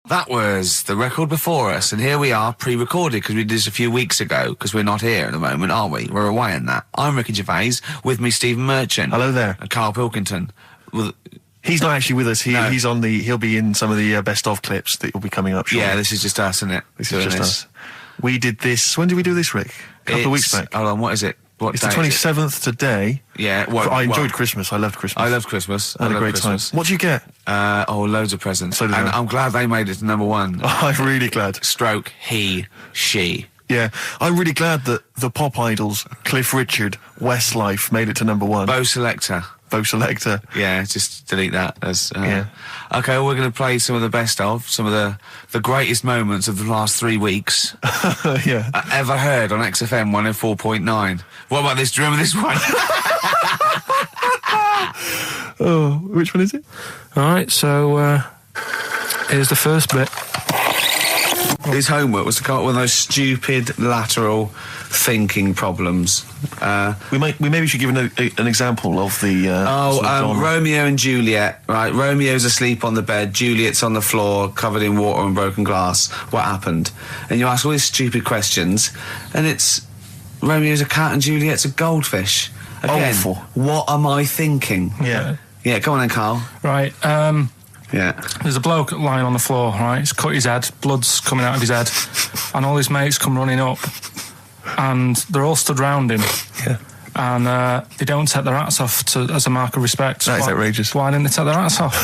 That was the record before us, and here we are, pre-recorded, because we did this a few weeks ago, because we're not here at the moment, are we? We're away in that. I'm Ricky Gervais, with me Stephen Merchant. Hello there. And Karl Pilkington. Well, he's not actually with us. No. He'll be in some of the best of clips that will be coming up shortly. Yeah, this is just us, isn't it? This is just us. We did this, when did we do this, Rick? A couple of weeks back. Hold on, what is it? It's the 27th today. Yeah. I enjoyed Christmas. I loved Christmas. I loved Christmas. I had a great time. What did you get? Loads of presents. So did I. I'm glad they made it to number one. I'm really glad. Stroke, he, she. Yeah, I'm really glad that the pop idols, Cliff Richard, Westlife, made it to number one. Bo Selector. Yeah, just delete that. Yeah. Okay, well, we're going to play some of the best of, some of the greatest moments of the last 3 weeks. Yeah. Ever heard on XFM 104.9. What about this? Do you remember this one? Oh, which one is it? All right, so here's the first bit. His homework was to come up with one of those stupid lateral thinking problems. We maybe should give an example of the. Sort of genre. Romeo and Juliet. Right, Romeo's asleep on the bed, Juliet's on the floor, covered in water and broken glass. What happened? And you ask all these stupid questions, and it's Romeo's a cat and Juliet's a goldfish. Again, Awful. What am I thinking? Yeah. Yeah, come on then, Karl. Right, Yeah. there's a bloke lying on the floor, right? He's cut his head, blood's coming out of his head, and all his mates come running up, and they're all stood round him. Yeah. And they don't take their hats off as a mark of respect. That is outrageous. Why didn't they take their hats off?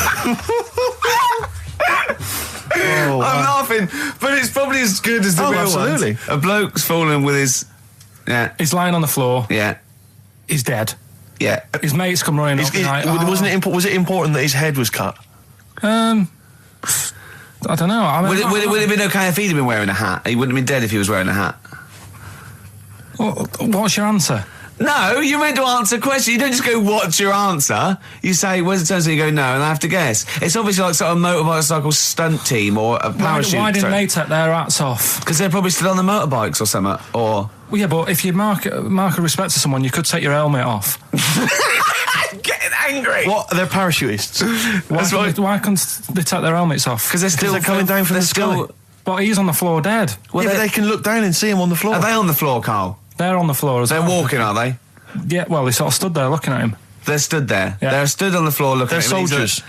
Oh, I'm laughing, but it's probably as good as the real absolutely. ones. A bloke's fallen with his... Yeah. He's lying on the floor. Yeah. He's dead. Yeah. His mates come running up. Like, Was it important that his head was cut? I don't know. I mean, Would it have been okay if he'd have been wearing a hat? He wouldn't have been dead if he was wearing a hat. What's your answer? No, you're meant to answer questions. You don't just go, what's your answer? You say, where's the turns? And you go, no, and I have to guess. It's obviously like sort of motorcycle stunt team or a parachute. Why didn't they take their hats off? Because they're probably still on the motorbikes or something. Or... Well, yeah, but if you mark a respect to someone, you could take your helmet off. I'm getting angry. What? They're parachutists. Why couldn't they take their helmets off? Because they're coming down from the sky. But he's on the floor dead. Well, but they can look down and see him on the floor. Are they on the floor, Karl? They're on the floor as well. They're walking, are they? Yeah, well, they sort of stood there looking at him. They're stood there. Yeah. They're stood on the floor looking at him. They're soldiers.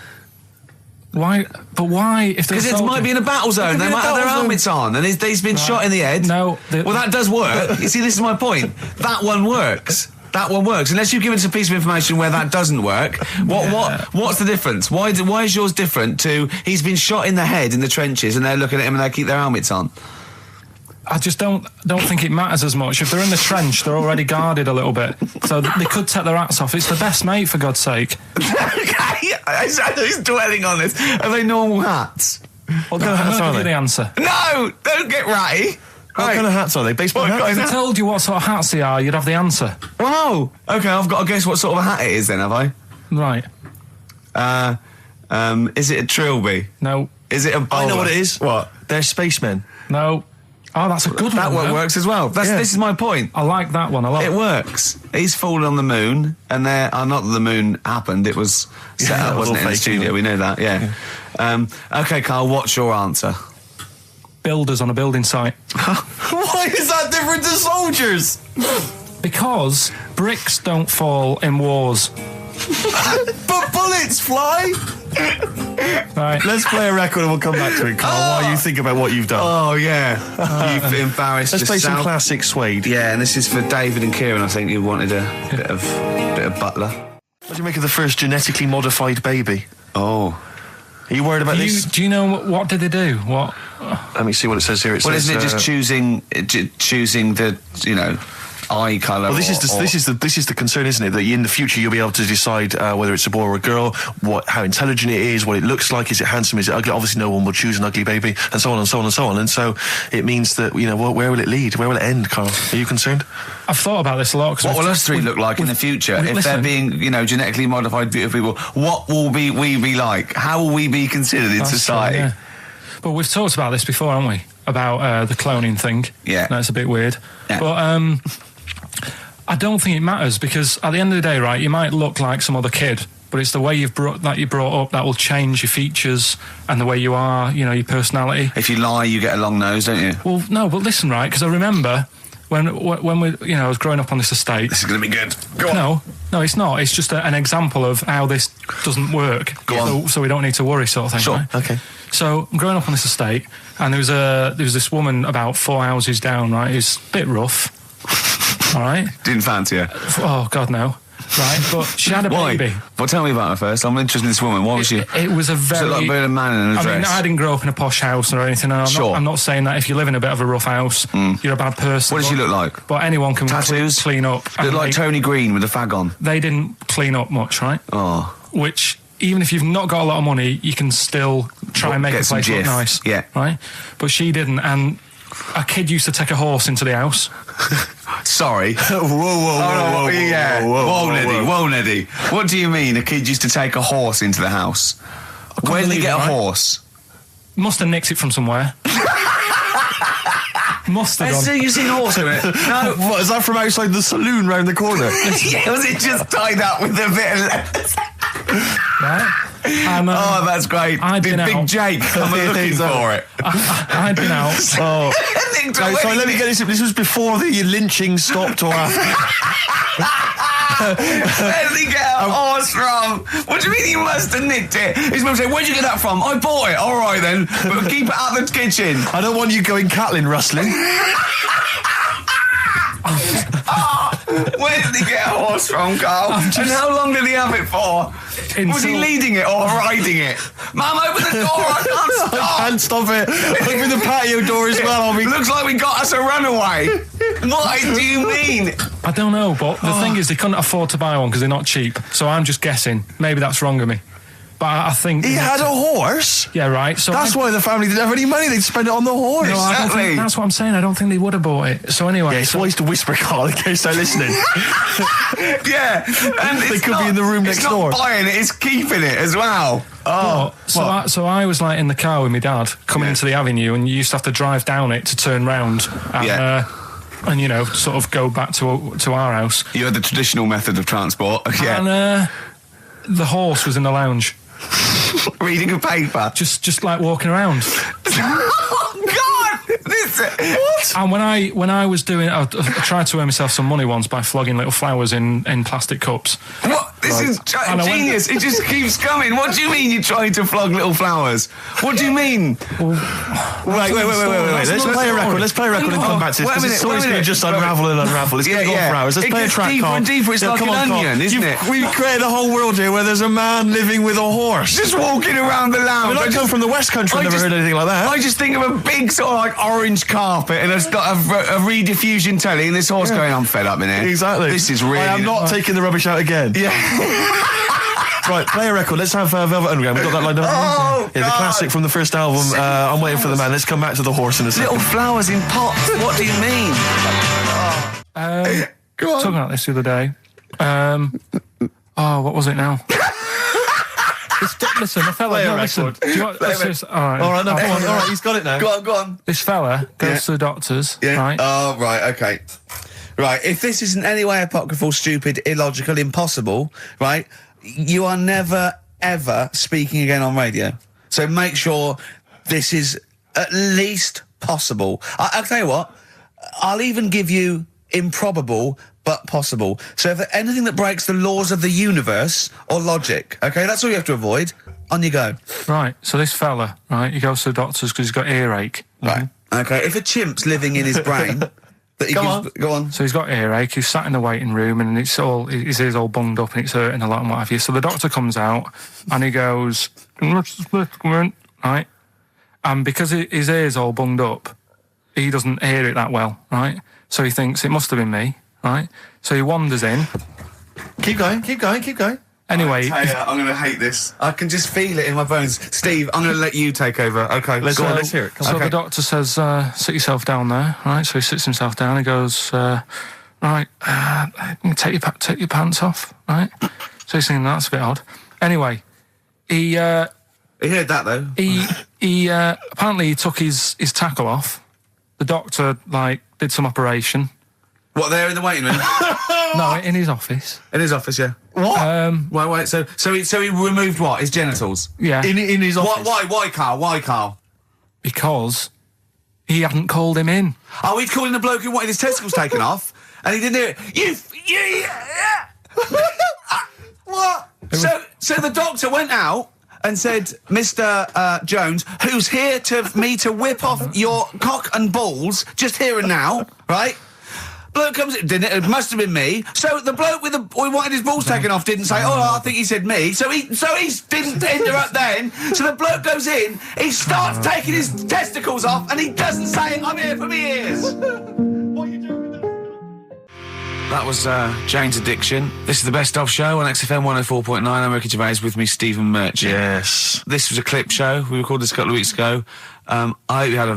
Why? But why? If they're Because it might be in a battle zone. They might have their helmets on, and he's been shot in the head. No. Well, that does work. You see, this is my point. That one works. That one works. Unless you've given us a piece of information where that doesn't work. What's the difference? Why is yours different to he's been shot in the head in the trenches, and they're looking at him and they keep their helmets on? I just don't think it matters as much. If they're in the trench, they're already guarded a little bit, so they could take their hats off. It's the best mate, for God's sake. Okay, he's dwelling on this. Are they normal hats? What kind of hats are Give they? the answer. No, don't get ratty. What kind of hats are they? Baseball hats? If I told you what sort of hats they are, you'd have the answer. Wow. Okay, I've got to guess what sort of a hat it is then, have I? Right. Is it a trilby? No. Is it a bowler? I know what it is. What? They're spacemen. No. Oh, that's a good one. That one though. works as well. This is my point. I like that one a lot. It works. He's fallen on the moon, and not that the moon happened. It was set up, wasn't it, in the studio? We know that. Yeah. Okay, Karl. What's your answer? Builders on a building site. Why is that different to soldiers? Because bricks don't fall in wars. But bullets fly. Right. Let's play a record and we'll come back to it, Karl, while you think about what you've done. Oh yeah, you've embarrassed Let's play yourself. some classic Suede. Yeah, and this is for David and Kieran. I think you wanted a bit of Butler. What do you make of the first genetically modified baby? Oh, Are you worried about this? Do you know what did they do? What? Let me see what it says here. It says, isn't it just choosing the eye colour? Well, this is the concern, isn't it? That in the future you'll be able to decide whether it's a boy or a girl, how intelligent it is, what it looks like, is it handsome, is it ugly? Obviously, no one will choose an ugly baby, and so on and so on and so on. And so it means that where will it lead? Where will it end, Karl? Are you concerned? I've thought about this a lot. What will us three look like in the future if they're being, genetically modified beautiful people? What will we be like? How will we be considered in society? True, yeah. But we've talked about this before, haven't we? About the cloning thing. Yeah. That's a bit weird. Yeah. But I don't think it matters, because at the end of the day, right, you might look like some other kid, but it's the way you brought up that will change your features and the way you are, you know, your personality. If you lie, you get a long nose, don't you? Well, no, but listen, right, because I remember when we, you know, I was growing up on this estate. This is going to be good. Go on. No, it's not. It's just an example of how this doesn't work. Go on. So we don't need to worry, sort of thing. Sure. Right? Okay. So I'm growing up on this estate, and there was this woman about 4 houses down, right, who's a bit rough. All right. Didn't fancy her. Oh God, no. Right, but she had a baby. Well, tell me about her first. I'm interested in this woman. What was she? It was a very... Was it like a man in a dress? I mean, I didn't grow up in a posh house or anything. And I'm not saying that if you live in a bit of a rough house, you're a bad person. What does she look like? But anyone can Tattoos? clean up. Look like Tony Green with a fag on. They didn't clean up much, right? Oh. Which, even if you've not got a lot of money, you can still try and make a place look nice. Yeah. Right? But she didn't, and a kid used to take a horse into the house. Sorry. Whoa, Neddy. What do you mean a kid used to take a horse into the house? Where did they get a horse? Must have nicked it from somewhere. Must have So done. you've seen a horse in it? No. What, is that from outside the saloon round the corner? Yeah, was it just tied up with a bit of leather? Right? And, Oh, that's great. Did Big Jake come looking for it? I'd been out. Oh. Sorry, let me get this. This was before the lynching stopped or after. Where did he get a horse from? What do you mean he must have nicked it? His mum said, where'd you get that from? I bought it. All right then, but keep it out of the kitchen. I don't want you going cattling rustling. Where did he get a horse from, Carl? And how long did he have it for? Was he leading it or riding it? Mum, open the door, I can't stop. I can't stop it. Open the patio door as well. Looks like we got us a runaway. What do you mean? I don't know, but the thing is, they couldn't afford to buy one because they're not cheap. So I'm just guessing. Maybe that's wrong of me. But I think... He had a horse? Yeah, right. So that's why the family didn't have any money. They'd spend it on the horse. No, I don't think, that's what I'm saying. I don't think they would have bought it. So anyway... Yeah, it's wise to whisper, Carl, in case they're listening. Yeah. And they could be in the room next door. It's not buying it, it's keeping it as well. Oh. So I was like in the car with my dad coming into the avenue, and you used to have to drive down it to turn round. And, and you know, sort of go back to our house. You had the traditional method of transport. Yeah. And the horse was in the lounge. Reading a paper. Just like walking around. Oh God! What? And when I was doing, I tried to earn myself some money once by flogging little flowers in plastic cups. What? This is genius. It just keeps coming. What do you mean you're trying to flog little flowers? What do you mean? Wait. Let's play a record. Let's play a record and come back to this. It's always going to just unravel and unravel. It's going to go for hours. Let's play a track, deeper and deeper. It's like an onion, isn't it? We've created a whole world here where there's a man living with a horse. Just walking around the lounge. I come from the West Country. I've never heard anything like that. I just think of a big sort of like orange carpet and it's got a rediffusion telly and this horse going, I'm fed up in here. Exactly. This is really... I am not taking the rubbish out again. Yeah. Right, play a record. Let's have Velvet Underground. We've got that lined up. Oh, yeah, the classic from the first album. I'm Waiting for the Man. Let's come back to the horse in a second. Little flowers in pots. What do you mean? Go on. Talking about this the other day. What was it now? Listen, the fella. Play a listen. record. Do you want, all right, no, come on. All right, he's got it now. Go on. This fella goes to the doctors, right? Oh, right, okay. Right, if this is in any way apocryphal, stupid, illogical, impossible, right, you are never, ever speaking again on radio. So make sure this is at least possible. I'll tell you what, I'll even give you improbable but possible. So if anything that breaks the laws of the universe or logic, okay, that's all you have to avoid. On you go. Right, so this fella, right, he goes to the doctors because he's got earache. Right, okay, if a chimp's living in his brain... Go on. So he's got earache, he's sat in the waiting room and his ear's all bunged up and it's hurting a lot and what have you. So the doctor comes out and he goes, right? And because his ear's all bunged up, he doesn't hear it that well, right? So he thinks it must have been me, right? So he wanders in. Keep going. Anyway, I'm going to hate this. I can just feel it in my bones. Steve, I'm going to let you take over. Okay, let's hear it. So the doctor says, sit yourself down there, right? So he sits himself down. He goes, right, take your pants off, right? So he's thinking that's a bit odd. Anyway, he heard that though. He apparently he took his tackle off. The doctor did some operation, What, there in the waiting room? No, in his office. In his office, yeah. What? Wait. So he removed what? His genitals? Yeah. In his office. Why, Carl? Why, Carl? Because he hadn't called him in. Oh, he'd called in a bloke who wanted his testicles taken off, and he didn't do it. What? So the doctor went out and said, Mr. Jones, who's here to whip off your cock and balls, just here and now, right? Bloke comes in, didn't it? It must have been me. So the bloke who wanted his balls taken off didn't say, I think he said me. So he didn't interrupt then. So the bloke goes in, he starts taking his testicles off, and he doesn't say, I'm here for me ears. What are you doing with that? That was Jane's Addiction. This is the Best Of Show on XFM 104.9. I'm Ricky Gervais, with me, Stephen Merchant. Yes. This was a clip show. We recorded this a couple of weeks ago. I hope you had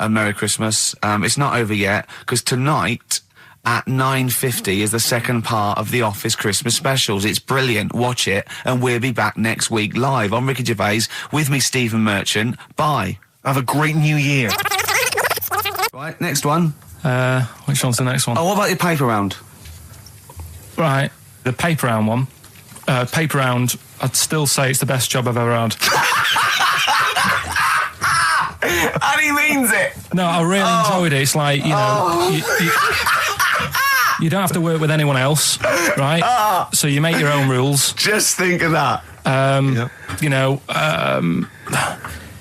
a Merry Christmas. It's not over yet, because tonight at 9:50 is the second part of The Office Christmas specials. It's brilliant. Watch it, and we'll be back next week live. I'm Ricky Gervais, with me, Stephen Merchant. Bye. Have a great new year. Right, next one. Which one's the next one? Oh, what about your paper round? Right, the paper round one. Paper round, I'd still say it's the best job I've ever had. And he means it. No, I really enjoyed it. It's like, you don't have to work with anyone else, right? So you make your own rules. Just think of that.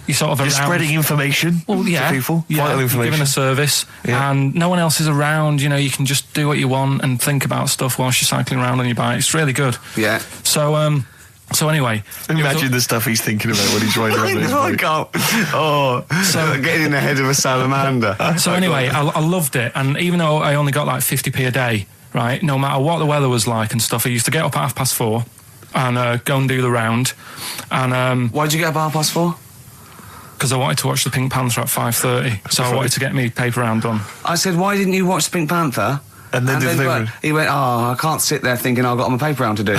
You sort of You're spreading information to people. Vital information. You're giving a service, and no one else is around. You can just do what you want and think about stuff whilst you're cycling around on your bike. It's really good. Yeah. So anyway, imagine the stuff he's thinking about when he's riding around his bike. So getting in the head of a salamander. So anyway, I loved it, and even though I only got like 50p a day, right? No matter what the weather was like and stuff, I used to get up at 4:30 and go and do the round. And why'd you get up at 4:30? Because I wanted to watch the Pink Panther at 5:30, so I wanted to get me paper round done. I said, why didn't you watch the Pink Panther? And then he went, I can't sit there thinking I've got my paper round to do.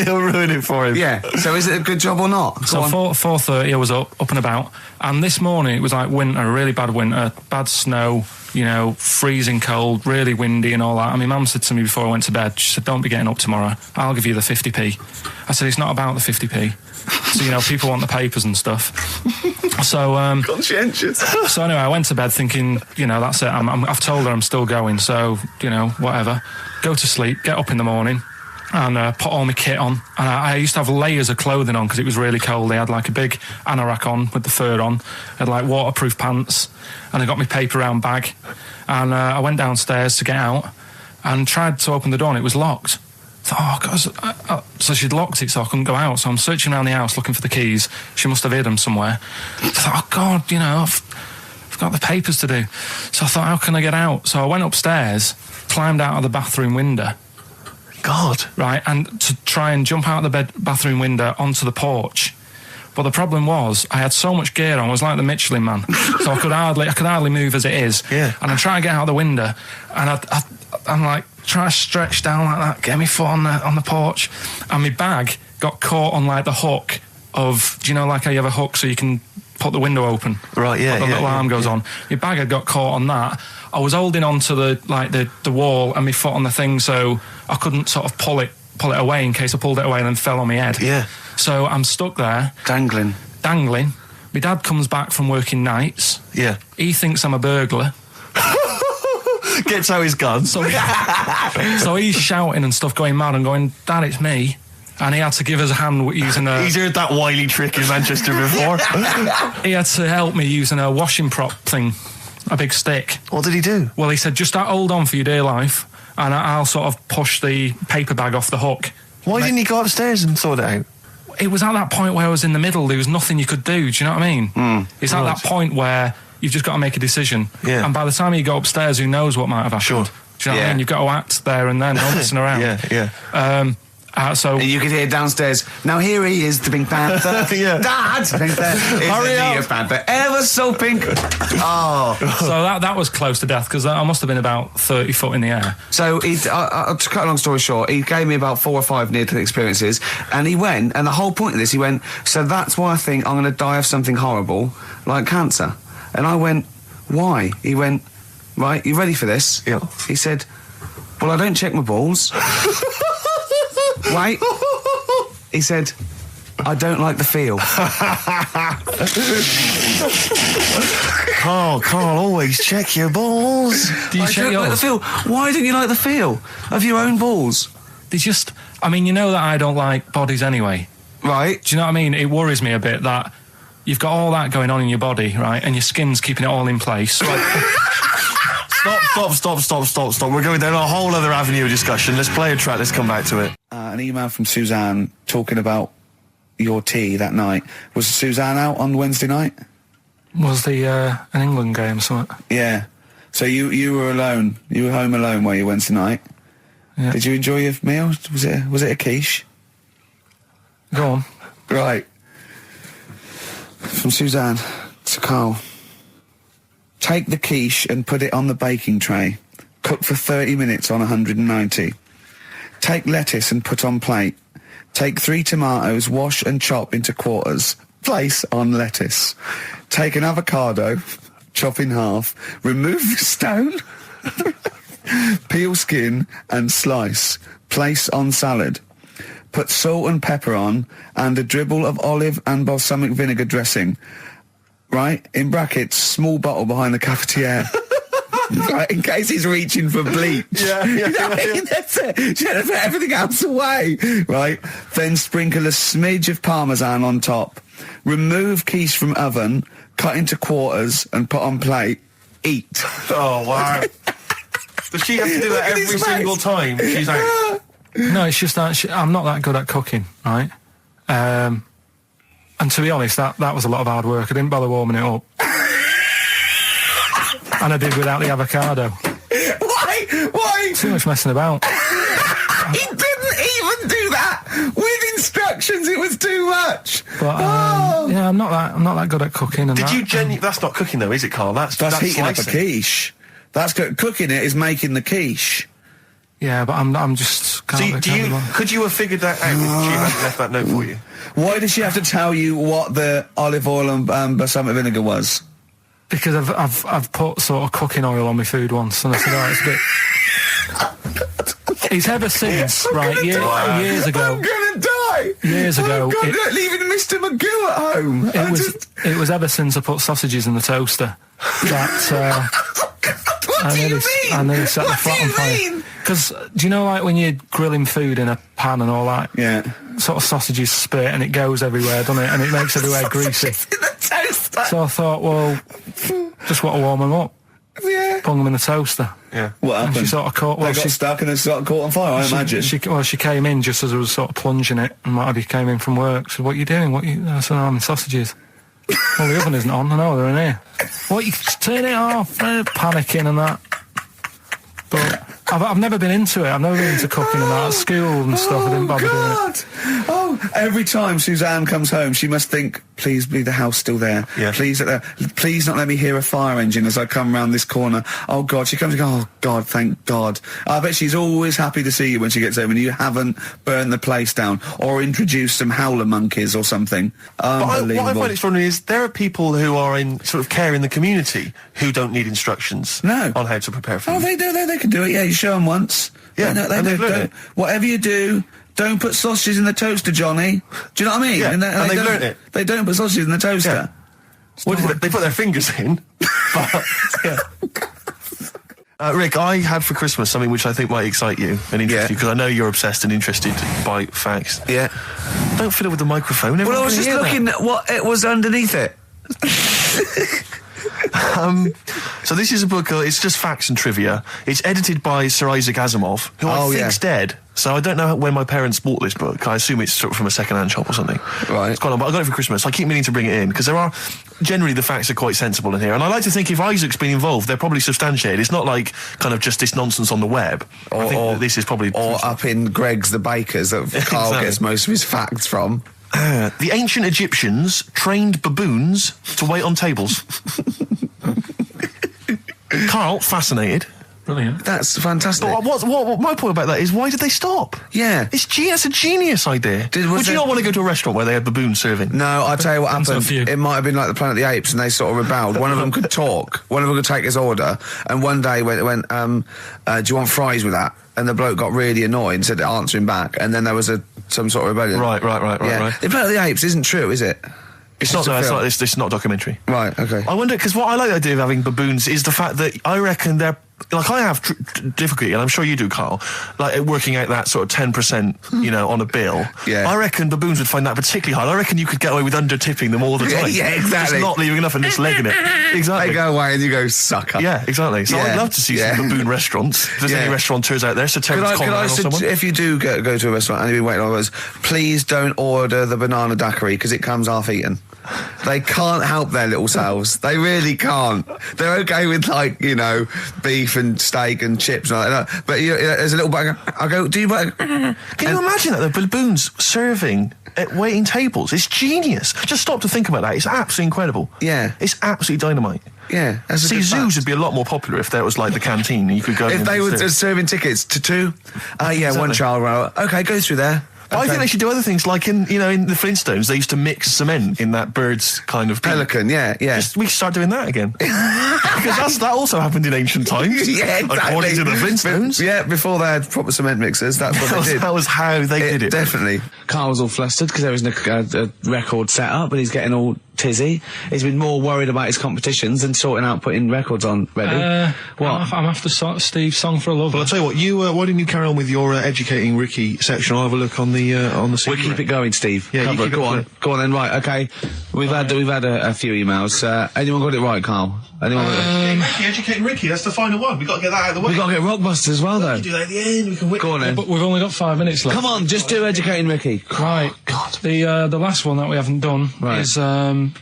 You'll ruin it for him. Yeah. So is it a good job or not? So 4:30 I was up and about, and this morning it was like winter, really bad winter, bad snow, freezing cold, really windy and all that. And my mum said to me before I went to bed, she said, don't be getting up tomorrow, I'll give you the 50p. I said, it's not about the 50p. So, people want the papers and stuff. So, conscientious. So anyway, I went to bed thinking, that's it. I've told her I'm still going, so, whatever. Go to sleep, get up in the morning, and put all my kit on. And I used to have layers of clothing on because it was really cold. I had like a big anorak on with the fur on. I had like waterproof pants, and I got my paper round bag. And I went downstairs to get out and tried to open the door, and it was locked. So she'd locked it so I couldn't go out. So I'm searching around the house looking for the keys. She must have hid them somewhere. I thought, God, I've got the papers to do. So I thought, how can I get out? So I went upstairs, climbed out of the bathroom window. God. Right, and to try and jump out of the bathroom window onto the porch. But the problem was, I had so much gear on, I was like the Michelin Man. So I could hardly move as it is. Yeah. And I try to get out of the window, and I'm like, try to stretch down like that, get my foot on the porch, and my bag got caught on like the hook of, like how you have a hook so you can put the window open? Right, yeah. The little arm goes on. My bag had got caught on that. I was holding on to the wall and my foot on the thing, so I couldn't sort of pull it away in case I pulled it away and then fell on my head. Yeah. So I'm stuck there. Dangling. My dad comes back from working nights. Yeah. He thinks I'm a burglar. Gets out his gun. So he's shouting and stuff, going mad and going, Dad, it's me. And he had to give us a hand using a... He's heard that wily trick in Manchester before. He had to help me using a washing prop thing, a big stick. What did he do? Well, he said, just hold on for your dear life, and I'll sort of push the paper bag off the hook. Why didn't he go upstairs and sort it out? It was at that point where I was in the middle. There was nothing you could do. Do you know what I mean? It's at that point where you've just got to make a decision. Yeah. And by the time you go upstairs, who knows what might have happened? Sure. Do you know what I mean? You've got to act there and then, don't listen around. Yeah. So and you could hear downstairs, now here he is, the Pink Panther. Yeah. Dad! Hurry up! Panther, ever so pink. Oh. So that was close to death, because I must have been about 30 foot in the air. So, to cut a long story short, he gave me about 4 or 5 near-death experiences, and he went, and the whole point of this, he went, so that's why I think I'm going to die of something horrible, like cancer. And I went, why? He went, right, you ready for this? Yeah. He said, Well, I don't check my balls. Wait. He said, I don't like the feel. Carl, always check your balls. Do you I check don't like the yours? feel. Why don't you like the feel of your own balls? They just... I mean, you know that I don't like bodies anyway. Right. Do you know what I mean? It worries me a bit that you've got all that going on in your body, right? And your skin's keeping it all in place. Stop. We're going down a whole other avenue of discussion. Let's play a track. Let's come back to it. An email from Suzanne talking about your tea that night. Was Suzanne out on Wednesday night? Was the an England game or something? Yeah. So you were alone. You were home alone, were you, Wednesday night? Yeah. Did you enjoy your meal? Was it a quiche? Go on. Right. From Suzanne to Carl. Take the quiche and put it on the baking tray. Cook for 30 minutes on 190. Take lettuce and put on plate. Take 3 tomatoes, wash and chop into quarters. Place on lettuce. Take an avocado, chop in half. Remove the stone. Peel skin and slice. Place on salad. Put salt and pepper on and a dribble of olive and balsamic vinegar dressing. Right? In brackets, small bottle behind the cafetiere. Right, in case he's reaching for bleach. Yeah. That's it. Should have put everything else away. Right? Then sprinkle a smidge of parmesan on top. Remove quiche from oven, cut into quarters and put on plate. Eat. Oh, wow. Does she have to do that every single time? She's like... No, it's just that I'm not that good at cooking, right? And to be honest, that was a lot of hard work. I didn't bother warming it up. And I did without the avocado. Why? Too much messing about. He didn't even do that with instructions. It was too much. But yeah, I'm not that good at cooking. And Did you That's not cooking though, is it, Carl? That's heating up a slicing. quiche. That's cooking it is making the quiche. Yeah, but I'm just. Could you have figured that out if she hadn't left that note for you? Why did she have to tell you what the olive oil and balsamic vinegar was? Because I've put sort of cooking oil on my food once, and I said, oh, it's a bit. It's ever since, right? Years ago. I'm gonna die. Years ago, leaving Mr. Magoo at home. It was ever since I put sausages in the toaster that. What do you mean? I nearly set the flat on fire. Because do you know, like when you're grilling food in a pan and all that? Yeah. Sort of sausages spit and it goes everywhere, doesn't it? And it makes everywhere greasy. In the toaster. So I thought, well, just want to warm them up. Yeah. Bung them in the toaster. Yeah. What happened? And she sort of caught. Well, they got stuck and they sort of caught on fire. I imagine. She came in just as I was sort of plunging it, and Marty came in from work. She said, "What are you doing? I said, I'm in sausages." Well, the oven isn't on. I know they're in here. What? You turn it off? Panicking and that. But I've never been into it. I've never been into cooking and that. At school and stuff, I didn't bother doing it. Oh, every time Suzanne comes home, she must think, please be the house still there. Yeah. Please not let me hear a fire engine as I come round this corner. Oh, God. She comes and goes, oh, God, thank God. I bet she's always happy to see you when she gets home and you haven't burned the place down or introduced some howler monkeys or something. Unbelievable. What I find extraordinary is there are people who are in sort of care in the community who don't need instructions on how to prepare food. Oh, they do. They can do it. Yeah, you show them once. Yeah, they do. Whatever you do, don't put sausages in the toaster, Johnny. Do you know what I mean? Yeah, and they've don't, learnt it. They don't put sausages in the toaster. Yeah. They put their fingers in. But, yeah. Rick, I had for Christmas something which I think might excite you and interest you, because I know you're obsessed and interested by facts. Yeah. Don't fiddle with the microphone. Well, I was just looking at what it was underneath it. So this is a book, it's just facts and trivia. It's edited by Sir Isaac Asimov, who I think's dead. So I don't know when my parents bought this book. I assume it's sort of from a second-hand shop or something. Right. It's quite long, but I got it for Christmas. I keep meaning to bring it in, because generally the facts are quite sensible in here. And I like to think if Isaac's been involved, they're probably substantiated. It's not like kind of just this nonsense on the web. I think that this is probably... Or up in Greg's the Baker's that Carl gets most of his facts from. The ancient Egyptians trained baboons to wait on tables. Carl, fascinated. Brilliant. That's fantastic. But what my point about that is, why did they stop? Yeah. It's a genius idea. Would you not want to go to a restaurant where they had baboons serving? No, I'll tell you what Depends happened. on you. It might have been like the Planet of the Apes, and they sort of rebelled. One of them could talk. One of them could take his order. And one day went, do you want fries with that? And the bloke got really annoyed and said to answer him back. And then there was some sort of rebellion. Right. Yeah. The Planet of the Apes isn't true, is it? It's not a documentary. Right, okay. I wonder, because what I like the idea of having baboons is the fact that I reckon they're, like, I have difficulty, and I'm sure you do, Carl, like working out that sort of 10%, you know, on a bill. Yeah. I reckon baboons would find that particularly hard. I reckon you could get away with under-tipping them all the time. Yeah, exactly. Just not leaving enough and just legging it. Exactly. They go away and you go, sucker. Yeah, exactly. So I'd love to see some baboon restaurants. If there's any restaurateurs out there, so Terence Conran or someone. If you do go to a restaurant and you've been waiting on those, please don't order the banana daiquiri, because it comes half-eaten. They can't help their little selves. They really can't. They're okay with, like, you know, beef and steak and chips and all that. But there's a little bag. I go, do you... Can you imagine that? The baboons serving at waiting tables. It's genius. Just stop to think about that. It's absolutely incredible. Yeah. It's absolutely dynamite. Yeah. See, zoos would be a lot more popular if there was, like, the canteen and you could go... If they were serving tickets to two, exactly. One child, okay, go through there. But I think they should do other things, like in the Flintstones, they used to mix cement in that bird's kind of... Pelican, yeah. We should start doing that again. Because that also happened in ancient times. Yeah, exactly. According to the Flintstones. Yeah, before they had proper cement mixers, that's what they did. That was how they did it. Definitely. Carl's all flustered because there isn't a record set up, and he's getting all tizzy. He's been more worried about his competitions than sorting out putting records on ready. What? I'm after Steve's Song for a Lover. Well, I'll tell you what, why didn't you carry on with your educating Ricky section? I'll have a look on the We'll keep it going, Steve. Yeah, go on then. Right, okay. We've had a few emails. Anyone got it right, Carl? Anyone got it? Educating Ricky, that's the final one. We've got to get that out of the way. We've got to get Rockbusters as well, though. We can do that at the end. We can Go on then. But we've only got 5 minutes left. Come on, just do Educating Ricky. Right. God. The last one that we haven't done is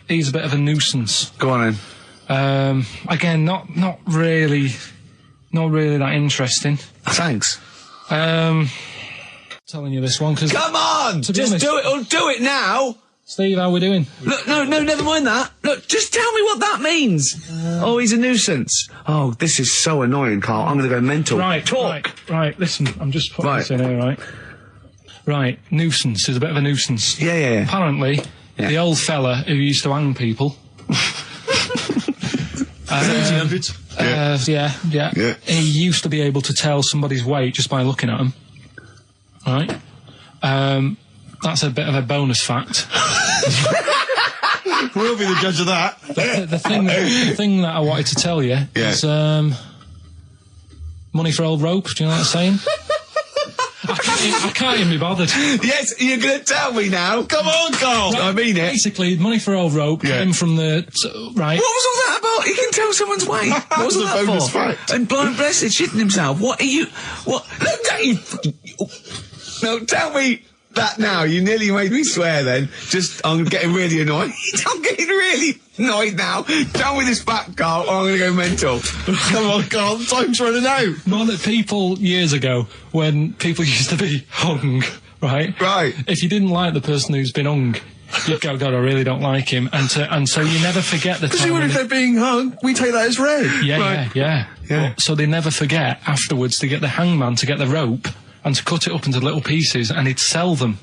he's a bit of a nuisance. Go on then. Again, not really that interesting. Thanks. Telling you this one because come on, just do it or do it now. Steve, how we doing? Look, no, never mind that. Look, just tell me what that means. Oh, he's a nuisance. Oh, this is so annoying, Carl. I'm going to go mental. Right, talk. Right, listen, I'm just putting this in here, right? Right, nuisance is a bit of a nuisance. Yeah. Apparently, the old fella who used to hang people. Yeah. He used to be able to tell somebody's weight just by looking at them. Right? That's a bit of a bonus fact. We'll be the judge of that. The thing that I wanted to tell you is money for old rope. Do you know what I'm saying? I can't even be bothered. Yes, you're going to tell me now. Come on, Carl. Right, I mean it. Basically, money for old rope came from the... right. What was all that about? He can tell someone's weight. What was all that bonus for? fact. And blind blessed shitting himself. What are you... What? Look at you... No, tell me that now. You nearly made me swear then. I'm getting really annoyed. I'm getting really annoyed now. Tell me this back, Carl, or I'm going to go mental. Come on, Carl, time's running out. More that people years ago, when people used to be hung, right? Right. If you didn't like the person who's been hung, you'd go, God, I really don't like him. And so you never forget the time. Because even if they're being hung, we take that as read. Yeah. So they never forget afterwards to get the hangman to get the rope and to cut it up into little pieces, and he'd sell them.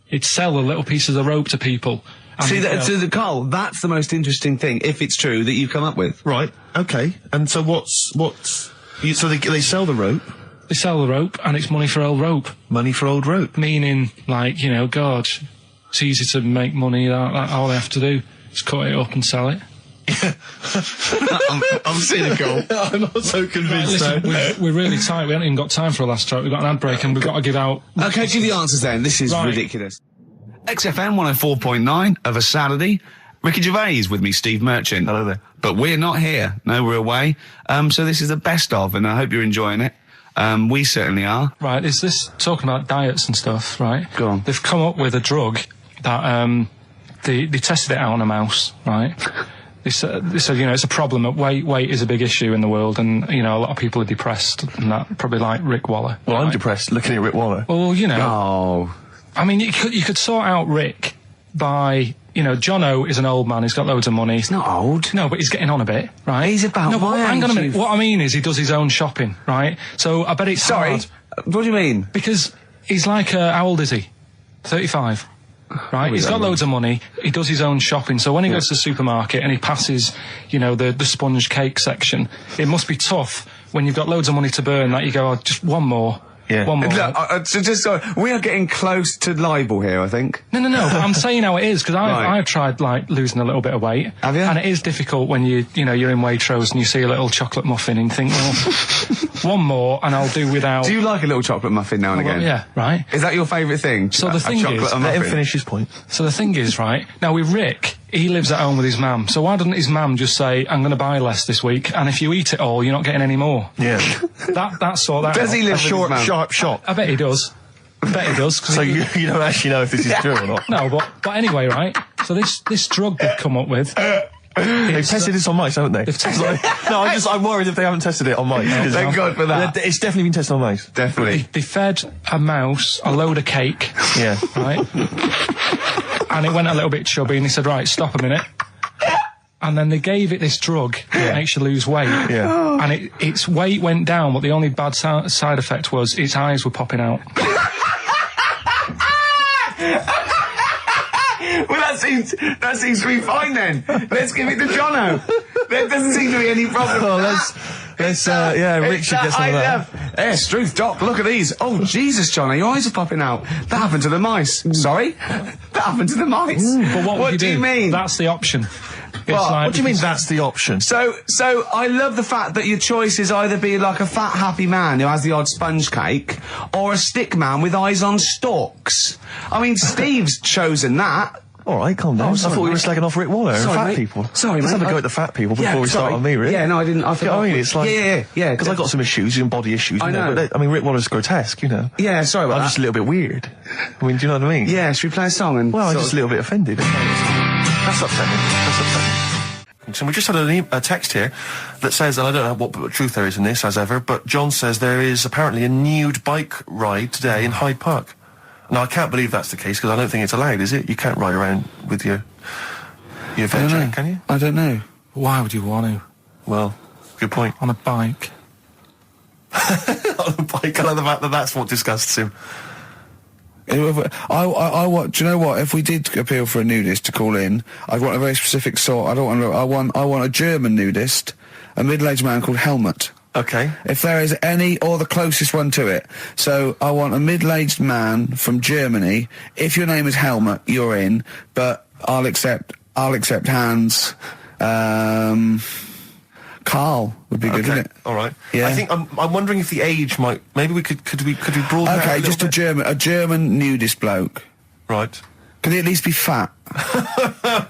He'd sell the little pieces of rope to people. See, Carl, that's the most interesting thing, if it's true, that you've come up with. Right, okay. And so so they sell the rope? They sell the rope, and it's money for old rope. Money for old rope? Meaning, like, God, it's easy to make money, all they have to do is cut it up and sell it. I'm cynical. I'm not so convinced. Right, listen, we're really tight. We haven't even got time for a last track. We've got an ad break and we've got to give out... Okay, do the answers then. This is ridiculous. XFM 104.9 of a Saturday. Ricky Gervais with me, Steve Merchant. Hello there. But we're not here. No, we're away. So this is the best of, and I hope you're enjoying it. We certainly are. Right, is this talking about diets and stuff, right? Go on. They've come up with a drug that they tested it out on a mouse, right? They said, it's a problem that weight is a big issue in the world, and, a lot of people are depressed, and that probably like Rick Waller. Well, right? I'm depressed looking at Rick Waller. Well, Oh. I mean, you could sort out Rick by you know, Jono is an old man. He's got loads of money. He's not old. No, but he's getting on a bit, right? He's about no, but my hang on a age, minute. What I mean is he does his own shopping, right? So I bet it's hard. What do you mean? Because he's like, how old is he? 35. Right, he's got loads of money. He does his own shopping. So when he goes to the supermarket and he passes, you know, the sponge cake section, it must be tough when you've got loads of money to burn. That you go, oh, just one more. Yeah. One more. Look, we are getting close to libel here, I think. No. But I'm saying how it is because I've tried like losing a little bit of weight. Have you? And it is difficult when you're in Waitrose and you see a little chocolate muffin and you think, well, one more and I'll do without. Do you like a little chocolate muffin now and again? Well, yeah, right. Is that your favourite thing? So the thing is, let him finish his point. So the thing is, right now with Rick, he lives at home with his mum. So why doesn't his mum just say, "I'm going to buy less this week, and if you eat it all, you're not getting any more." Yeah. That's sort that. Does he live Short, with his mum? sharp shot. I bet he does. I bet he does. So you don't actually know if this is true or not. No, but anyway, right? So this drug they've come up with. They've tested this on mice, haven't they? They've tested No, I'm worried if they haven't tested it on mice. Thank God for that. It's definitely been tested on mice. Definitely. They fed a mouse a load of cake. Yeah. Right? And it went a little bit chubby, and he said, "Right, stop a minute." And then they gave it this drug that makes you lose weight. Yeah. And its weight went down, but the only bad side effect was its eyes were popping out. Well, that seems to be fine then. Let's give it to Jono. There doesn't seem to be any problem. Oh, with let's Rick should get some of that. Yes, Truth, Doc, look at these. Oh, Jesus, Jono, your eyes are popping out. That happened to the mice. Sorry? That happened to the mice. But what do you mean? That's the option. What do you mean that's the option? So I love the fact that your choice is either be like a fat, happy man who has the odd sponge cake, or a stick man with eyes on stalks. I mean, Steve's chosen that. All right, calm down. I thought we were slagging off Rick Waller and fat people. Sorry, Let's mate. have a go at the fat people before we start on me, Rick. Yeah, no, I didn't. I forgot. I mean, it's like... Yeah. Because I've got some issues and body issues. I know. But Rick Waller's grotesque, you know. Yeah, sorry about I'm that. just a little bit weird. I mean, do you know what I mean? Yeah, should we play a song and... Well, I'm just a little bit offended. That's upsetting. So we just had a text here that says, and I don't know what truth there is in this, as ever, but John says there is apparently a nude bike ride today in Hyde Park. Now, I can't believe that's the case, because I don't think it's allowed, is it? You can't ride around with your veg jack, can you? I don't know. Why would you want to? Well, good point. On a bike. On a bike, I like the fact that that's what disgusts him. I want. Do you know what? If we did appeal for a nudist to call in, I'd want a very specific sort. I want a German nudist, a middle-aged man called Helmut. Okay. If there is any, or the closest one to it. So I want a middle-aged man from Germany. If your name is Helmut, you're in. But I'll accept Hans. Carl would be good, wouldn't it? All right. Yeah. I think I'm wondering if the age might. Maybe we could we broaden that Okay, a just little bit? a German nudist bloke. Right. Can he at least be fat?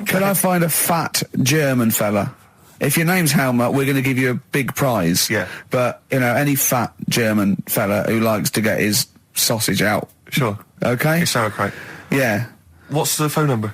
Can I find a fat German fella? If your name's Helmut, we're going to give you a big prize. Yeah. But, any fat German fella who likes to get his sausage out. Sure. Okay? It's sauerkraut. Yeah. What's the phone number?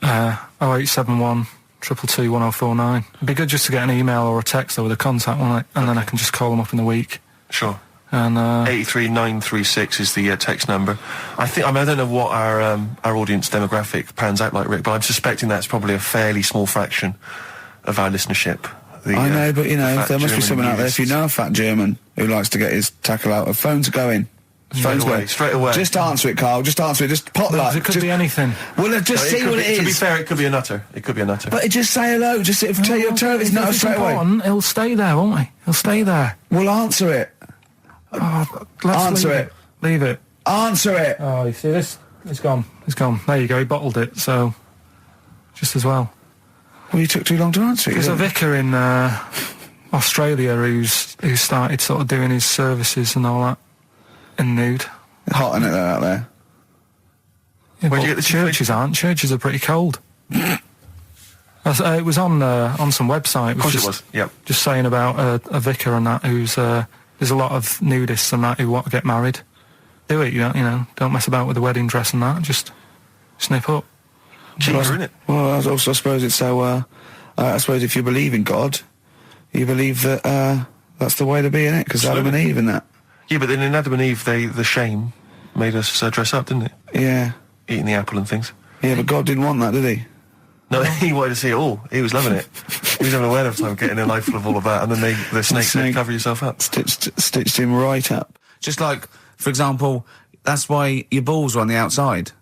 0871 222 1049. It'd be good just to get an email or a text with a contact, wouldn't it? And then I can just call them up in the week. Sure. And 83936 is the text number. I don't know what our audience demographic pans out like, Rick, but I'm suspecting that's probably a fairly small fraction of our listenership. I know, but there must be someone out there. If you know a fat German who likes to get his tackle out, a phone's going. Straight away. Just answer it, Carl. Just answer it. Just pop that. It could be anything. Well, just see what it is. To be fair, it could be a nutter. But just say hello. Just tell your turn. It's not straight away. He'll stay there, won't he? He'll stay there. Well, answer it. Let's leave it. Answer it. Oh, you see this? It's gone. There you go. He bottled it. So, just as well. Well, you took too long to answer it. There's a vicar in Australia who started sort of doing his services and all that in nude. Hot, isn't it, out there? Yeah, where'd you get the churches aren't. Churches are pretty cold. It was on some website. Of course it was. Yep. Just saying about a vicar and that who's there's a lot of nudists and that who want to get married. Do it, don't mess about with the wedding dress and that. Just snip up. Cheaper, isn't it? Well, I suppose it's so. I suppose if you believe in God, you believe that that's the way to be, innit? Because Adam and Eve and that. Yeah, but then in Adam and Eve, the shame made us dress up, didn't it? Yeah. Eating the apple and things. Yeah, but God didn't want that, did he? No, he wanted to see it all. He was loving it. He was having a whale of time getting a knife full of all of that, and then the snake said, cover yourself up. Stitched him right up. Just like, for example, that's why your balls are on the outside.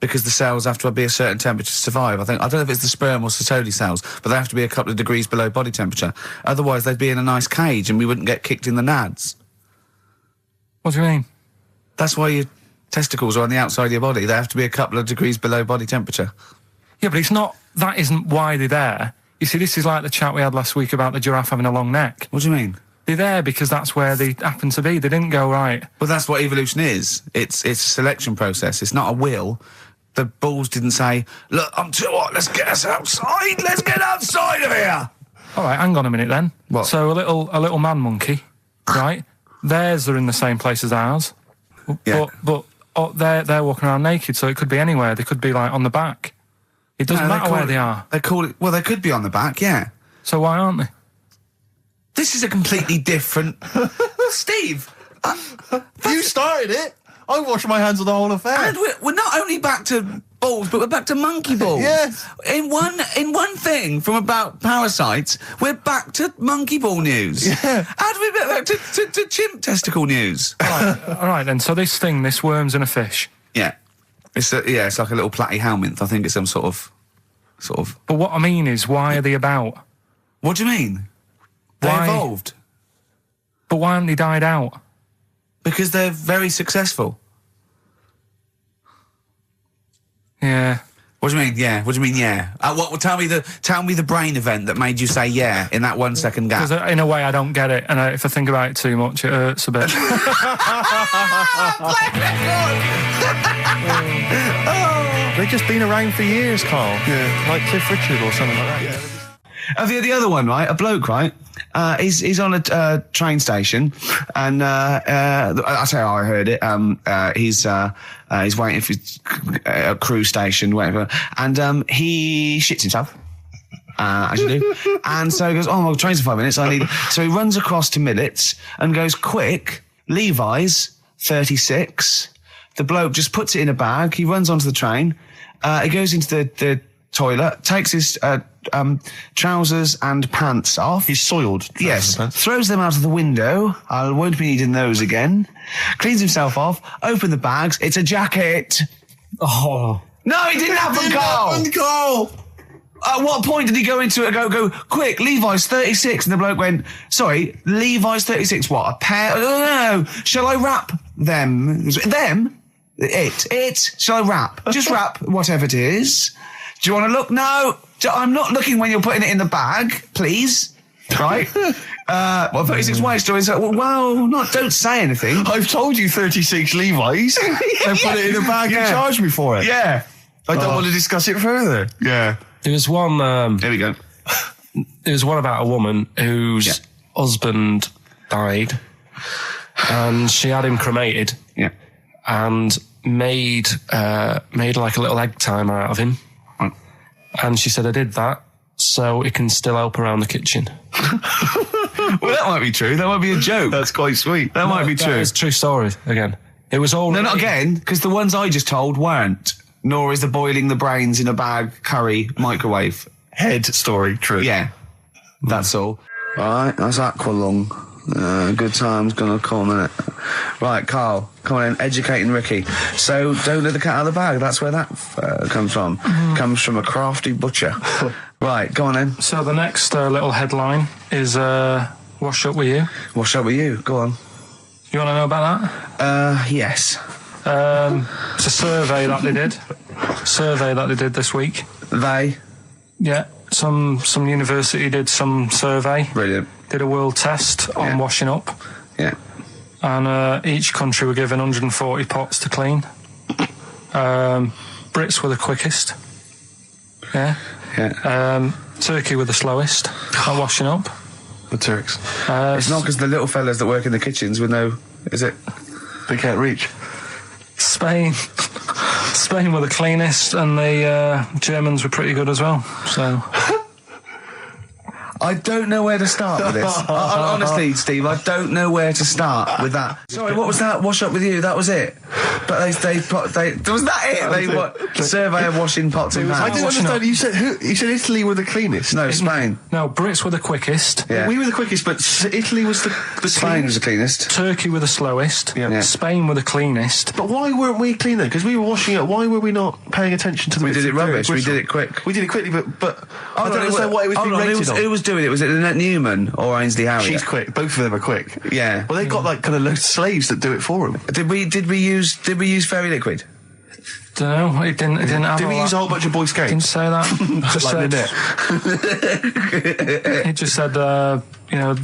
Because the cells have to be a certain temperature to survive. I don't know if it's the sperm or Sertoli cells, but they have to be a couple of degrees below body temperature. Otherwise, they'd be in a nice cage and we wouldn't get kicked in the nads. What do you mean? That's why your testicles are on the outside of your body. They have to be a couple of degrees below body temperature. Yeah, but it's not... That isn't why they're there. You see, this is like the chat we had last week about the giraffe having a long neck. What do you mean? They're there because that's where they happen to be. They didn't go, right... Well, that's what evolution is. It's a selection process. It's not a will. The balls didn't say, look, I'm too hot, let's get us outside, let's get outside of here! All right, hang on a minute then. What? So a little man monkey, right? Theirs are in the same place as ours. Yeah. But they're walking around naked, so it could be anywhere. They could be, like, on the back. It doesn't matter where they are. They call it... Well, they could be on the back, yeah. So why aren't they? This is a completely different... Steve! You started it! I wash my hands of the whole affair. And we're not only back to balls, but we're back to monkey balls. Yes. In one thing from about parasites, we're back to monkey ball news. Yeah. How do we get back to chimp testicle news? All right then. So this worm's in a fish. Yeah. It's like a little platyhelminth. I think it's some sort of. But what I mean is, why are they about? What do you mean? They Why? evolved. But why haven't they died out? Because they're very successful. Yeah. What do you mean? Yeah. What do you mean? Yeah. Tell me the brain event that made you say yeah in that 1 second gap. Because in a way I don't get it, and if I think about it too much, it hurts a bit. They've just been around for years, Carl. Yeah. Like Cliff Richard or something like that. Yeah. The other one, right? A bloke, right? He's on a train station, and I say I heard it. He's waiting for a crew station, whatever, and he shits himself. As you do. And so he goes, oh, well, train's in 5 minutes. So he runs across to Millets and goes, quick, Levi's 36. The bloke just puts it in a bag. He runs onto the train. He goes into the toilet, takes his trousers and pants off. He's soiled. Yes. Throws them out of the window. I won't be needing those again. Cleans himself off. Open the bags. It's a jacket. Oh. No, he didn't have them, Carl. At what point did he go into it and go, quick, Levi's 36? And the bloke went, sorry, Levi's 36, what, a pair? No. Shall I wrap them? Them? It. Shall I wrap? Just wrap whatever it is. Do you want to look? No. I'm not looking when you're putting it in the bag, please. Right? 36 white stories. Well, don't say anything. I've told you 36 Levi's. And put it in a bag and charge me for it. Yeah. I don't want to discuss it further. Yeah. There was one... Here we go. There was one about a woman whose husband died, and she had him cremated. Yeah. And made like a little egg timer out of him. Right. And she said, I did that so it can still help around the kitchen. Well, that might be true. That might be a joke. That's quite sweet. That might be true. It's a true story, again. It was all... No, not again, because the ones I just told weren't. Nor is the boiling the brains in a bag curry microwave Head story true. Yeah, that's all. Right, that's Aqualung. Good time's gonna come, innit? Right, Carl, come on in, educating Ricky. So, don't let the cat out of the bag, that's where that comes from. Comes from a crafty butcher. Right, go on then. So the next little headline is Wash Up With You. Wash up with you, go on. You want to know about that? Yes. It's a survey that they did this week. They? Yeah, some university did some survey. Brilliant. Did a world test on washing up. Yeah. And each country were given 140 pots to clean. Brits were the quickest. Yeah. Yeah. Turkey were the slowest at washing up. The Turks. It's not because the little fellas that work in the kitchens with no... Is it? They can't reach. Spain were the cleanest, and the Germans were pretty good as well. So I don't know where to start with this. Honestly, Steve, I don't know where to start with that. Sorry, what was that? Wash up with you? That was it. was that it? They survey of washing pots and pans. I didn't understand. You said Italy were the cleanest. No, Spain. No, Brits were the quickest. Yeah. We were the quickest, but Italy was the Spain was cleanest. the cleanest. Turkey were the slowest. Yeah. Spain were the cleanest. But why weren't we clean then? Because we were washing it. Why were we not paying attention to the We bits did it of dirt? rubbish. We did it quick. We did it quickly, but I don't understand why it was being rated on. Who was doing it? Was it Lynette Newman or Ainsley Harriott? She's quick. Both of them are quick. Yeah. Well, they've got like kind of loads of slaves that do it for them. Did we use fairy liquid? Don't know. It didn't have. Did we use a whole bunch of Boy Scouts? Didn't say that. Just Like said, it just said, that. Who had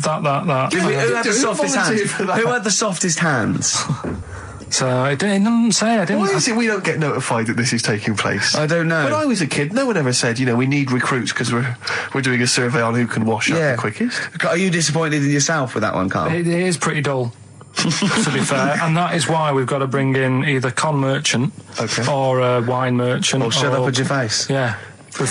the softest volunteered hands? for that? Who had the softest hands? So it didn't say. I didn't. Why is it we don't get notified that this is taking place? I don't know. When I was a kid, no one ever said, we need recruits because we're doing a survey on who can wash up the quickest. Are you disappointed in yourself with that one, Carl? It is pretty dull, to be fair, and that is why we've got to bring in either con merchant or a wine merchant. Or shut up at your face. Yeah.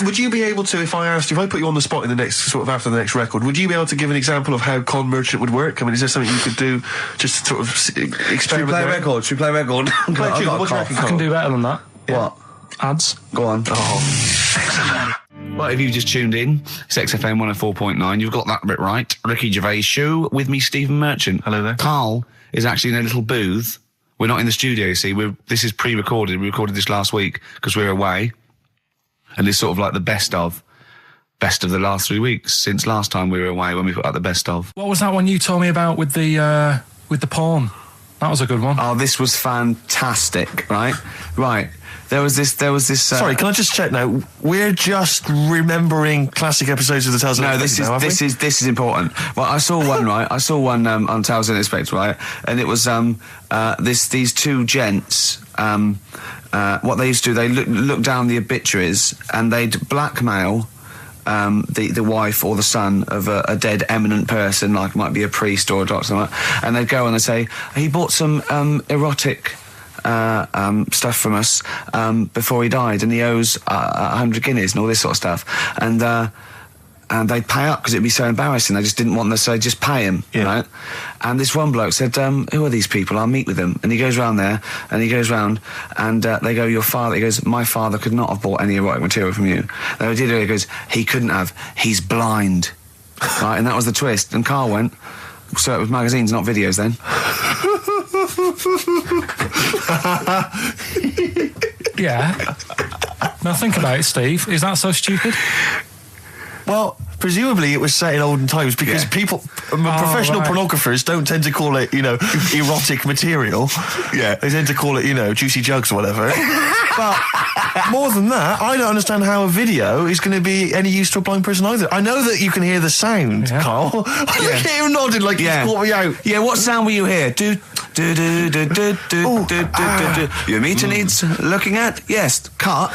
Would you be able to, if I put you on the spot in the next, after the next record, would you be able to give an example of how con merchant would work? I mean, is there something you could do just to sort of experiment? Should we play a record? I can do better than that. What? Ads. Go on. Oh. Well, if you've just tuned in, it's XFM 104.9. You've got that bit right. Ricky Gervais Show with me, Stephen Merchant. Hello there. Carl is actually in a little booth. We're not in the studio, you see. This is pre-recorded. We recorded this last week because we're away. And it's sort of like the best of the last 3 weeks since last time we were away when we put out the best of. What was that one you told me about with the porn? That was a good one. Oh, this was fantastic, right? Right. There was this. Sorry, can I just check now? We're just remembering classic episodes of the Tales Unexpected. No, this is important. Well, I saw one, right? I saw one on Tales Unexpected, right? And it was these two gents. What they used to do, they look down the obituaries and they'd blackmail the wife or the son of a dead eminent person, like might be a priest or a doctor, or something, and they'd go and they'd say, he bought some erotic stuff from us before he died, and he owes 100 guineas and all this sort of stuff, and they'd pay up because it'd be so embarrassing. They just didn't want them to say, just pay him, right? And this one bloke said, who are these people? I'll meet with them. And he goes round there, and they go, your father, he goes, my father could not have bought any erotic material from you. They did it, he goes, he couldn't have, he's blind. Right, and that was the twist. And Carl went, so it was magazines, not videos then. Yeah. Now think about it, Steve. Is that so stupid? Well, presumably it was set in olden times because professional pornographers don't tend to call it, erotic material. Yeah. They tend to call it, juicy jugs or whatever. But more than that, I don't understand how a video is going to be any use to a blind person either. I know that you can hear the sound, Carl. Look at him nodding like he's caught me out. Yeah, what sound will you hear? Your meter needs looking at? Yes. Cut.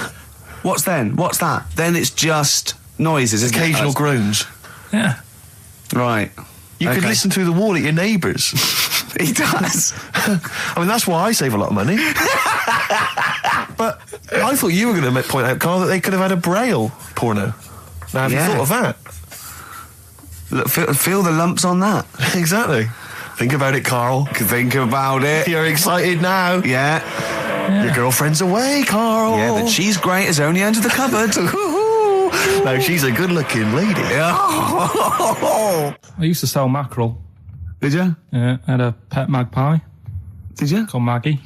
What's then? What's that? Then it's just noises, isn't it? Occasional groans. Yeah. Right. You could listen through the wall at your neighbours. He does. I mean, that's why I save a lot of money. But I thought you were going to point out, Carl, that they could have had a Braille porno. Now, have you thought of that? Look, feel the lumps on that. Exactly. Think about it, Carl. Think about it. You're excited now. Yeah. Your girlfriend's away, Carl. Yeah, the cheese grate is only under the cupboard. No, she's a good-looking lady. I used to sell mackerel. Did you? Yeah, I had a pet magpie. Did you? Called Maggie.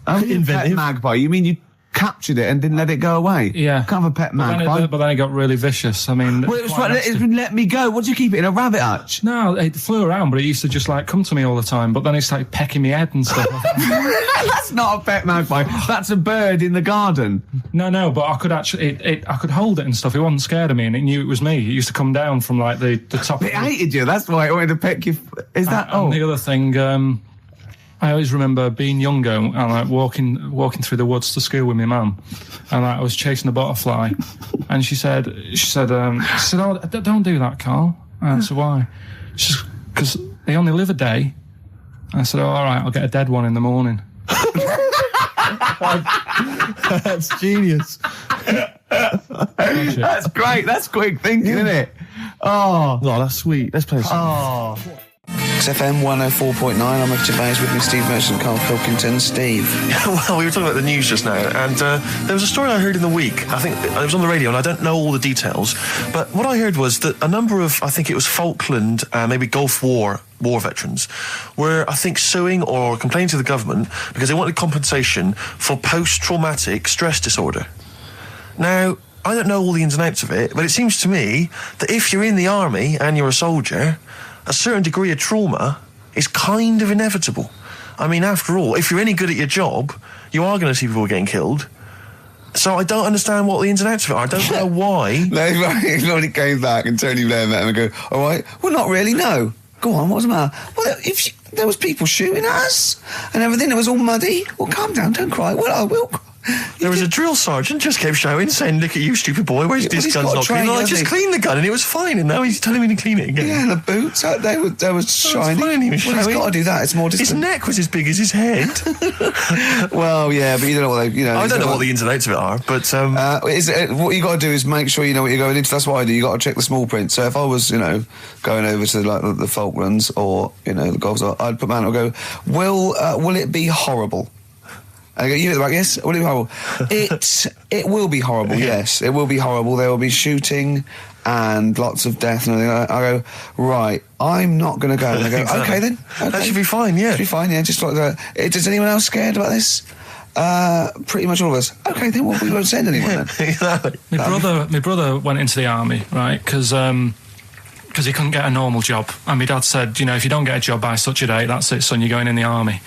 Pet magpie. You mean you captured it and didn't let it go away? Yeah. Can't have a pet magpie. But then it got really vicious. I mean... Well, it was let me go. What do you keep it in, a rabbit hutch? No, it flew around, but it used to just come to me all the time. But then it started pecking me head and stuff. That's not a pet magpie. That's a bird in the garden. No, but I could actually... I could hold it and stuff. It wasn't scared of me, and it knew it was me. It used to come down from the top. It hated you. That's why it wanted to peck you. Is that... And the other thing... I always remember being younger and walking through the woods to school with my mum, and I was chasing a butterfly, and she said, "Oh, don't do that, Carl." And I said, "Why?" She said, "Because they only live a day." I said, "Oh, all right, I'll get a dead one in the morning." That's genius. That's great. That's quick thinking, isn't it? Oh, that's sweet. Let's play a song. Oh. XFM 104.9, I'm Ricky Gervais, with me Steve Merchant, Karl Pilkington. Steve. Well, we were talking about the news just now, and there was a story I heard in the week. I think it was on the radio, and I don't know all the details, but what I heard was that a number of, I think it was Falkland, maybe Gulf War veterans were, I think, suing or complaining to the government because they wanted compensation for post-traumatic stress disorder. Now, I don't know all the ins and outs of it, but it seems to me that if you're in the army and you're a soldier, a certain degree of trauma is kind of inevitable. I mean, after all, if you're any good at your job, you are going to see people getting killed. So I don't understand what the ins and outs of it are. I don't know why. No, he already came back and Tony Blair met him and go, all right, well, not really, no. Go on, what's the matter? Well, there was people shooting at us and everything, it was all muddy. Well, calm down, don't cry. Well, I will. There was a drill sergeant just kept shouting, saying, look at you, stupid boy, where's this gun's not clean? I just cleaned the gun and it was fine, and now he's telling me to clean it again. Yeah, and the boots, they were shiny. Fine, he's got to do that, it's more discipline. His neck was as big as his head. Well, yeah, but you don't know what I don't know what the ins and outs of it are, but... what you got to do is make sure you know what you're going into. That's what I do. You got to check the small print. So if I was, going over to the Falklands or, the Gulf, I'd put my hand up and go, will it be horrible? I go, you like, yes, will it be horrible? It will be horrible, yes. It will be horrible. There will be shooting and lots of death and everything. I go, right, I'm not going to go. And I go, exactly. Okay then. Okay. That should be fine, yeah. Should be fine, yeah. Just like that. Is anyone else scared about this? Pretty much all of us. Okay, then we won't send anyone then. Exactly. My brother went into the army, right, because he couldn't get a normal job. And my dad said, if you don't get a job by such a date, that's it, son, you're going in the army.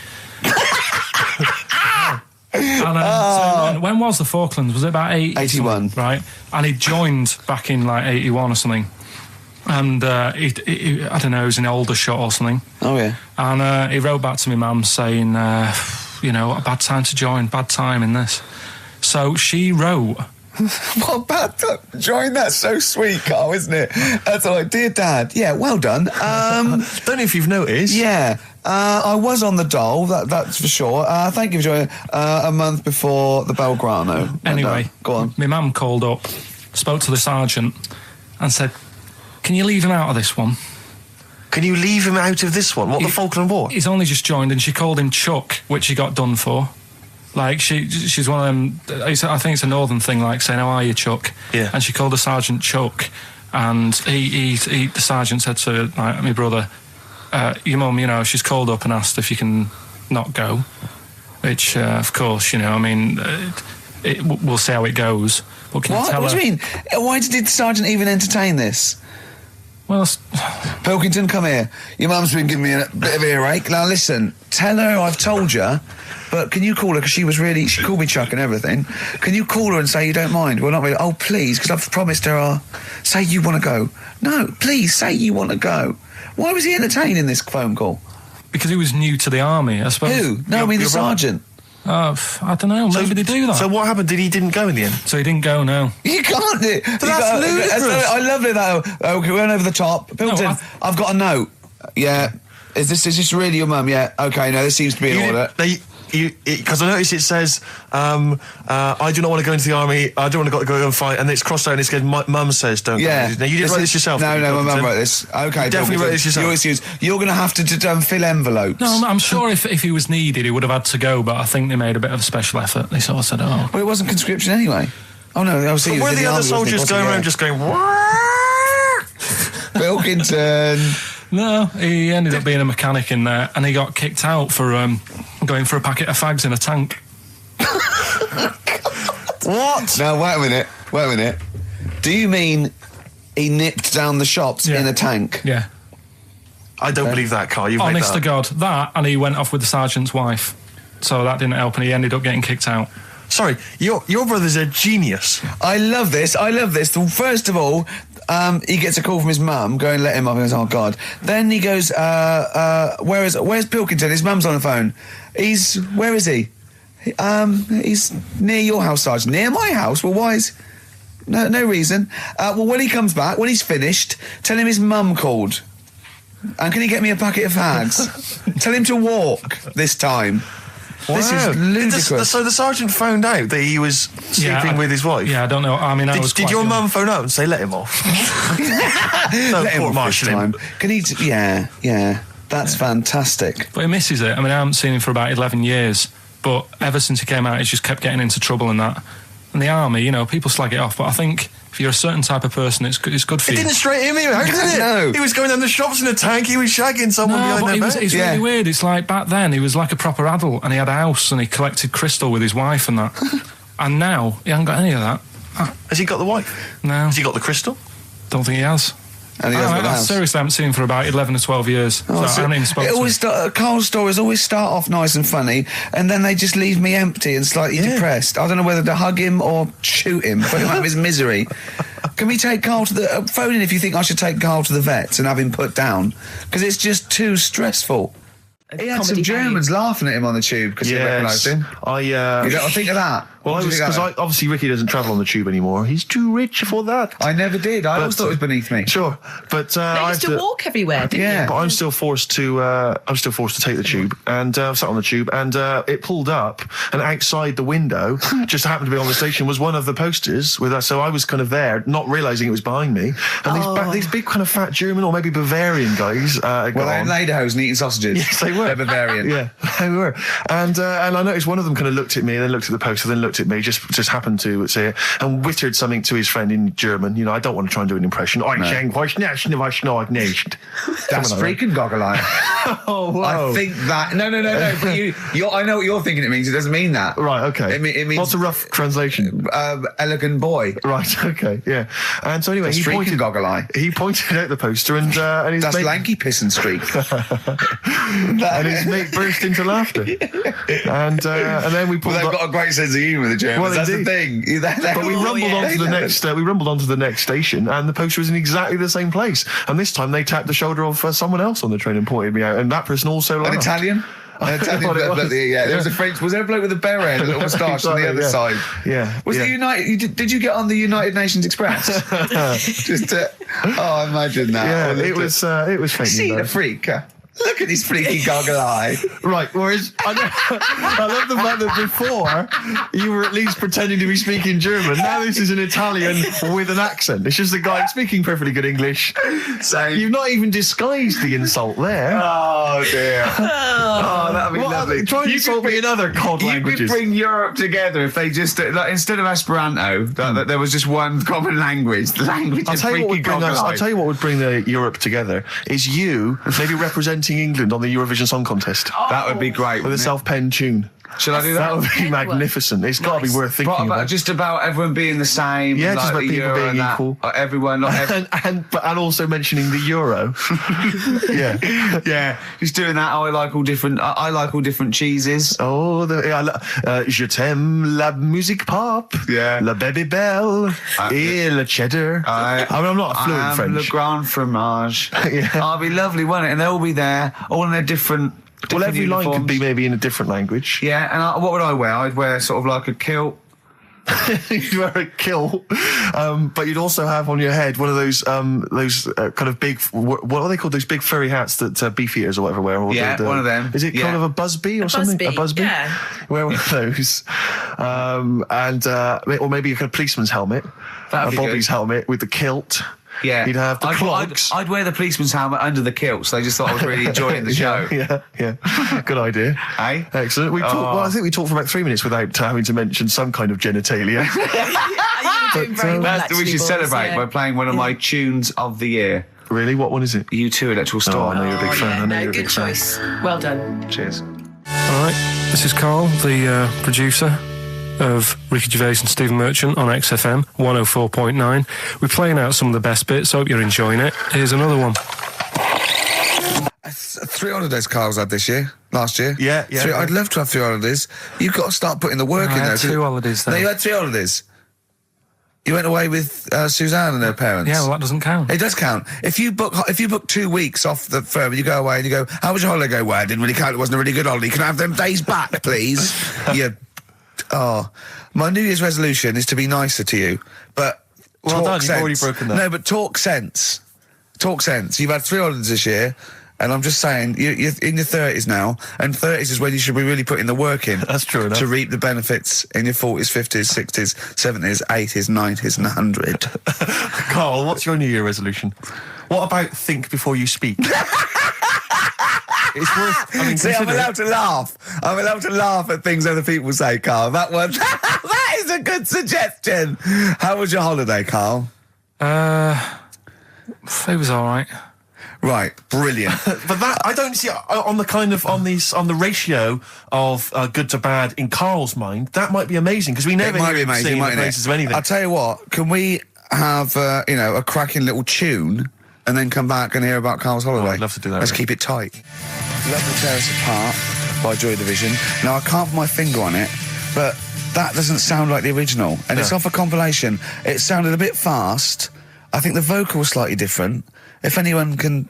And, so when was the Falklands? Was it about 81? Right, and he joined back in like 81 or something. And he I don't know, he was in Aldershot or something. Oh yeah. And he wrote back to my mum saying, a bad time to join, bad time in this. So she wrote. What bad time? Join, that's so sweet, Carl, isn't it? That's like, dear Dad, yeah, well done. Don't know if you've noticed. Yeah. I was on the dole, that's for sure. Thank you for joining a month before the Belgrano. Anyway, go on. My mum called up, spoke to the sergeant and said, can you leave him out of this one? Can you leave him out of this one? What, the Falkland War? He's only just joined, and she called him Chuck, which he got done for. Like, she's one of them, I think it's a northern thing, like saying, how are you, Chuck? Yeah. And she called the sergeant Chuck, and the sergeant said to my brother, your mum, she's called up and asked if you can not go, which, of course, we'll see how it goes. But can you tell What do you mean? Why did the sergeant even entertain this? Well, Pilkington, come here. Your mum's been giving me a bit of earache. Now, listen, tell her I've told you, but can you call her, because she called me Chuck and everything. Can you call her and say you don't mind? Well, not really. Oh, please, because I've promised her say you want to go. No, please, say you want to go. Why was he entertaining this phone call? Because he was new to the army, I suppose. Who? No, I mean the sergeant. I don't know, maybe they do that. So what happened? He didn't go in the end? So he didn't go, no. You can't do it. That's ludicrous. I love it, though. Okay, we went over the top. Pilkington, I've got a note. Yeah. Is this really your mum? Yeah. Okay, no, this seems to be in order. Because I noticed it says, I do not want to go into the army, I don't want to go and fight, and it's crossed out and it's good, mum says don't go. Now, you didn't write this yourself? No, my mum wrote this. Okay, you definitely wrote this yourself. Your excuse. You're going to have to fill envelopes. No, I'm sure if he was needed, he would have had to go, but I think they made a bit of a special effort. They sort of said, Well, it wasn't conscription anyway. Oh, no, I was seeing... Were the other soldiers going around just going... Pilkington... No, he ended up being a mechanic in there, and he got kicked out for going for a packet of fags in a tank. What? Now, wait a minute. Do you mean he nipped down the shops in a tank? Yeah. I don't believe that, Carl. You've Honest made that to God. That, and he went off with the sergeant's wife. So that didn't help, and he ended up getting kicked out. Sorry, your brother's a genius. I love this. First of all, he gets a call from his mum, go and let him up, and he goes, oh, God. Then he goes, where's Pilkington? His mum's on the phone. Where is he? He's near your house, Sergeant. Near my house? Well, why is... No reason. Well, when he comes back, when he's finished, tell him his mum called. And can he get me a packet of fags? Tell him to walk this time. This is ludicrous. So the sergeant found out that he was sleeping with his wife? Yeah, I don't know. I mean, Did your mum phone up and say, let him off? Let him off this time. Can he... Yeah. That's fantastic. But he misses it. I mean, I haven't seen him for about 11 years, but ever since he came out, he's just kept getting into trouble and that. And the army, you know, people slag it off, but I think if you're a certain type of person, it's good for you. It didn't straight him out, did it? No. He was going down the shops in a tank, he was shagging someone behind their back. It's really weird. It's like back then, he was like a proper adult and he had a house and he collected crystal with his wife and that. And now, he hasn't got any of that. Has he got the wife? No. Has he got the crystal? Don't think he has. And he hasn't got the house. Seriously, I haven't seen him for about 11 or 12 years. I haven't even spoken to him. Carl's stories always start off nice and funny, and then they just leave me empty and slightly depressed. I don't know whether to hug him or shoot him, put him out of his misery. Can we take Carl to the... phone in if you think I should take Carl to the vets and have him put down, because it's just too stressful. He had some Germans laughing at him on the tube because he recognised him. You don't think of that? Well, because obviously Ricky doesn't travel on the tube anymore. He's too rich for that. I never did. I always thought it was beneath me. Sure, but I used to walk everywhere, didn't you? But I'm still forced to. Take the tube, and I sat on the tube, and it pulled up, and outside the window, just happened to be on the station, was one of the posters with us. So I was kind of there, not realising it was behind me, and these big kind of fat German or maybe Bavarian guys. Well, they're in lederhosen eating sausages. Yes, they were. They're Bavarian. Yeah, they were. And I noticed one of them kind of looked at me, and then looked at the poster, then looked at me, just happened to say it, and wittered something to his friend in German. You know, I don't want to try and do an impression. That's freaking goggle-eye. Oh, whoa. I think that... No. But I know what you're thinking it means. It doesn't mean that. Right, okay. It means... What's a rough translation? Elegant boy. Right, okay, yeah. And so anyway, He pointed out the poster, and his that's mate... lanky piss and streak. and his mate burst into laughter. And then we pulled they've got a great sense of humour, the Germans. Well, that's indeed. the thing. But we rumbled onto the next. We rumbled onto the next station, and the poster was in exactly the same place. And this time, they tapped the shoulder of someone else on the train and pointed me out, and that person also laughed. An Italian. There was a French. Was there a bloke with a beret, a little moustache on the other side? Yeah. Was the United? Did you get on the United Nations Express? Imagine that. Yeah, it was fake. See the freak. Look at this freaky goggle eye. Right, whereas I love the fact that before you were at least pretending to be speaking German. Now this is an Italian with an accent. It's just a guy speaking perfectly good English. Same. You've not even disguised the insult there. Oh dear. Oh, that'd be lovely. Try and insult me in other cod languages. You could bring Europe together if they just instead of Esperanto, that there was just one common language. The language of freaky goggle eye. I'll tell you what would bring the Europe together is you maybe representing England on the Eurovision Song Contest. That would be great. With a self-penned tune. Should I do that? That would be magnificent. It's got to be worth thinking about. Just about everyone being the same. Yeah, just about people being equal. Everyone, not everyone. and also mentioning the euro. Yeah. Just doing that. I like all different cheeses. Oh, je t'aime la musique pop. Yeah. La baby belle. Et le cheddar. I'm not fluent in French. Le grand fromage. Yeah. I'll be lovely, won't it? And they'll all be there, all in their different. Well, every uniforms. line could be maybe in a different language. Yeah, and what would I wear? I'd wear sort of like a kilt. You'd wear a kilt, but you'd also have on your head one of those kind of big, what are they called? Those big furry hats that beef eaters or whatever wear. Or one of them. Is it kind of a busby or something? A busby? Yeah. Wear one of those, or maybe a kind of policeman's helmet, a Bobby's helmet with the kilt. Yeah, you'd have the clogs. I'd wear the policeman's helmet under the kilt, so they just thought I was really enjoying the show. Yeah. Good idea. Hey? Excellent. I think we talked for about 3 minutes without having to mention some kind of genitalia. We should celebrate by playing one of my tunes of the year. Really? What one is it? U2 Electoral Storm. I know you're a big fan. I know you're a big fan. Good choice. Well done. Cheers. All right, this is Carl, the producer of Ricky Gervais and Stephen Merchant on XFM 104.9. We're playing out some of the best bits. Hope you're enjoying it. Here's another one. 3 holidays Carl's had this year. Last year. Yeah. I'd love to have 3 holidays. You've got to start putting the work in there. 2 holidays then. No, you had 3 holidays. You went away with Suzanne and her parents. Yeah, well, that doesn't count. It does count. If you book 2 weeks off the firm, you go away and you go, how was your holiday? Go, well, it didn't really count. It wasn't a really good holiday. Can I have them days back, please? My New Year's resolution is to be nicer to you, but well done, you've already broken that. No, but talk sense. Talk sense. You've had 3 holidays this year. And I'm just saying, you're in your 30s now, and 30s is when you should be really putting the work in. That's true enough. To reap the benefits in your 40s, 50s, 60s, 70s, 80s, 90s, and 100. Carl, what's your New Year resolution? What about think before you speak? It's worth. I mean, See, I'm consider it. allowed to laugh. I'm allowed to laugh at things other people say, Carl. That one, that is a good suggestion. How was your holiday, Carl? It was all right. Right, brilliant. But that I don't see on the ratio of good to bad in Carl's mind. That might be amazing because we never It might be hear him amazing, singing the mightn't praises it? of anything. I'll tell you what. Can we have a cracking little tune and then come back and hear about Carl's holiday? I'd love to do that, Let's Rick. keep it tight. Love to Tear Us Apart by Joy Division. Now I can't put my finger on it, but that doesn't sound like the original, and it's off a compilation. It sounded a bit fast. I think the vocal was slightly different. If anyone can,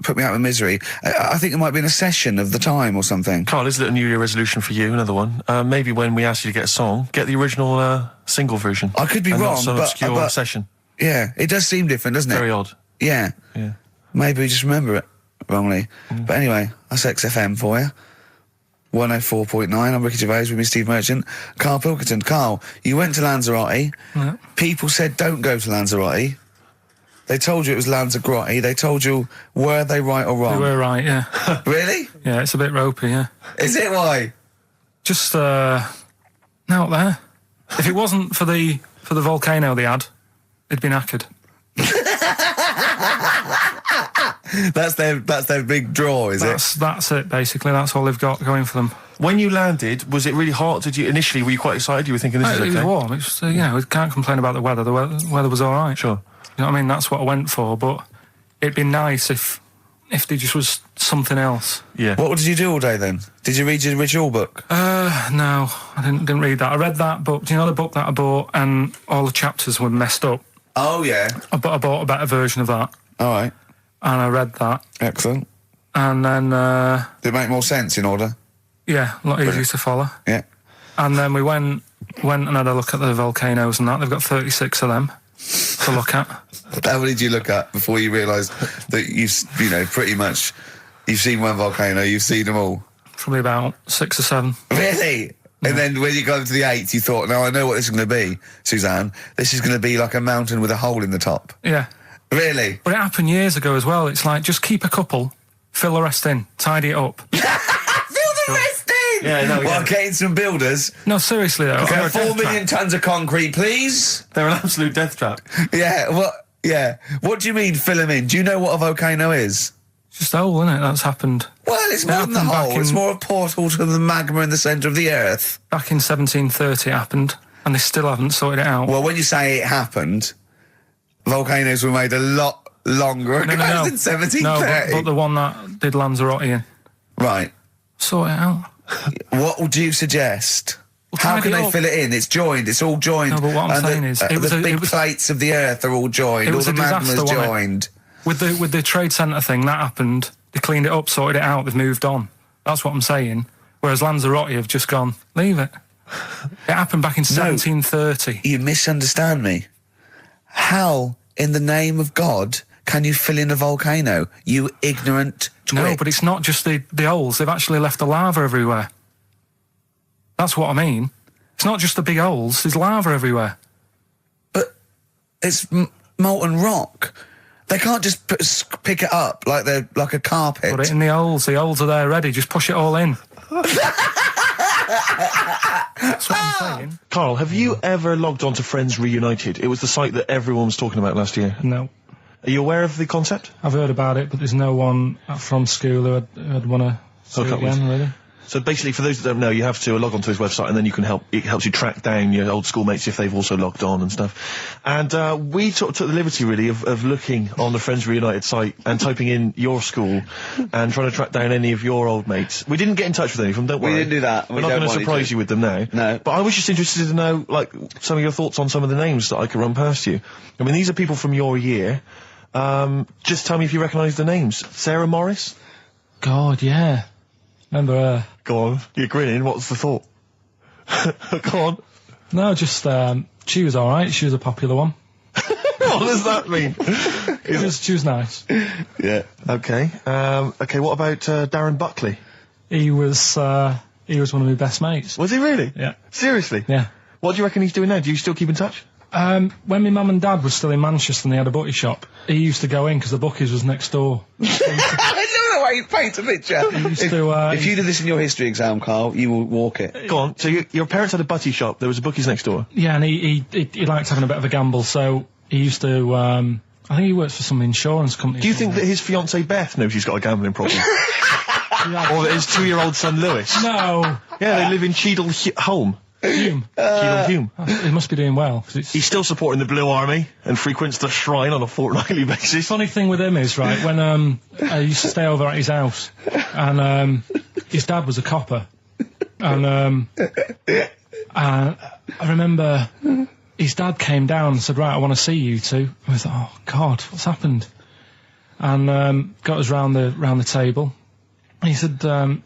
put me out of misery, I think it might be in a session of the time or something. Carl, is it a New Year resolution for you? Another one. Maybe when we ask you to get a song, get the original single version. I could be and wrong, not some but- obscure but- session. Yeah, it does seem different, doesn't it? Very odd. Yeah. Yeah. Maybe we just remember it wrongly. But anyway, that's XFM for you. 104.9, I'm Ricky Gervais with me, Steve Merchant. Karl Pilkington. Carl, you went to Lanzarote. Yeah. People said don't go to Lanzarote. They told you it was Lanzarote. They told you, were they right or We wrong? were right, yeah. Really? Yeah, it's a bit ropey, yeah. Is it why? Just, out there. If it wasn't for the volcano they had, it'd been knackered. That's their big draw, is it? That's it, basically. That's all they've got going for them. When you landed, was it really hot? Were you quite excited? You were thinking this is It okay? was warm. It's we can't complain about the weather. The weather was all right. Sure. You know what I mean? That's what I went for, but it'd be nice if there just was something else. Yeah. What did you do all day then? Did you read your ritual book? No, I didn't read that. I read that book. Do you know the book that I bought and all the chapters were messed up? Oh, yeah. I bought a better version of that, All right. and I read that, Excellent. and then, Did it make more sense in order? yeah, a lot easier to follow. Yeah. And then we went and had a look at the volcanoes and that. They've got 36 of them to look at. How many did you look at before you realised that pretty much, you've seen one volcano, you've seen them all? Probably about 6 or 7. Really? And then when you got to the 8th, you thought, now I know what this is going to be, Suzanne. This is going to be like a mountain with a hole in the top. Yeah. Really? But it happened years ago as well. It's like, just keep a couple, fill the rest in, tidy it up. Fill the rest in! Yeah, no, Well, yeah. getting some builders. No, seriously though. Okay, 4 million tonnes of concrete, please. They're an absolute death trap. Yeah, what do you mean fill them in? Do you know what a volcano is? It's just a hole, isn't it? That's happened. Well, it's more than the happened back hole. It's in- more a portal to the magma in the centre of the earth. Back in 1730 it happened, and they still haven't sorted it out. Well, when you say it happened, volcanoes were made a lot longer ago than 1730. No, but the one that did Lanzarote in. Right. Sort it out. What would you suggest? Well, How tidy can it they up. fill it in? It's joined. It's all joined. No, but what I'm And saying is, it was the a- big it was- plates of the earth are all joined. It All was the a disaster, magma's wasn't it? joined. With the trade centre thing, that happened. They cleaned it up, sorted it out, they've moved on. That's what I'm saying. Whereas Lanzarote have just gone, leave it. It happened back in 1730. You misunderstand me. How, in the name of God, can you fill in a volcano? You ignorant twit. No, but it's not just the holes. They've actually left the lava everywhere. That's what I mean. It's not just the big holes. There's lava everywhere. But it's molten rock. They can't just pick it up like they're like a carpet. Put it in the holes. The holes are there ready. Just push it all in. That's what I'm saying. Carl, have you ever logged on to Friends Reunited? It was the site that everyone was talking about last year. No. Are you aware of the concept? I've heard about it, but there's no one from school who'd want to see it Hook up with. again, really. So basically, for those that don't know, you have to log on to his website, and then it helps you track down your old schoolmates if they've also logged on and stuff. And we took the liberty, really, of looking on the Friends Reunited site and typing in your school and trying to track down any of your old mates. We didn't get in touch with any of them, don't worry. We didn't do that. We're not going to surprise you with them now. No. But I was just interested to know, like, some of your thoughts on some of the names that I could run past you. I mean, these are people from your year. Just tell me if you recognise the names. Sarah Morris? God, yeah. Remember her? Go on, you're grinning. What's the thought? Go on. No, just, she was alright. She was a popular one. Oh, What does that mean? She was nice. Yeah. Okay. Okay. What about Darren Buckley? He was one of my best mates. Was he really? Yeah. Seriously? Yeah. What do you reckon he's doing now? Do you still keep in touch? When my mum and dad were still in Manchester and they had a butty shop, he used to go in because the bookies was next door. I know the way you paint a picture. If you did this in your history exam, Carl, you will walk it. Go on. So your parents had a butty shop. There was a bookies next door. Yeah, and he liked having a bit of a gamble, so he used to. I think he works for some insurance company. Do you think that his fiancée Beth knows he's got a gambling problem? Or that his 2-year-old son Lewis? No. Yeah, they live in Cheadle Home. Hume. Cheadle Hume. He must be doing well. He's still supporting the Blue Army and frequents the shrine on a fortnightly basis. Funny thing with him is, right, when I used to stay over at his house, and his dad was a copper, and I remember his dad came down and said, right, I want to see you two. And I was like, oh God, what's happened? And got us round the table. And he said, do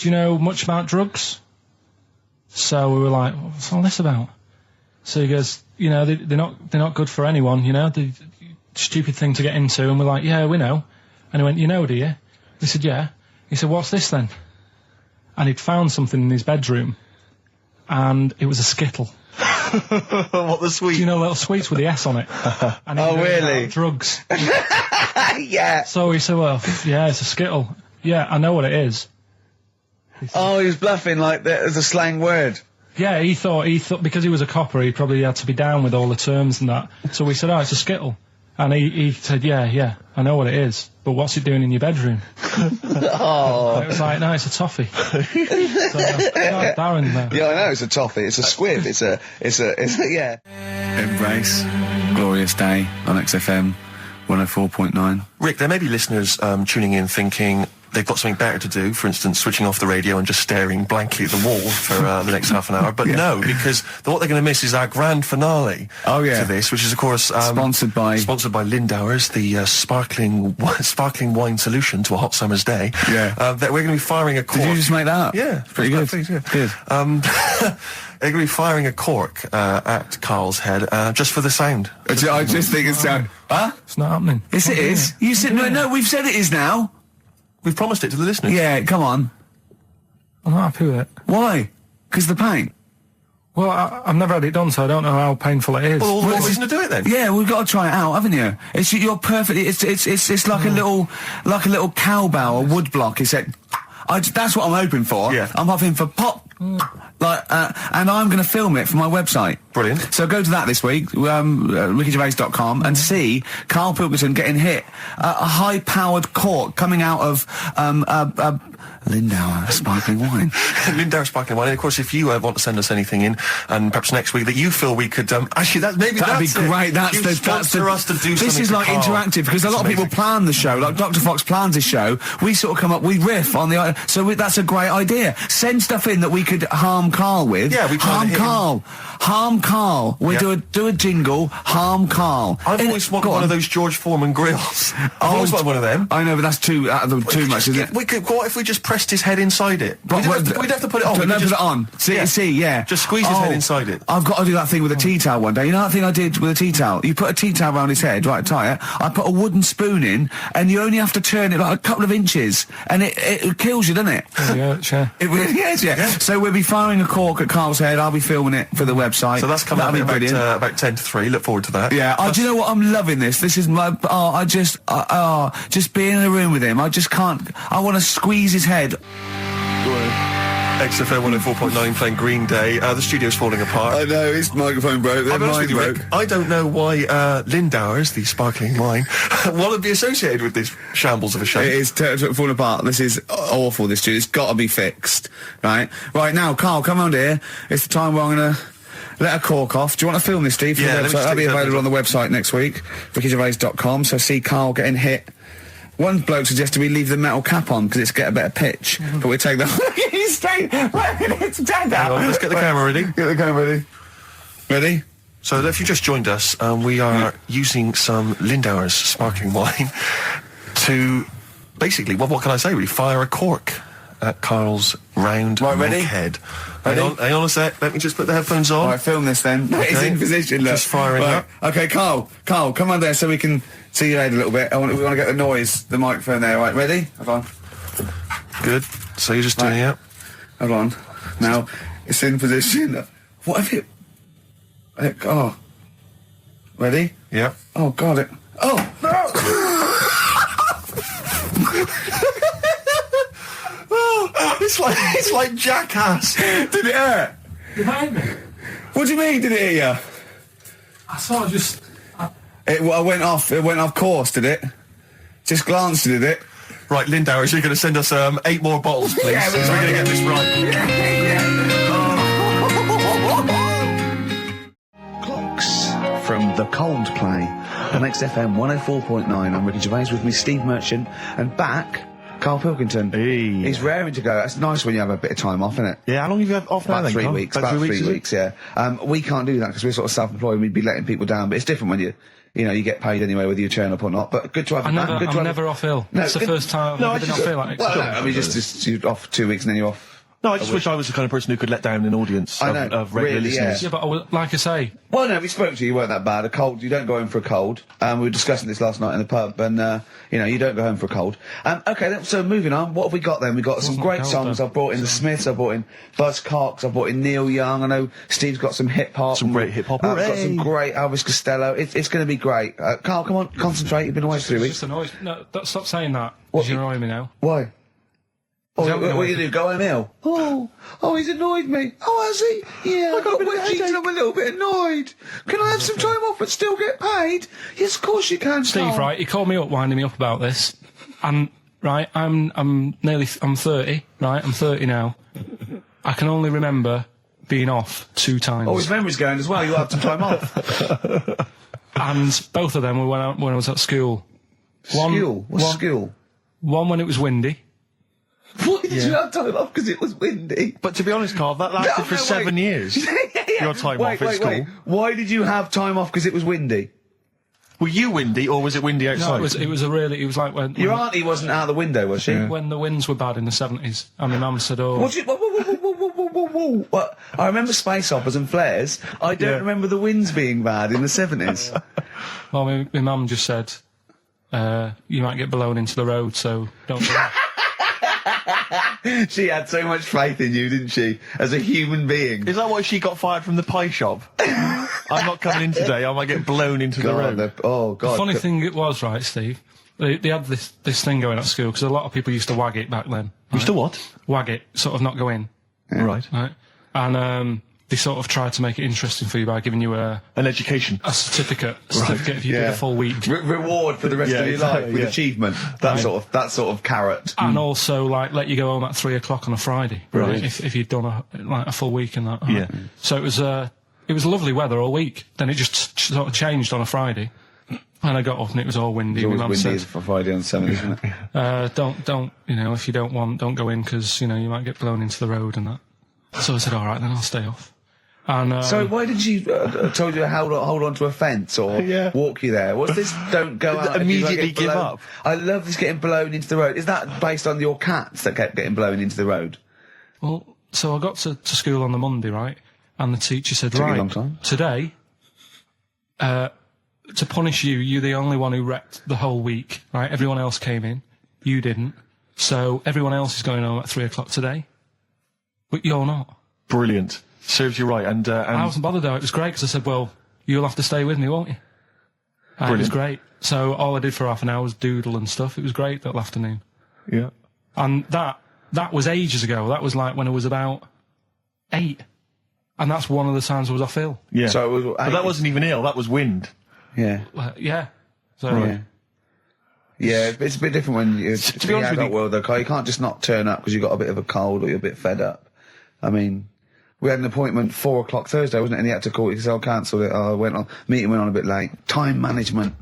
you know much about drugs? So we were like, what's all this about? So he goes, you know, they're not good for anyone, you know, the stupid thing to get into. And we're like, yeah, we know. And he went, you know, do you? We said, yeah. He said, what's this then? And he'd found something in his bedroom, and it was a Skittle. What, the sweet? Do you know, little sweets with the S on it? And Oh, really? Drugs. Yeah. So he said, well, yeah, it's a Skittle. Yeah, I know what it is. Oh, he was bluffing like that as a slang word. Yeah, he thought because he was a copper, he probably had to be down with all the terms and that. So we said, oh, it's a Skittle. And he said, yeah, I know what it is, but what's it doing in your bedroom? Oh. It was like, no, it's a toffee. So, Darren, Yeah, I know, it's a toffee, it's a squib, it's a, yeah. Embrace, glorious day on XFM 104.9. Rick, there may be listeners tuning in thinking they've got something better to do, for instance, switching off the radio and just staring blankly at the wall for the next half an hour. But no, because what they're going to miss is our grand finale to this, which is, of course... sponsored by Lindauer's, the sparkling wine solution to a hot summer's day. Yeah. That we're going to be firing a cork. Did you just make that up? Yeah. Pretty good. Please, yeah. Good. They're going to be firing a cork at Carl's head just for the sound. I just think it's sound... Huh? It's not happening. Yes, it is. You said... No, we've said it is now. We've promised it to the listeners. Yeah, come on. I'm not happy with it. Why? Because the pain? Well, I've never had it done, so I don't know how painful it is. Well, all the more reason to do it then. Yeah, we've got to try it out, haven't you? You're perfect. It's like a little cowbell or wood block. That's what I'm hoping for. Yeah. I'm hoping for pop. And I'm going to film it for my website. Brilliant. So go to that this week, rickygervais.com, and see Karl Pilkington getting hit. A high-powered cork coming out of Lindauer sparkling wine. Lindauer sparkling wine. And of course, if you want to send us anything in, and perhaps next week that you feel we could actually that'd be great. That's us to do. This is like interactive because a lot of people plan the show. Like Dr. Fox plans his show. We sort of come up, we riff on the. So that's a great idea. Send stuff in that we could harm Karl with. Yeah, we harm Karl. Harm Karl. We do a jingle. Harm Karl. I've always wanted one of those George Foreman grills. I've always wanted one of them. I know, but that's too much, isn't it? What if we just pressed his head inside it? We'd have to put it on. Put it on. See. Just squeeze his head inside it. I've got to do that thing with a tea towel one day. You know that thing I did with a tea towel? You put a tea towel around his head, right, tie it. I put a wooden spoon in, and you only have to turn it like a couple of inches, and it kills you, doesn't it? Yeah, sure. It really is, yeah. So we'll be firing a cork at Karl's head. I'll be filming it for the website. So that's coming up about 10 to 3. Look forward to that. Yeah. Do you know what? I'm loving this. This is my... just being in a room with him. I just can't... I want to squeeze his head. XFM 104.9 playing Green Day. The studio's falling apart. I know, his microphone broke. I'll be honest with you, Rick, I don't know why Lindauer's, the sparkling wine, want to be associated with this shambles of a show. It is falling apart. This is awful, this studio. It's got to be fixed. Right now, Karl, come on here. It's the time where I'm going to... let a cork off. Do you want to film this, Steve? Yeah, that'll be available on the website next week, rickygervais.com. So see Karl getting hit. One bloke suggested we leave the metal cap on because it's get a better pitch, but we take that. He's straight. It's dead out. Let's get the camera ready. Get the camera ready. Ready? So if you just joined us, we are using some Lindauer's sparkling wine to basically, what can I say? Really fire a cork at Carl's round ready? head. Ready? Hang on a sec. Let me just put the headphones on. All right, film this then. Okay. He's in position, look. Just firing up. Okay, Carl, come on there so we can see your head a little bit. We want to get the noise, the microphone there. Right, ready? Hold on. Good. So you're just doing it. Hold on. Now, it's in position. What have you... Oh. Ready? Yeah. Oh, God, it... Oh, no! Oh, it's like Jackass. Did it hurt? Remind me. What do you mean, did it hit you? I sort of just... It went off course, did it? Just glanced, did it? Right, Lindauer, is you going to send us 8 more bottles, please? Yeah, Because we're going to get this right. Clocks from the Coldplay on XFM 104.9. I'm Ricky Gervais, with me Steve Merchant, and back Karl Pilkington. Hey. He's raring to go. That's nice when you have a bit of time off, isn't it? Yeah, how long have you had off now About then, 3 Carl? weeks. About 3 weeks, yeah. We can't do that because we're sort of self-employed and we'd be letting people down. But it's different when you get paid anyway, whether you turn up or not. But good to have you back. Good to I'm have never off ill. No, it's the good- first time I've been off ill. Like, Well, no, I mean, just you're off 2 weeks and then you're off. No, I just wish I was the kind of person who could let down an audience I know, of regular really, listeners. yeah, but like I say, Well, no, we spoke to you. You weren't that bad. A cold, you don't go home for a cold. We were discussing this last night in the pub, and you don't go home for a cold. Okay, so moving on. What have we got then? We got some great cold, songs. though. I've brought in the Smiths. I've brought in Buzz Cox. I've brought in Neil Young. I know Steve's got some hip hop. Some great hip hop. I've got Hooray! some great Elvis Costello. It's going to be great. Carl, come on, concentrate. You've been away for 3 it's weeks. just annoying. No, stop saying that. What? Because you're annoying me now. Why? Oh, Is that what what you do? Go home ill? Oh, he's annoyed me. Oh, has he? Yeah, I got wet jeans. I'm a little bit annoyed. Can I have some time off but still get paid? Yes, of course you can, Steve, Carl. right? He called me up, winding me up about this, and right, I'm 30, right? I'm 30 now. I can only remember being off 2 times. Oh, his memory's going as well. You had some time off. And both of them were when I was at school. School? What's school? One when it was windy. Why did you have time off? Because it was windy. But to be honest, Carl, that lasted for 7 years. Your time off at school. Why did you have time off? Because it was windy. Were you windy, or was it windy outside? No, it was like when Your auntie wasn't out the window, was she? when the winds were bad in the 70s, and my mum said, "Oh, What? What? I remember space operas and flares. I don't remember the winds being bad in the 70s. well, my mum just said you might get blown into the road, so don't." Do that. She had so much faith in you, didn't she? As a human being. Is that why she got fired from the pie shop? I'm not coming in today. I might get blown into the road. God. The funny thing it was, right, Steve, they had this thing going at school, because a lot of people used to wag it back then. Used to what? Wag it, sort of not go in, Right. right? And they sort of tried to make it interesting for you by giving you a An education. certificate if you did a full week. Reward for the rest of your life with achievement. That sort of carrot. And also, like, let you go home at 3 o'clock on a Friday, Right. If you'd done a full week and that. Right? Yeah. So it was lovely weather all week. Then it just sort of changed on a Friday, and I got up and it was all windy. It's My always mum windy said, for Friday on 7, isn't it? "Don't if you don't want, don't go in because you might get blown into the road and that." So I said, "All right, then I'll stay off." And So why did she told you to hold on to a fence or walk you there? What's this? Don't go out. Immediately if you give blown- up. I love this getting blown into the road. Is that based on your cats that kept getting blown into the road? well, so I got to school on the Monday, right? And the teacher said, Took you a "Right, long time. today, to punish you, you're the only one who wrecked the whole week, right? Everyone else came in, you didn't. So everyone else is going home at 3 o'clock today, but you're not." Brilliant. Serves you right. And I wasn't bothered though. It was great because I said, "Well, you'll have to stay with me, won't you?" And it was great. So all I did for half an hour was doodle and stuff. It was great that afternoon. yeah. And that was ages ago. That was like when I was about 8. And that's one of the times I was off ill. Yeah. So it was, but that wasn't even ill. That was wind. Yeah. Yeah. So Yeah, it's a bit different when you're to be honest with adult you- world, though, Carl. You can't just not turn up because you've got a bit of a cold or you're a bit fed up. I mean, we had an appointment 4 o'clock Thursday, wasn't it? And he had to call it because I cancelled it. Meeting went on a bit late. Time management.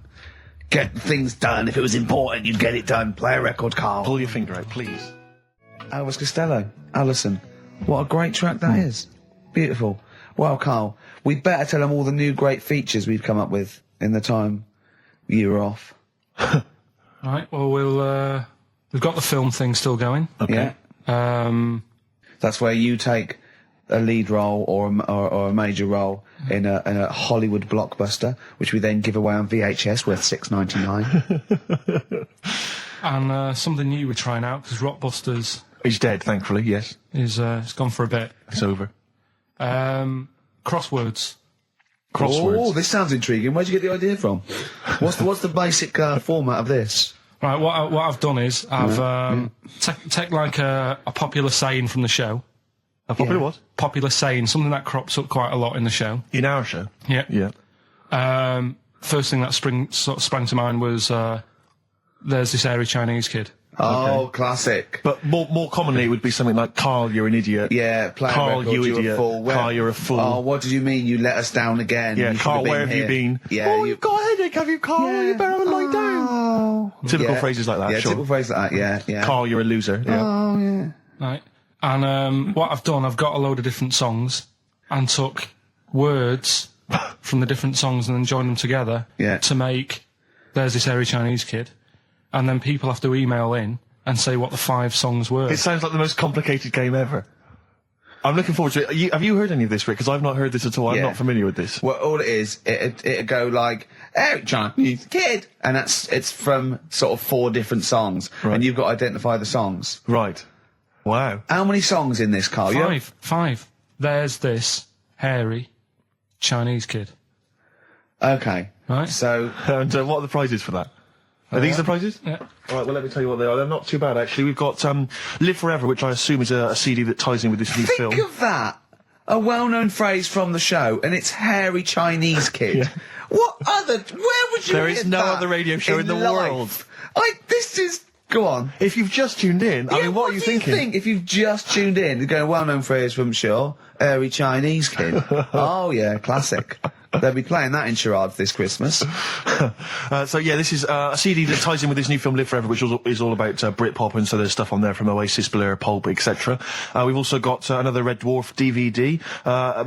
Get things done. If it was important, you'd get it done. Play a record, Carl. Pull your finger out, please. Elvis Costello, Alison. What a great track that is. Beautiful. Well, Carl, we better tell them all the new great features we've come up with in the time you were off. Right. Well, we've got the film thing still going. Okay. Yeah. That's where you take a lead role or a major role in a Hollywood blockbuster, which we then give away on VHS worth $6.99. And something new we're trying out, because Rockbusters He's dead, thankfully, yes. is it's gone for a bit. It's over. Crosswords. Oh, this sounds intriguing. Where'd you get the idea from? What's the basic format of this? Right, what I've done is I've take like a popular saying from the show. A popular what? Popular saying, something that crops up quite a lot in the show. In our show? Yeah. Yeah. First thing that sprang to mind was there's this airy Chinese kid. Oh, classic. But more commonly, it would be something like, Carl, you're an idiot. Yeah, Carl, you idiot. Carl, you're a fool. Oh, what did you mean? You let us down again. Yeah, You Carl, should where have you here. been? Yeah, you've got a headache, have you, Carl? Yeah. You better lie down. Oh. Typical phrases like that, Yeah, sure. typical phrases like that, yeah. Carl, you're a loser. Yeah. Oh, yeah. Right. And what I've done, I've got a load of different songs and took words from the different songs and then joined them together to make There's This Airy Chinese Kid. And then people have to email in and say what the 5 songs were. It sounds like the most complicated game ever. I'm looking forward to it. Have you heard any of this, Rick? Because I've not heard this at all. I'm not familiar with this. Well, all it is, it'd go like, Eric Chinese Kid, and it's from sort of 4 different songs, Right. and you've got to identify the songs. Right. Wow. How many songs in this, Carl? 5. There's this hairy Chinese kid. Okay. Right. So, And what are the prizes for that? Are these the prizes? Yeah. All right, well, let me tell you what they are. They're not too bad, actually. We've got Live Forever, which I assume is a CD that ties in with this new film. think of that. A well-known phrase from the show, and it's hairy Chinese kid. Yeah. What other... Where would you There hear is no that other radio show in the life? world. This is... Go on. If you've just tuned in, I Yeah, mean, what are you do you thinking? think if you've just tuned in? You're going, well-known phrase from Shaw, hairy Chinese kid. Oh, yeah, classic. They'll be playing that in charades this Christmas. So yeah, this is a CD that ties in with this new film Live Forever, which is all about Britpop, and so there's stuff on there from Oasis, Blur, Pulp, etc. We've also got another Red Dwarf DVD,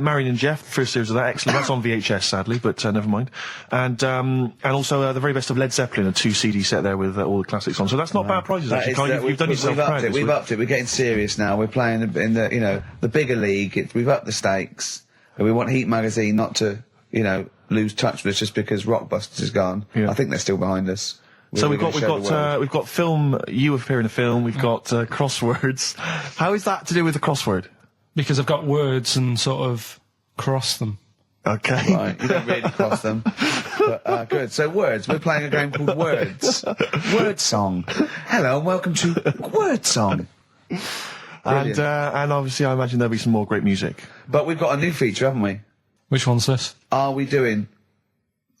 Marion and Jeff, first series of that, excellent. That's on VHS, sadly, but never mind. And also the very best of Led Zeppelin, a 2 CD set there with all the classics on. So that's not bad prizes, actually. Carl, you've done yourself proud this We've week. upped it. We're getting serious now. We're playing in the the bigger league. We've upped the stakes. And we want Heat Magazine not to lose touch with us just because Rockbusters is gone. Yeah. I think they're still behind us. So We've got film. You appear in a film. We've got crosswords. How is that to do with the crossword? Because I've got words and sort of cross them. Okay. Right, you don't really cross them. But, good. So words. We're playing a game called Words. Word Song. Hello and welcome to Word Song. And obviously, I imagine there'll be some more great music. But we've got a new feature, haven't we? Which one's this? Are we doing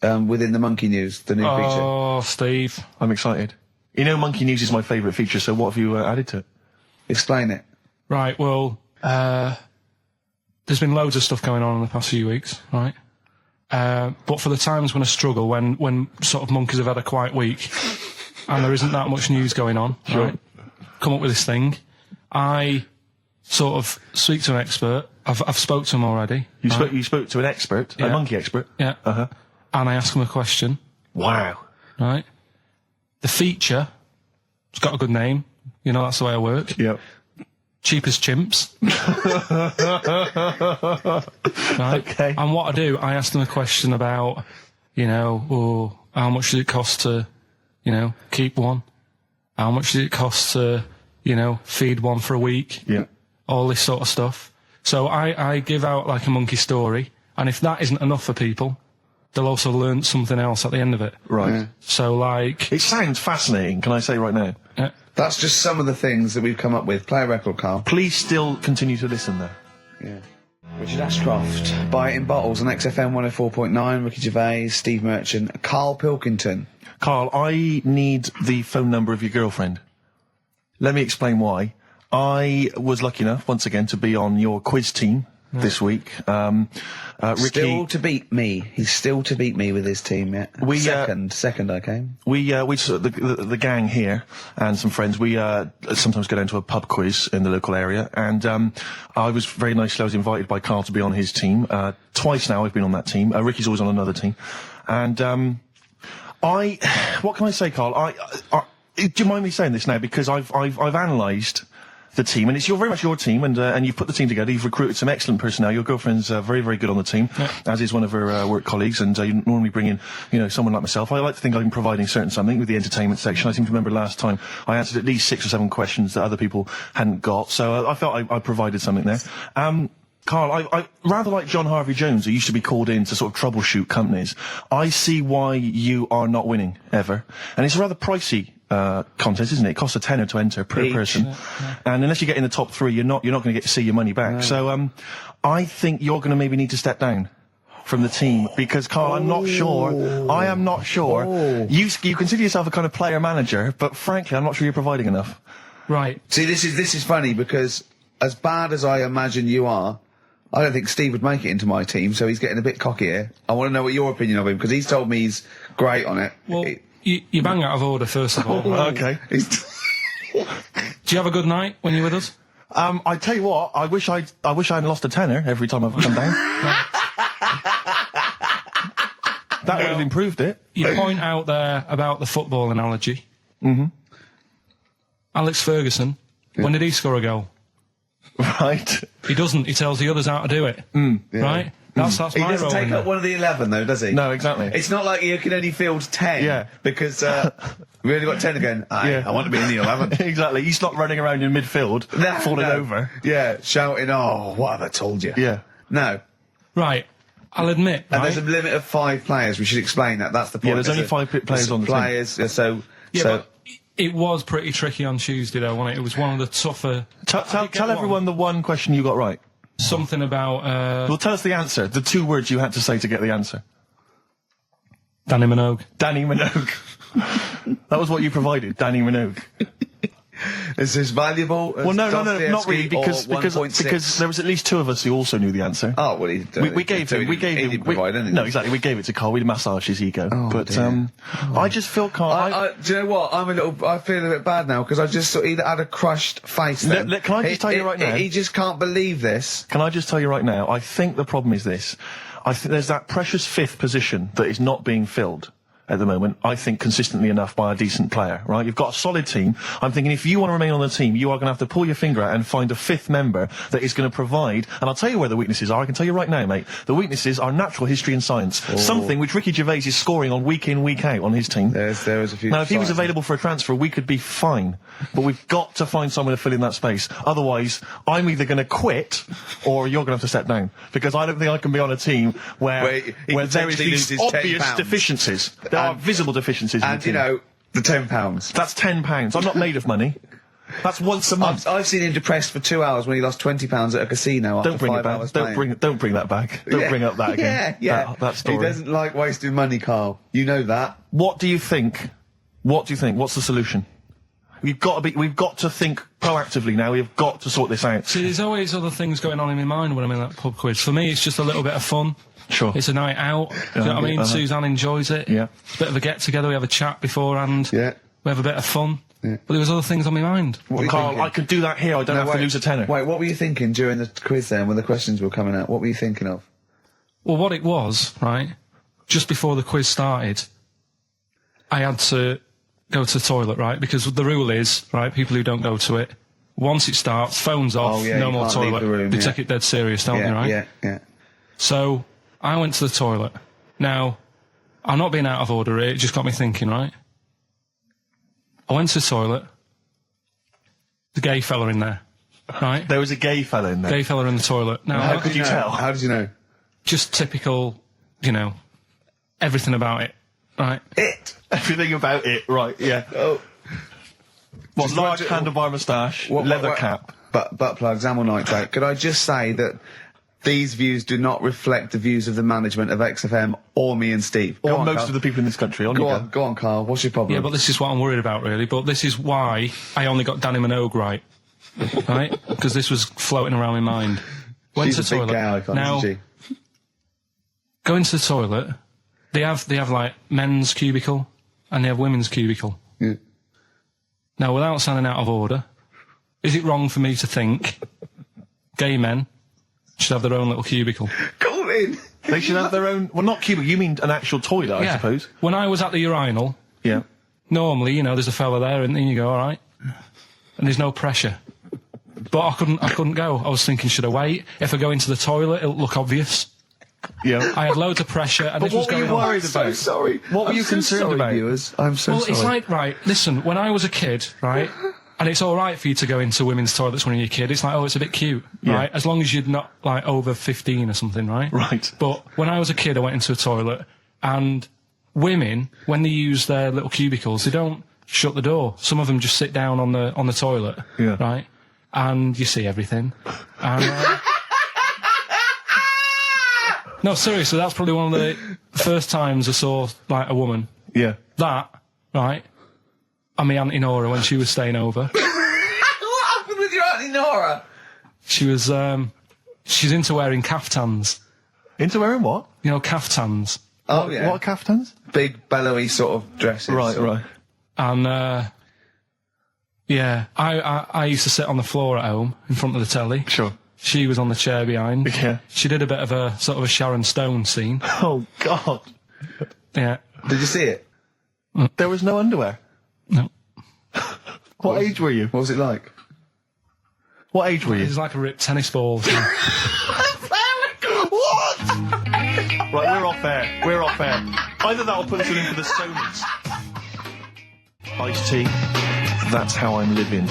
within the Monkey News, the new feature? Oh, Steve. I'm excited. You know, Monkey News is my favourite feature. So what have you added to it? Explain it. Right, well, there's been loads of stuff going on in the past few weeks, right? But for the times when I struggle, when sort of monkeys have had a quiet week, and there isn't that much news going on, right? Come up with this thing. I sort of speak to an expert. I've spoke to him already. You spoke to an expert, a monkey expert. Yeah. Uh-huh. And I ask him a question. Wow. Right. The feature, it's got a good name. That's the way I work. Yep. Cheapest chimps. Right. Okay. And what I do, I ask them a question about, how much does it cost to, keep one? How much does it cost to, feed one for a week? Yeah. All this sort of stuff. So I give out like a monkey story, and if that isn't enough for people, they'll also learn something else at the end of it. Right. Yeah. So like... It sounds fascinating, can I say right now? That's just some of the things that we've come up with. Play a record, Carl. Please still continue to listen there. Yeah. Richard Ashcroft. Buy it in bottles on XFM 104.9. Ricky Gervais, Steve Merchant, Karl Pilkington. Carl, I need the phone number of your girlfriend. Let me explain why. I was lucky enough, once again, to be on your quiz team this week. Ricky... Still to beat me. He's still to beat me with his team, yeah. Second I came. We the gang here and some friends, we sometimes go down to a pub quiz in the local area, and I was very nicely, I was invited by Carl to be on his team. Twice now I've been on that team. Ricky's always on another team. And what can I say, Carl? Do you mind me saying this now? Because I've analysed the team, and it's very much your team, and you've put the team together. You've recruited some excellent personnel. Your girlfriend's very, very good on the team, as is one of her work colleagues. And you normally bring in, someone like myself. I like to think I'm providing something with the entertainment section. I seem to remember last time I answered at least 6 or 7 questions that other people hadn't got. So I felt I provided something there. Karl, I rather like John Harvey Jones, who used to be called in to sort of troubleshoot companies. I see why you are not winning ever, and it's a rather pricey contest, isn't it? It costs a tenner to enter per person, and unless you get in the top 3, you're not going to get to see your money back. No. So I think you're going to maybe need to step down from the team, because Karl, I am not sure. You consider yourself a kind of player manager, but frankly, I'm not sure you're providing enough. Right. See, this is funny, because as bad as I imagine you are, I don't think Steve would make it into my team, so he's getting a bit cocky here. I want to know what your opinion of him, because he's told me he's great on it. Well, you bang out of order, first of all. Okay. Do you have a good night when you're with us? I tell you what, I wish I'd lost a tenner every time I've come down. That would have improved it. You point out there about the football analogy. Mm-hmm. Alex Ferguson, when did he score a goal? Right. He doesn't. He tells the others how to do it. Right? That's he my doesn't role. take up one of the 11, though, does he? No, exactly. It's not like you can only field 10. Because we only got 10 again. I want to be in the 11. Exactly. He's not running around in midfield, falling over. Yeah, shouting, "Oh, what have I told you?" Yeah. No. Right. I'll admit. And there's a limit of 5 players. We should explain that. That's the point. Yeah, there's only 5 players on the team. But it was pretty tricky on Tuesday, though, wasn't it? It was one of the tougher... Tell everyone the one question you got right. Something about... Well, tell us the answer. The 2 words you had to say to get the answer. Danny Minogue. Danny Minogue. That was what you provided, Danny Minogue. Is this valuable? Well, no, not really, because there was at least 2 of us who also knew the answer. Oh, well, we gave him. No, exactly. We gave it to Karl. We massaged his ego. Oh, but I just feel Karl. Do you know what? I feel a bit bad now, because I just sort of had a crushed face. Then. Can I just tell you right now? He just can't believe this. Can I just tell you right now? I think the problem is this. I think there's that precious 5th position that is not being filled at the moment, I think, consistently enough by a decent player, right? You've got a solid team. I'm thinking if you want to remain on the team, you are going to have to pull your finger out and find a 5th member that is going to provide, and I'll tell you where the weaknesses are. I can tell you right now, mate. The weaknesses are natural history and science. Something which Ricky Gervais is scoring on week in, week out on his team. There was a few. Now, if he was available for a transfer, we could be fine. But we've got to find someone to fill in that space. Otherwise, I'm either going to quit, or you're going to have to step down. Because I don't think I can be on a team where there is these obvious deficiencies. There are visible deficiencies. And, the £10. That's £10. I'm not made of money. That's once a month. I've seen him depressed for 2 hours when he lost £20 at a casino after 5 hours playing. Don't bring that back. Don't bring up that again. That story. He doesn't like wasting money, Karl. You know that. What do you think? What's the solution? We've got to think proactively now. We've got to sort this out. See, there's always other things going on in my mind when I'm in that pub quiz. For me, it's just a little bit of fun. Sure. It's a night out. Do you know what I mean? Suzanne enjoys it. Yeah. It's a bit of a get-together. We have a chat beforehand. Yeah. We have a bit of fun. Yeah. But there was other things on my mind. Karl, I could do that here. I don't have to lose a tenner. Wait, what were you thinking during the quiz then, when the questions were coming out? What were you thinking of? Well, what it was, right, just before the quiz started, I had to go to the toilet, right? Because the rule is, right, people who don't go to it, once it starts, phones off, no more toilet. They take it dead serious, don't they, right? Yeah. So I went to the toilet. Now, I'm not being out of order here, it just got me thinking, right? I went to the toilet. The gay fella in there, right? There was a gay fella in there? Gay fella in the toilet. Now, how could you tell? How did you know? Just typical, everything about it, right? Everything about it, right, yeah. Oh. What, large handlebar moustache, leather cap. Butt plugs, amyl nitrate. Could I just say that these views do not reflect the views of the management of XFM or me and Steve. Or most of the people in this country. Go on, Karl. What's your problem? Yeah, but this is what I'm worried about, really. But this is why I only got Danny Minogue right. Right? Because this was floating around my mind. Went to the toilet. Big gay icon, now, isn't she? Go into the toilet. They have like men's cubicle and they have women's cubicle. Yeah. Now, without sounding out of order, is it wrong for me to think gay men should have their own little cubicle? Go in. They should have their own... Well, not cubicle. You mean an actual toilet, I suppose. When I was at the urinal, normally, there's a fella there and then you go, all right. And there's no pressure. But I couldn't go. I was thinking, should I wait? If I go into the toilet, it'll look obvious. Yeah. I had loads of pressure, and But this was what were going you on. worried about? Sorry. What were you concerned about? Viewers. I'm so Well, sorry. it's like, right, listen, when I was a kid, right, and it's all right for you to go into women's toilets when you're a kid. It's like, oh, it's a bit cute, right? As long as you're not, like, over 15 or something, right? Right. But when I was a kid, I went into a toilet, and women, when they use their little cubicles, they don't shut the door. Some of them just sit down on the toilet, right? And you see everything. And, no, seriously, that's probably one of the first times I saw, like, a woman. Yeah. That, right, and my Auntie Nora when she was staying over. What happened with your Auntie Nora? She was, she's into wearing caftans. Into wearing what? You know, caftans. Oh, yeah. What are caftans? Big, bellowy sort of dresses. Right. And, yeah, I used to sit on the floor at home in front of the telly. Sure. She was on the chair behind. Yeah. She did a bit of a sort of a Sharon Stone scene. Oh, God. Yeah. Did you see it? There was no underwear. No. What age were you? What was it like? What age were It you? was like a ripped tennis ball. So. What? Right, we're off air. We're off air. Either that or put us in for the Sonys. Iced tea. That's how I'm living.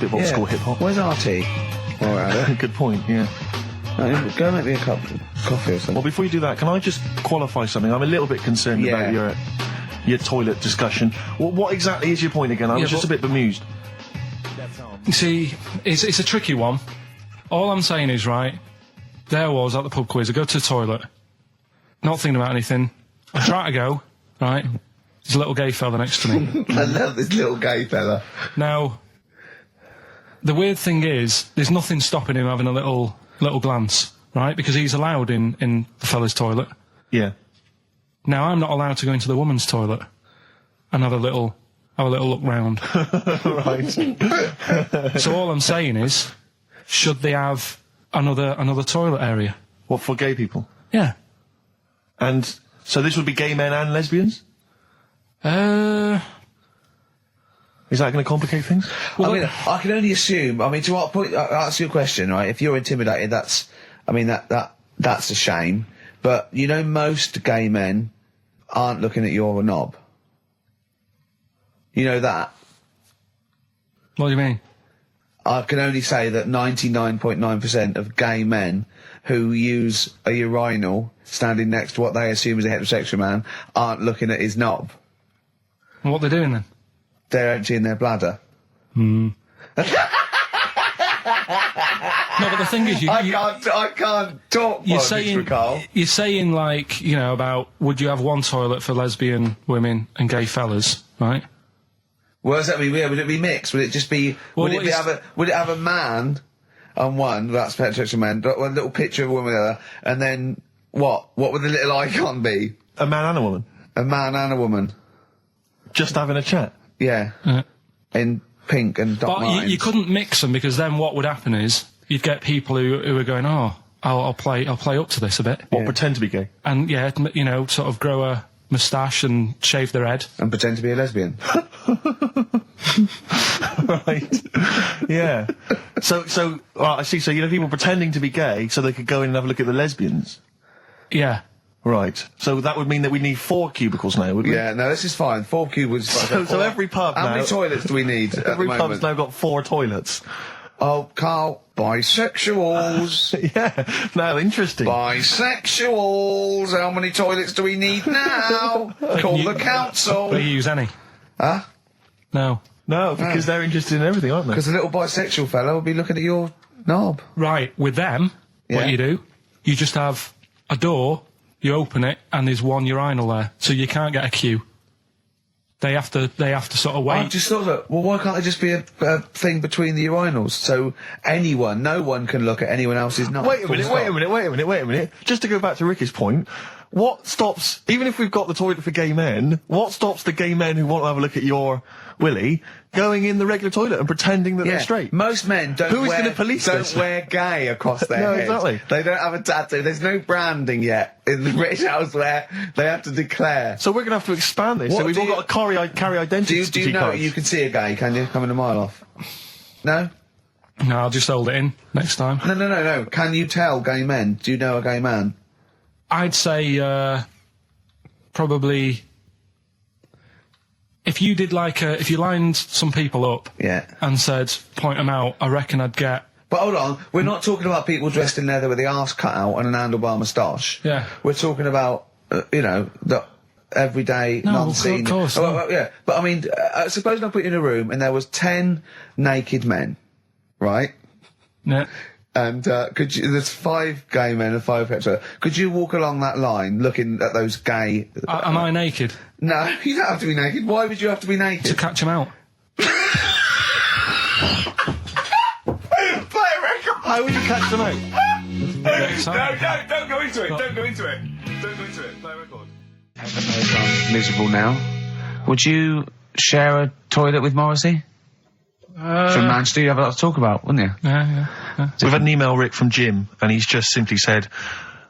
Bit of old school hip hop. Where's our tea? All right. Good point, yeah. Go make me a cup of coffee or something. Well, before you do that, can I just qualify something? I'm a little bit concerned about your toilet discussion. What exactly is your point again? I was just a bit bemused. You see, it's a tricky one. All I'm saying is, right, there I was at the pub quiz. I go to the toilet, not thinking about anything. I try to go, right? There's a little gay fella next to me. I love this little gay fella. Now, the weird thing is, there's nothing stopping him having a little glance, right? Because he's allowed in the fella's toilet. Yeah. Now, I'm not allowed to go into the woman's toilet and have a little look round. Right. So all I'm saying is, should they have another toilet area? What, for gay people? Yeah. And so this would be gay men and lesbians? Is that going to complicate things? Well, I mean, I can only assume. I mean, to what point? I'll ask you a question, right? If you're intimidated, that's a shame. But you know, most gay men aren't looking at your knob. You know that. What do you mean? I can only say that 99.9% of gay men who use a urinal standing next to what they assume is a heterosexual man aren't looking at his knob. And what they're doing then? They're emptying their bladder. No, but the thing is, I can't talk. you're politics for Carl. saying like, you know, about would you have one toilet for lesbian women and gay fellas, right? What does that mean? Would it be mixed? Would it just be? Well, would it have a man on one? That's heterosexual man. But one little picture of a woman, there, and then what? What would the little icon be? A man and a woman? A man and a woman. Just having a chat? Yeah. In pink and dot But lines. you couldn't mix them because then what would happen is you'd get people who are going, oh, I'll play up to this a bit, What, pretend to be gay? and yeah, you know, sort of grow a moustache and shave their head. And pretend to be a lesbian. Right. Yeah. So, I see. So, you know, people pretending to be gay so they could go in and have a look at the lesbians. Yeah. Right. So that would mean that we need 4 cubicles now, would we? Yeah, no, this is fine. 4 cubicles. So every pub How now... many toilets do we need at Every the pub's moment? now got 4 toilets. Oh, Carl, bisexuals. Yeah. Now, interesting. Bisexuals. How many toilets do we need now? Call the council. Will you use any? Huh? No. No, because they're interested in everything, aren't they? Because the little bisexual fella will be looking at your knob. Right. With them, Yeah. what you do, you just have a door. You open it, and there's one urinal there, so you can't get a queue. They have to sort of wait. I just thought that, well, why can't there just be a thing between the urinals? So no one can look at anyone else's knob. Wait a minute. Just to go back to Ricky's point, what stops, even if we've got the toilet for gay men, what stops the gay men who want to have a look at your willy going in the regular toilet and pretending that they're straight? Most men don't Who is gonna police this? wear gay across their No, head. exactly. They don't have a tattoo. There's no branding yet in the British house where they have to declare. So we're going to have to expand this. What So we've do all you- got to carry identity Do you know cards. you can see a gay, can you? Coming a mile off. No? No, I'll just hold it in next time. No. Can you tell gay men? Do you know a gay man? I'd say probably if you did if you lined some people up and said point them out, I reckon I'd get. But hold on, we're not talking about people dressed in leather with the arse cut out and an handlebar moustache. Yeah. We're talking about the everyday, non-seen. Of course. Yeah, but I mean, suppose I put you in a room and there was 10 naked men, right? Yeah. And there's 5 gay men and 5 hetero. Could you walk along that line looking at those gay... Am I naked? No, you don't have to be naked. Why would you have to be naked? To catch them out. Play a record! How would you catch them out? No, don't go into it. Don't go into it. Don't go into it. Play a record. Miserable now. Would you share a toilet with Morrissey? From Manchester, you have a lot to talk about, wouldn't you? Yeah. We've had an email, Rick, from Jim, and he's just simply said,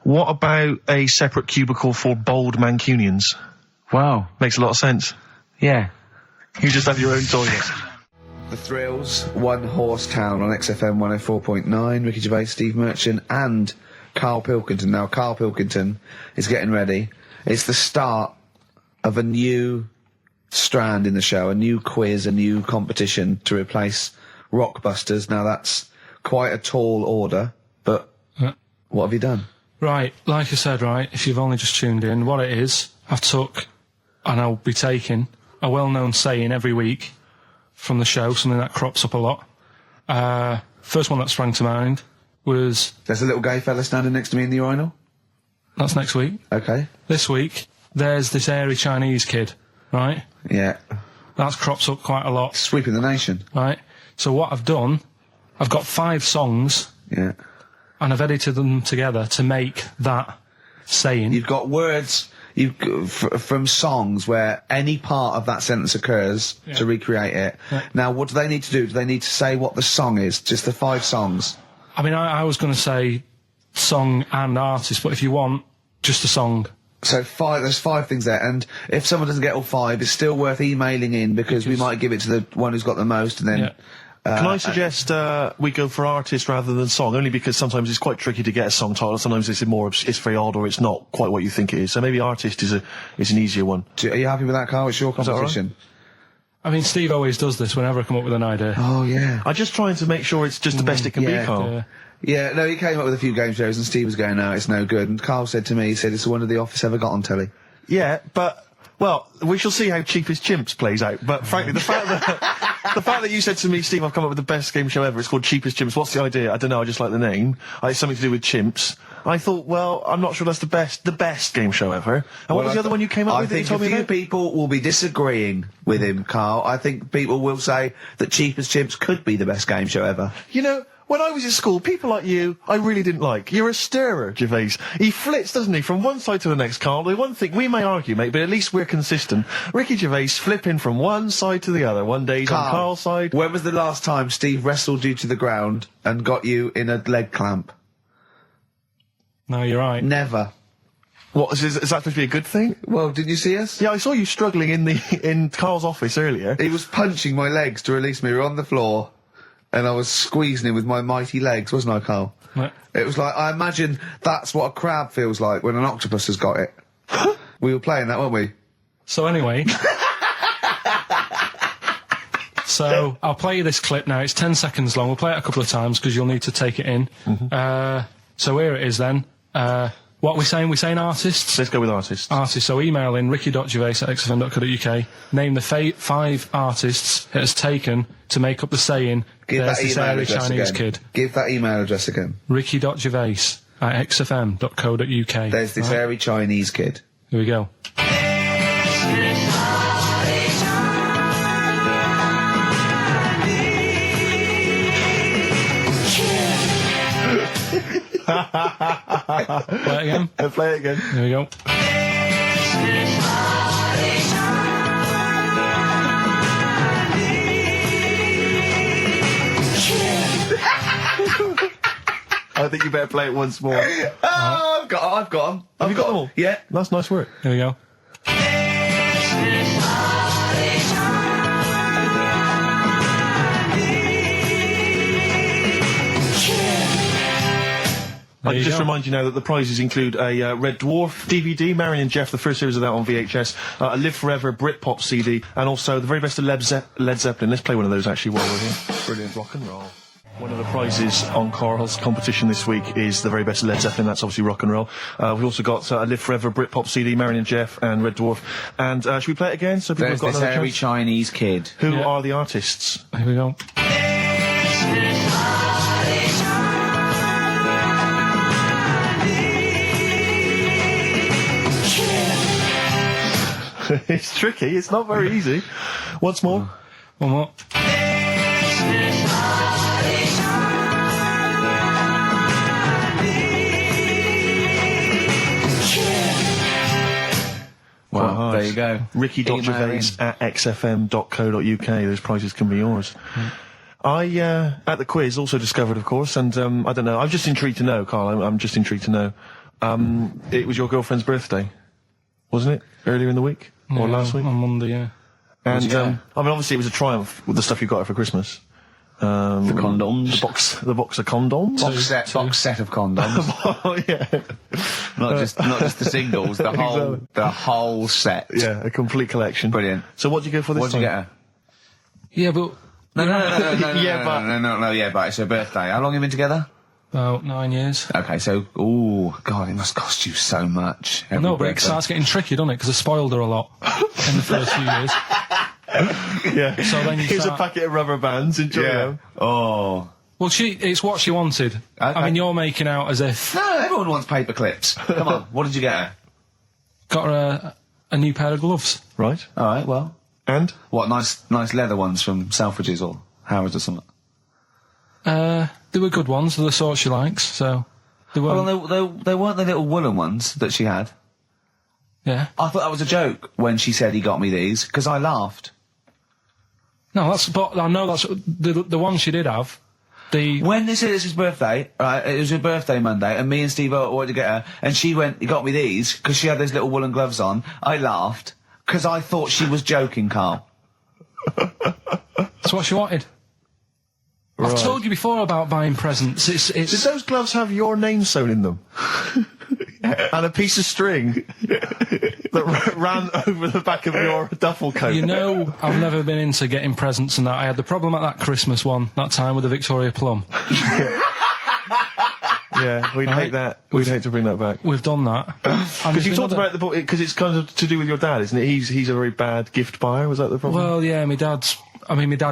what about a separate cubicle for bold Mancunians? Wow. Makes a lot of sense. Yeah. You just have your own toilet. The Thrills, One Horse Town on XFM 104.9, Ricky Gervais, Steve Merchant, and Karl Pilkington. Now, Karl Pilkington is getting ready. It's the start of a new strand in the show, a new quiz, a new competition to replace Rockbusters. Now, that's quite a tall order, but what have you done? Right, like I said, if you've only just tuned in, what it is, I've took, and I'll be taking, a well-known saying every week from the show, something that crops up a lot. First one that sprang to mind was... There's a little gay fella standing next to me in the urinal? That's next week. Okay. This week, there's this airy Chinese kid, right? Yeah. That crops up quite a lot. Sweeping the nation. Right. So what I've done, I've got 5 songs. Yeah. And I've edited them together to make that saying. You've got words from songs where any part of that sentence occurs to recreate it. Yeah. Now, what do they need to do? Do they need to say what the song is? Just the 5 songs? I mean, I was going to say song and artist, but if you want, just a song. So there's 5 things there, and if someone doesn't get all 5, it's still worth emailing in because we might give it to the one who's got the most, and then... Yeah. Can I suggest we go for artist rather than song? Only because sometimes it's quite tricky to get a song title. Sometimes it's very odd, or it's not quite what you think it is. So maybe artist is an easier one. Are you happy with that, Carl? It's your competition. I mean, Steve always does this whenever I come up with an idea. Oh, yeah. I'm just trying to make sure it's just the best it can be, Carl. Yeah, no, he came up with a few game shows and Steve was going, no, it's no good. And Carl said to me, he said, it's the one of The Office ever got on telly. Yeah, but... Well, we shall see how Cheapest Chimps plays out. But frankly, the fact that you said to me, Steve, I've come up with the best game show ever, it's called Cheapest Chimps. What's the idea? I don't know, I just like the name. It's something to do with chimps. I thought, well, I'm not sure that's the best game show ever. And what was the other one you came up with that you told me about? I think a few people will be disagreeing with him, Carl. I think people will say that Cheapest Chimps could be the best game show ever. You know, when I was in school, people like you, I really didn't like. You're a stirrer, Gervais. He flits, doesn't he, from one side to the next, Carl. The one thing, we may argue, mate, but at least we're consistent. Ricky Gervais flipping from one side to the other. One day he's on Carl's side. When was the last time Steve wrestled you to the ground and got you in a leg clamp? No, you're right. Never. What, is that supposed to be a good thing? Well, did you see us? Yeah, I saw you struggling in Carl's office earlier. He was punching my legs to release me. We were on the floor. And I was squeezing him with my mighty legs, wasn't I, Carl? Right. It was like, I imagine that's what a crab feels like when an octopus has got it. We were playing that, weren't we? So anyway... So, I'll play you this clip now. It's 10 seconds long. We'll play it a couple of times because you'll need to take it in. So here it is then. What are we saying? We're saying artists? Let's go with artists. Artists. So email in ricky.gervais@xfm.co.uk. Name the 5 artists it has taken to make up the saying, Give there's that this email airy address Chinese again. kid. Give that email address again. ricky.gervais@xfm.co.uk. There's this airy Chinese kid. Here we go. Play it again. Play it again. Here we go. I think you better play it once more. Oh, I've got them. Have you got them all? Yeah. That's nice work. Here we go. I can just remind you now that the prizes include a Red Dwarf DVD, Marion and Jeff, the first series of that on VHS, a Live Forever Britpop CD, and also the very best of Led Zeppelin. Let's play one of those actually while we're here. Brilliant rock and roll. One of the prizes on Carl's competition this week is the very best of Led Zeppelin. That's obviously rock and roll. We've also got a Live Forever Britpop CD, Marion and Jeff, and Red Dwarf. And should we play it again? So people There's have got this another hairy chance? Chinese kid. Who are the artists? Here we go. It's tricky. It's not very easy. Once more. One more. Well, there you go. Ricky.Gervais at xfm.co.uk. Those prizes can be yours. I, at the quiz, also discovered, of course, and I don't know, I'm just intrigued to know, Carl, I'm just intrigued to know. It was your girlfriend's birthday, wasn't it? Earlier in the week? Or last week? On Monday, yeah. And, I mean, obviously it was a triumph with the stuff you got her for Christmas. The condoms. The box of condoms. Box set of condoms. Oh, yeah. not just the singles, the whole set. Yeah, a complete collection. Brilliant. So what did you go for this What did time? you get her? Yeah, but No, but it's her birthday. How long have you been together? about 9 years. Okay, so, God, it must cost you so much. I know, but it starts getting tricky, doesn't it? Because I spoiled her a lot in the first few years. Yeah. So then you Here's start... a packet of rubber bands. Enjoy them. Oh. Well, it's what she wanted. I mean, you're making out as if... No, everyone wants paper clips. Come on, what did you get her? Got her a new pair of gloves. Right. All right, well. And? What, nice leather ones from Selfridges or Harrods or something? They were good ones, the sort she likes, so... They weren't... Well, they weren't the little woolen ones that she had. Yeah. I thought that was a joke when she said he got me these, because I laughed. No, but I know that's... The one she did have, When they said it's his birthday, right, it was her birthday Monday, and me and Steve wanted to get her, and she went, he got me these, because she had those little woolen gloves on. I laughed, because I thought she was joking, Carl. That's what she wanted. I've told you before about buying presents. Did those gloves have your name sewn in them? And a piece of string that ran over the back of your duffel coat? You know, I've never been into getting presents and that. I had the problem at that Christmas one, that time with the Victoria Plum. Yeah, we'd hate that. We'd hate to bring that back. We've done that. Because you talked about the book, because it's kind of to do with your dad, isn't it? He's a very bad gift buyer, was that the problem? Well, yeah, my dad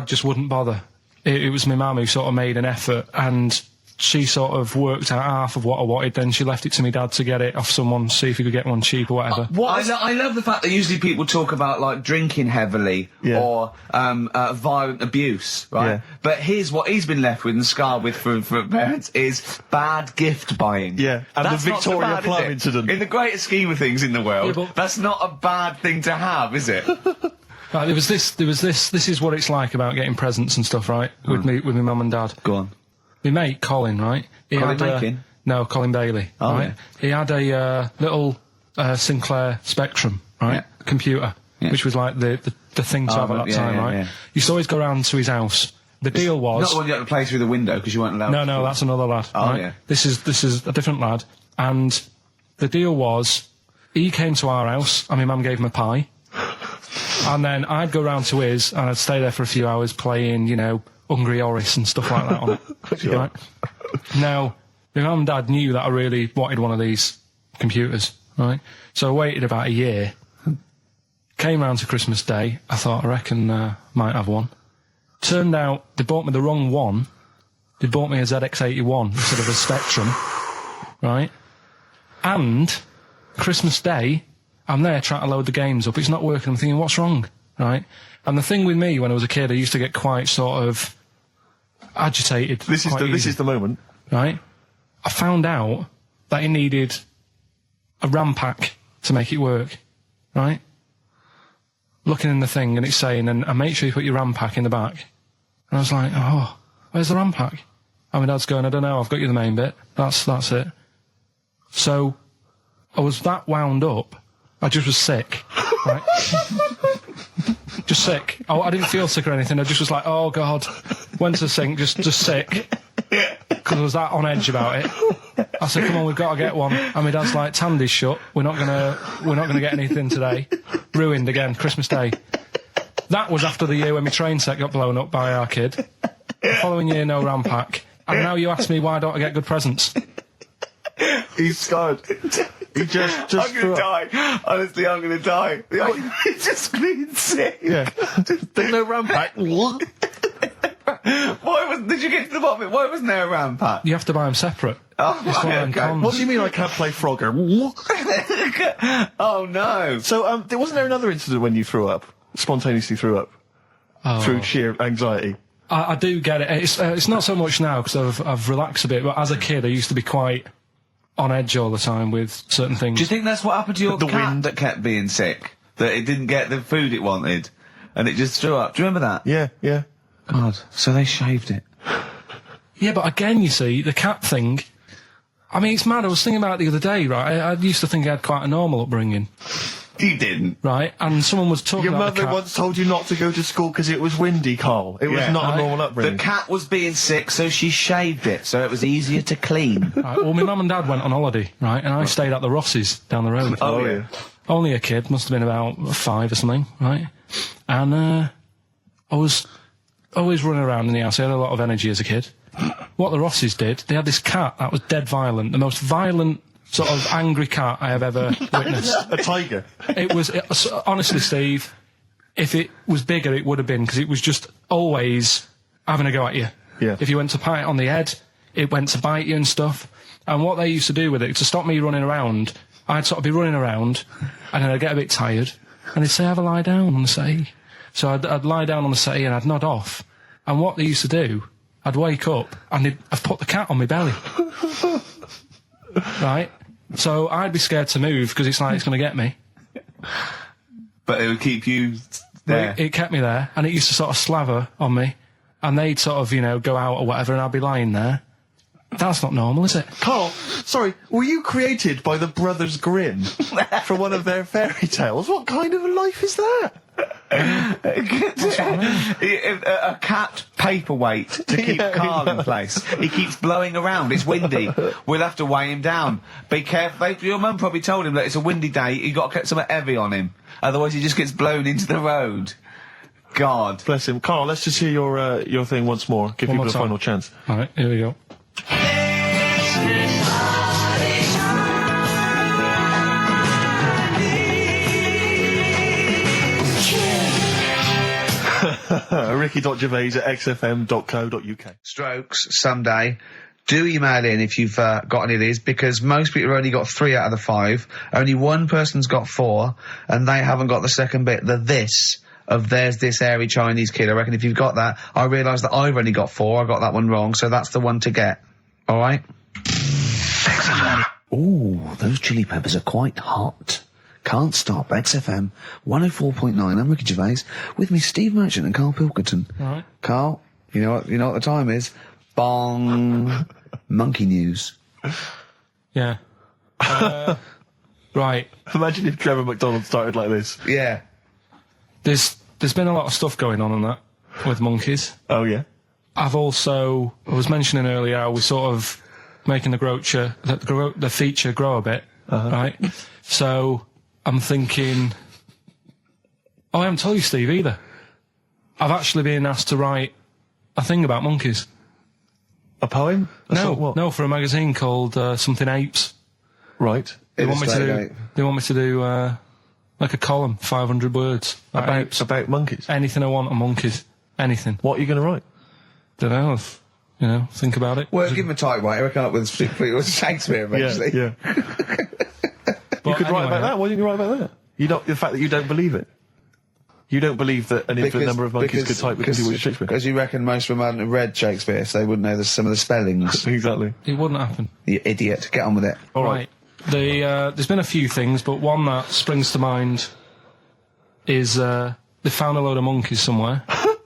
just wouldn't bother. It was my mum who sort of made an effort, and she sort of worked out half of what I wanted, then she left it to me dad to get it off someone, see if he could get one cheap or whatever. I love the fact that usually people talk about, like, drinking heavily or violent abuse, right? Yeah. But here's what he's been left with and scarred with from parents is bad gift buying. Yeah, and that's the not so Victoria bad, Plum is it? incident. In the greater scheme of things in the world, Yeah, but- that's not a bad thing to have, is it? Right, there was this, this is what it's like about getting presents and stuff, right? With my mum and dad. Go on. My mate, Colin, right? Colin Makin? No, Colin Bailey. Oh, right? yeah. He had a little Sinclair Spectrum, right? Yeah. Computer, Yeah. which was like the thing to have at that time, right? yeah. Used to always go round to his house. The deal was... Not the one you had to play through the window because you weren't allowed No, to. that's another lad. Oh, right? yeah. This is a different lad. And the deal was, he came to our house, and my mum gave him a pie. And then I'd go round to his, and I'd stay there for a few hours playing, you know, Hungry Horace and stuff like that on it. Sure. Right? Now, my mum and dad knew that I really wanted one of these computers, right? So I waited about a year. Came round to Christmas Day. I thought, I reckon might have one. Turned out they bought me the wrong one. They bought me a ZX81 instead of a Spectrum, right? And Christmas Day, I'm there trying to load the games up. It's not working. I'm thinking, what's wrong, right? And the thing with me, when I was a kid, I used to get quite sort of agitated. This is the moment. Right? I found out that it needed a RAM pack to make it work, right? Looking in the thing and it's saying, and make sure you put your RAM pack in the back. And I was like, oh, where's the RAM pack? And my dad's going, I don't know, I've got you the main bit. That's it. So, I was that wound up, I just was sick, right? Just sick. I didn't feel sick or anything, I just was like, oh God. Went to the sink, just sick. Because I was that on edge about it. I said, come on, we've got to get one. And my dad's like, Tandy's shut. We're not gonna get anything today. Ruined again, Christmas Day. That was after the year when my train set got blown up by our kid. The following year, no RAM pack. And now you ask me why don't I get good presents? He's scarred. He just I'm gonna die. Honestly, I'm gonna die. He's just being sick. Yeah. There's no RAM pack. What? Did you get to the bottom of it? Why wasn't there a RAM pack? You have to buy them separate. Oh, It's one of them okay. cons. What do you mean I can't play Frogger? Oh no. So, wasn't there another incident when you threw up? Spontaneously threw up? Through sheer anxiety? I do get it. It's not so much now because I've relaxed a bit, but as a kid I used to be quite on edge all the time with certain things. Do you think that's what happened to your The cat wind. that kept being sick? That it didn't get the food it wanted, and it just threw up. Do you remember that? Yeah, yeah. God. So they shaved it. Yeah, but again, you see, the cat thing, I mean, it's mad. I was thinking about it the other day, right? I used to think I had quite a normal upbringing, You didn't. right? And someone was talking Your about the mother cat. once told you not to go to school because it was windy, Carl. It was Yeah. not Right. a normal The upbringing. cat was being sick, so she shaved it, so it was easier to clean. Right, well, my mum and dad went on holiday, right? And I stayed at the Rosses down the road. Oh, yeah. Only a kid, must have been about 5 or something, right? And I was always running around in the house. I had a lot of energy as a kid. What the Rosses did, they had this cat that was dead violent, the most violent sort of angry cat I have ever witnessed. A tiger. It was honestly, Steve, if it was bigger, it would have been, because it was just always having a go at you. Yeah. If you went to pat it on the head, it went to bite you and stuff. And what they used to do with it, to stop me running around, I'd sort of be running around, and then I'd get a bit tired, and they'd say, have a lie down on the settee. So I'd lie down on the settee and I'd nod off. And what they used to do, I'd wake up and I'd put the cat on my belly. Right? So I'd be scared to move because it's like it's going to get me. But it would keep you there. It kept me there, and it used to sort of slaver on me, and they'd sort of, go out or whatever, and I'd be lying there. That's not normal, is it? Carl, sorry, were you created by the Brothers Grimm for one of their fairy tales? What kind of a life is that? A cat paperweight to keep Carl in place. He keeps blowing around. It's windy. We'll have to weigh him down. Be careful. Your mum probably told him that it's a windy day. You got to get something heavy on him. Otherwise, he just gets blown into the road. God. Bless him. Carl, let's just hear your thing once more. Give One people more a time. final chance. All right, here we go. Ricky Gervais at xfm.co.uk. Strokes someday. Do email in if you've got any of these, because most people have only got 3 out of the 5. Only one person's got 4, and they haven't got the second bit, the this of there's this airy Chinese kid. I reckon if you've got that, I realise that I've only got 4. I got that one wrong, so that's the one to get. All right? Ooh, those chili peppers are quite hot. Can't stop. XFM 104.9. I'm Ricky Gervais. With me, Steve Merchant and Karl Pilkington. All right. Carl, you know what the time is? Bong. Monkey news. Yeah. Right. Imagine if Trevor McDonald started like this. Yeah. There's been a lot of stuff going on that with monkeys. Oh, yeah? I was mentioning earlier how we're sort of making the feature grow a bit, right? So I'm thinking, I haven't told you, Steve, either. I've actually been asked to write a thing about monkeys. A poem? No, for a magazine called something Apes. Right. They want me to do like a column, 500 words about apes. About monkeys. Anything I want on monkeys. Anything. What are you going to write? Don't know. Think about it. Well, give him a typewriter. I come up with Shakespeare eventually. Yeah. You could write about that. Why didn't you write about that? The fact that you don't believe it. You don't believe that an infinite number of monkeys could type because he was Shakespeare. Because you reckon most of them hadn't read Shakespeare, so they wouldn't know some of the spellings. Exactly. It wouldn't happen. You idiot. Get on with it. All right. There's been a few things, but one that springs to mind is they found a load of monkeys somewhere.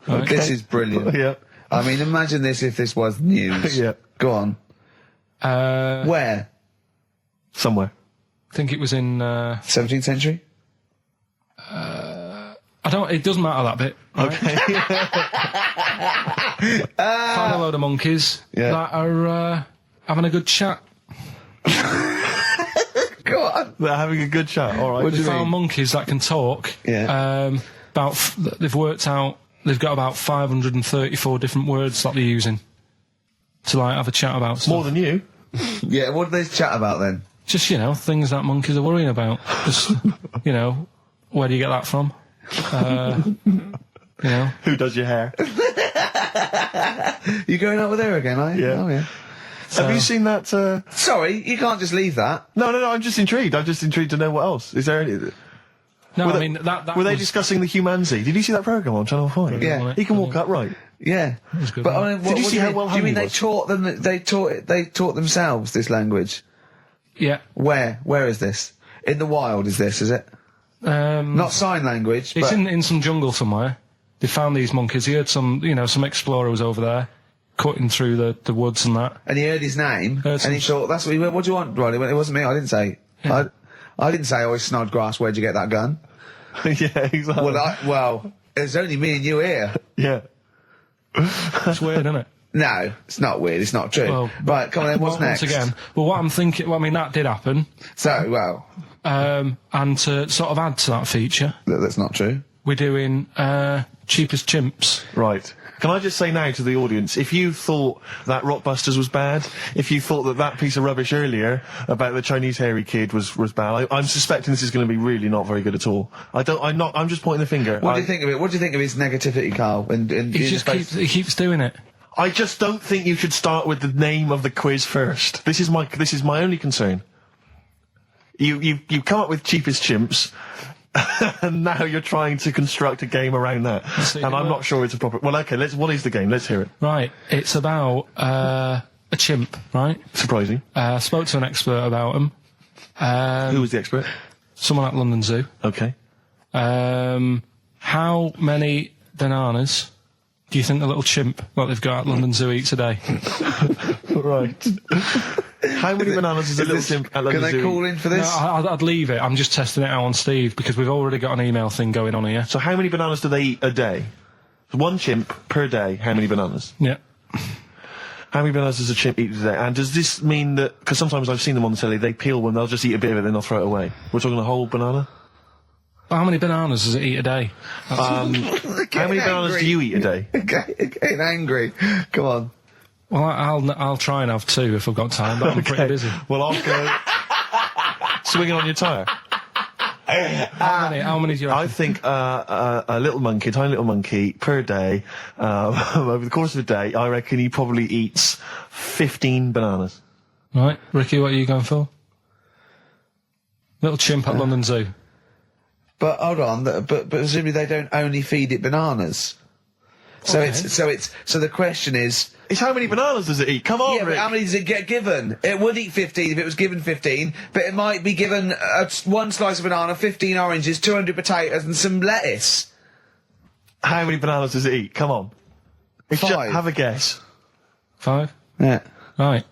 Right? This is brilliant. Yeah. I mean, imagine this if this was news. Yeah. Go on. Where? Somewhere. I think it was in 17th century? it doesn't matter that bit. Right? Okay. Found a load of monkeys that are having a good chat. Go on. They're having a good chat. All right. What do They you found mean? monkeys that can talk. Yeah. They've worked out they've got about 534 different words that they're using to like have a chat about stuff. More than you. Yeah, what do they chat about then? Just, things that monkeys are worrying about. Just, where do you get that from? Who does your hair? You going out with her again, are you? Yeah. Oh, yeah. Have you seen that? Sorry, you can't just leave that. No. I'm just intrigued. I'm just intrigued to know what else. Is there any? No, Were I they- mean, that Were they was- discussing the humanity? Did you see that program on Channel 5? Yeah. He can walk upright. Yeah. good, But wasn't I mean, Did you what see do how mean? well Do you mean hung he they was? taught them? They taught themselves this language. Yeah. Where is this? In the wild? Is this? Is it? Not sign language. It's but in some jungle somewhere. They found these monkeys. He heard some explorer was over there, cutting through the woods and that. and he heard his name, Heard and he some- thought, "That's what he went. What do you want, Ronnie?" It wasn't me. I didn't say. Yeah. I didn't say. Oh, it's Snodgrass. Where'd you get that gun? Yeah, exactly. Well, it's only me and you here. Yeah. It's weird, isn't it? No, it's not weird. It's not true. Well, right, come on then. What's Well, next? Once again, what I'm thinking. Well, I mean, that did happen. So, well, And to sort of add to that feature, that's not true. we're doing cheapest chimps. Right. Can I just say now to the audience, if you thought that Rockbusters was bad, if you thought that piece of rubbish earlier about the Chinese hairy kid was bad, I'm suspecting this is going to be really not very good at all. I'm just pointing the finger. What do you think of it? What do you think of his negativity, Carl? He keeps doing it. I just don't think you should start with the name of the quiz first. This is my only concern. You come up with cheapest chimps, and now you're trying to construct a game around that. See, And I'm well- not sure it's a proper. Well, okay. What is the game? Let's hear it. Right. It's about a chimp. Right. Surprising. Spoke to an expert about him. Who was the expert? Someone at London Zoo. Okay. How many bananas do you think the little chimp that they've got at London Zoo eats a day? Right. How many bananas does a little chimp at Can London they Zoo call eat? in for No, this? I'd leave it. I'm just testing it out on Steve because we've already got an email thing going on here. So how many bananas do they eat a day? One chimp per day. How many bananas? Yeah. How many bananas does a chimp eat a day? And does this mean that? Because sometimes I've seen them on the telly. They peel one. They'll just eat a bit of it, then they'll throw it away. We're talking a whole banana. How many bananas does it eat a day? How many bananas do you eat a day? Getting angry. Come on. Well, I'll try and have two if I've got time, but I'm pretty busy. Well, I'll go swinging on your tyre. How many do you I reckon? think a tiny little monkey per day, over the course of a day, I reckon he probably eats 15 bananas. Right, Ricky, what are you going for? Little chimp at London Zoo. But hold on. But presumably they don't only feed it bananas. So Okay. so the question is. It's how many bananas does it eat? Come on, Yeah, but Rick. how many does it get given? It would eat 15 if it was given 15, but it might be given one slice of banana, 15 oranges, 200 potatoes, and some lettuce. How many bananas does it eat? Come on. Have a guess. 5? Yeah. Right.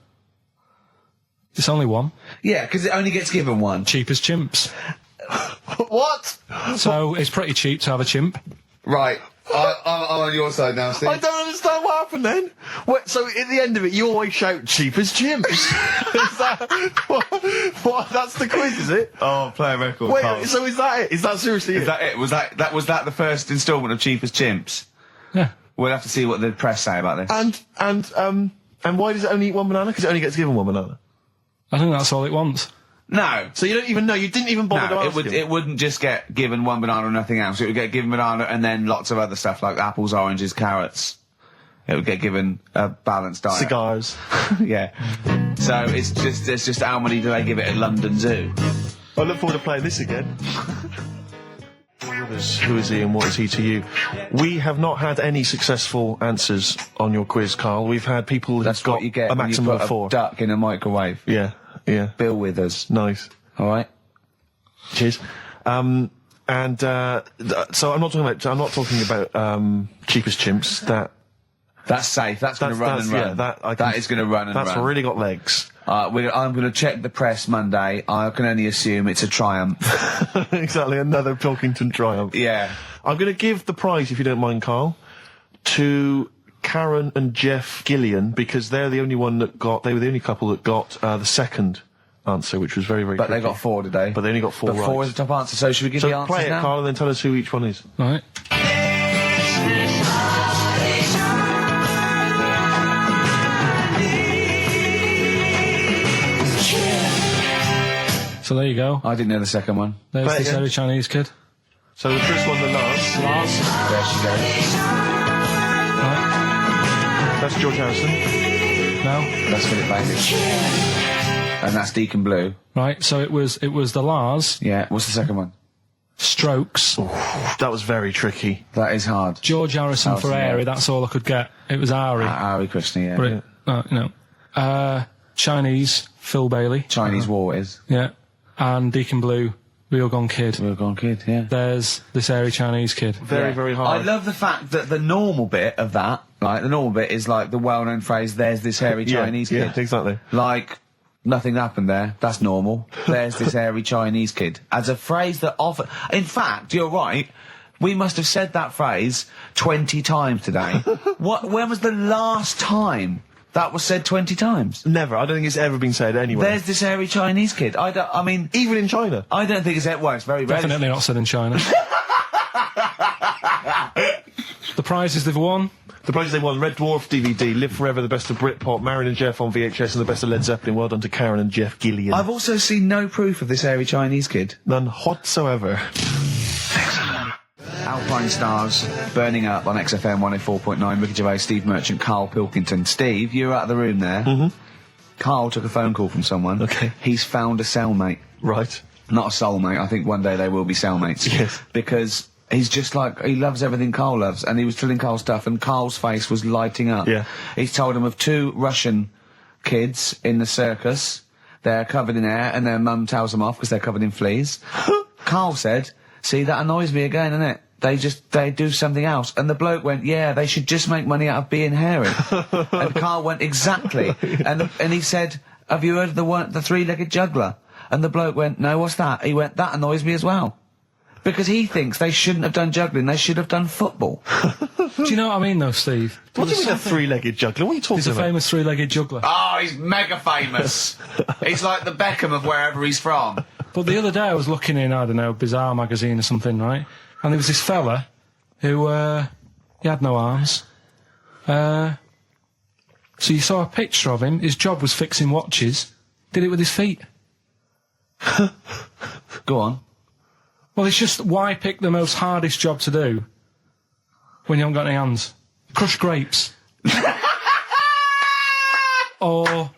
It's only one. Yeah, because it only gets given one. Cheapest chimps. What? So it's pretty cheap to have a chimp. Right. I'm on your side now, Steve. I don't understand what happened then. So at the end of it, you always shout cheap as chimps. Is that what? That's the quiz, is it? Oh, play a record. Wait, so is that it? Is that seriously Is it? that it? Was that the first instalment of Cheapest Chimps? Yeah. We'll have to see what the press say about this. And why does it only eat one banana? Because it only gets given one banana. I think that's all it wants. No. So you don't even know. You didn't even bother to No, ask him. it wouldn't just get given one banana and nothing else. It would get given banana and then lots of other stuff like apples, oranges, carrots. It would get given a balanced diet. Cigars. Yeah. So it's just how many do they give it at London Zoo? I look forward to playing this again. Who is he and what is he to you? We have not had any successful answers on your quiz, Carl. We've had people That's who've got what you get a when you maximum put of 4. a duck in a microwave. Yeah, yeah. Bill Withers. Nice. All right. Cheers. So I'm not talking about cheapest chimps. That's safe. That's going to run and run. Yeah, that is going to run and run. That's really got legs. I'm going to check the press Monday. I can only assume it's a triumph. Exactly, another Pilkington triumph. Yeah. I'm going to give the prize, if you don't mind, Carl, to Karen and Jeff Gillian, because they were the only couple that got the second answer, which was very, very But they tricky. got 4 today. But they only got 4 But right. 4 is the top answer, so should we give the So answers play it, now? Carl, and then tell us who each one is. Right. So there you go. I didn't know the second one. There's Play it this again. very Chinese kid. So the first one, the Lars. There she goes. That's George Harrison. No. That's Philip Bailey. And that's Deacon Blue. Right. So it was the Lars, Yeah, what's the second one? Strokes, That was very tricky. That is hard. George Harrison for yeah. Airy. That's all I could get. It was Ari. Ari Krishna, yeah. But it, Chinese, Phil Bailey. Chinese War is. Yeah. And Deacon Blue, Real Gone Kid. Real Gone Kid, yeah. There's this airy Chinese kid. Very, Yeah. very hard. I love the fact that the normal bit of that, like, the normal bit is like the well-known phrase, there's this hairy Chinese kid. Yeah, exactly. Like, nothing happened there. That's normal. There's this hairy Chinese kid. As a phrase that often... In fact, you're right. We must have said that phrase 20 times today. When was the last time that was said 20 times? Never. I don't think it's ever been said anywhere. There's this hairy Chinese kid. I mean... Even in China. I don't think it's... Well, it's very rare. Definitely not said in China. The prizes they've won. The prizes they won: Red Dwarf DVD, Live Forever, the best of Britpop, Marion and Jeff on VHS, and the best of Led Zeppelin. Well done to Karen and Jeff Gillian. I've also seen no proof of this hairy Chinese kid. None whatsoever. Alpine Stars, Burning Up on XFM 104.9. Ricky Gervais, Steve Merchant, Karl Pilkington. Steve, you were out of the room there. Mm-hmm. Karl took a phone call from someone. Okay. He's found a cellmate. Right. Not a soulmate. I think one day they will be cellmates. Yes. Because he's just like, he loves everything Karl loves, and he was telling Karl stuff, and Karl's face was lighting up. Yeah. He's told him of 2 Russian kids in the circus. They're covered in hair, and their mum tells them off because they're covered in fleas. Karl said, see, that annoys me again, innit? They do something else. And the bloke went, yeah, they should just make money out of being hairy. And Karl went, exactly. And he said, have you heard of the 3-legged juggler? And the bloke went, no, what's that? He went, that annoys me as well. Because he thinks they shouldn't have done juggling, they should have done football. Do you know what I mean, though, Steve? What do you mean a 3-legged juggler? What are you talking He's a about? famous 3-legged juggler. Oh, he's mega famous. He's like the Beckham of wherever he's from. But the other day I was looking in, I don't know, Bizarre magazine or something, right? And there was this fella who, he had no arms. So you saw a picture of him. His job was fixing watches. Did it with his feet. Go on. Well, it's just, why pick the most hardest job to do when you haven't got any hands? Crush grapes. Or...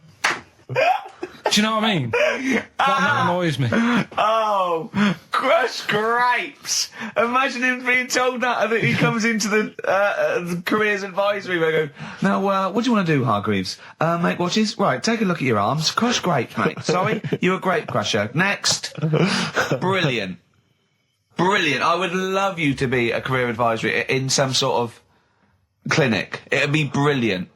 Do you know what I mean? That annoys me. Oh, crush grapes! Imagine him being told that, and he comes into the careers advisory where I go, now, what do you want to do, Hargreaves? Make watches? Right, take a look at your arms. Crush grapes, mate. Sorry, you're a grape crusher. Next. Brilliant. Brilliant. I would love you to be a career advisory in some sort of clinic. It'd be brilliant.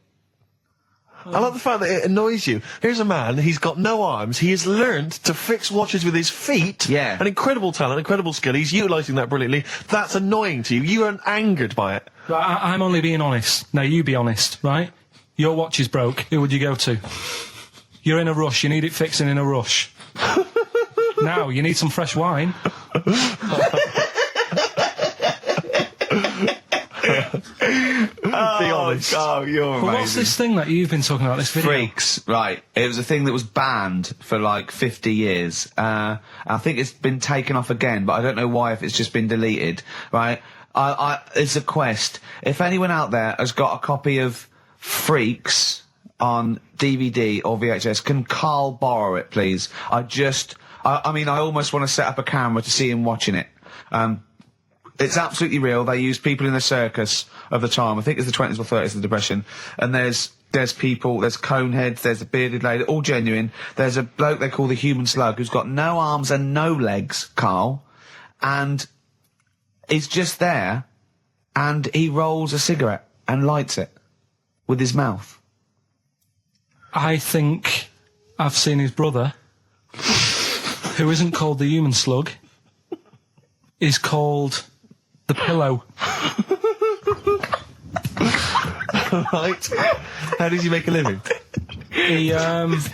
I like the fact that it annoys you. Here's a man, he's got no arms, he has learned to fix watches with his feet. Yeah. An incredible talent, incredible skill, he's utilising that brilliantly. That's annoying to you. You are angered by it. Right, I'm only being honest. Now, you be honest, right? Your watch is broke. Who would you go to? You're in a rush. You need it fixing in a rush. Now, you need some fresh wine. Be honest. Oh, you're amazing. But what's this thing that you've been talking about, this video? Freaks, right. It was a thing that was banned for like 50 years. I think it's been taken off again, but I don't know why, if it's just been deleted, right? It's a quest. If anyone out there has got a copy of Freaks on DVD or VHS, can Karl borrow it, please? I mean, I almost want to set up a camera to see him watching it. It's absolutely real. They used people in the circus of the time. I think it's the 20s or 30s of the Depression. And there's people, there's coneheads, there's a bearded lady, all genuine. There's a bloke they call the Human Slug who's got no arms and no legs, Karl. And he's just there, and he rolls a cigarette and lights it with his mouth. I think I've seen his brother, who isn't called the Human Slug, is called the Pillow. Right. How does he make a living? He, Does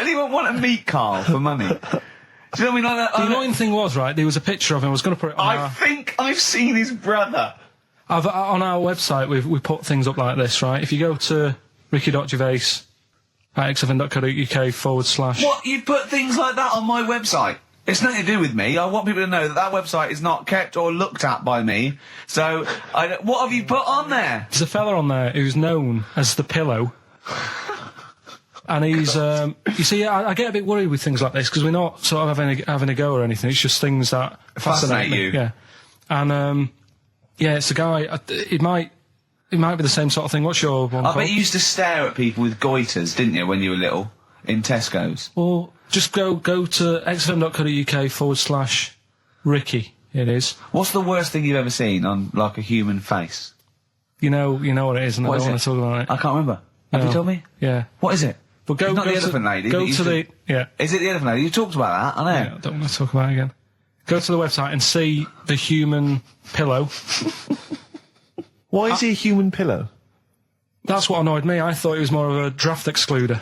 anyone want to meet Karl for money? Do you know what I mean? The annoying thing was, right, there was a picture of him. I was going to put it on I think I've seen his brother. on our website, we put things up like this, right? If you go to Ricky.Gervais at xfm.co.uk / What? You put things like that on my website? It's nothing to do with me. I want people to know that website is not kept or looked at by me. So, what have you put on there? There's a fella on there who's known as the Pillow. And he's, you see, I get a bit worried with things like this because we're not sort of having a go or anything. It's just things that Fascinate you. Yeah. And, yeah, it's a guy, it might be the same sort of thing. What's your one I called? bet you used to stare at people with goiters, didn't you, when you were little? In Tesco's. Well, just go to xfm.co.uk / Ricky, it is. What's the worst thing you've ever seen on, like, a human face? You know what it is, and What I is don't it? want to talk about it. I can't remember. Have you No. told me? Yeah. What is it? But go, It's not go the to, elephant lady Go that used to to- the, yeah. Is it the elephant lady? You talked about that, I know. Yeah, I don't want to talk about it again. Go to the website and see the human pillow. Why is he a human pillow? That's what annoyed me. I thought it was more of a draft excluder.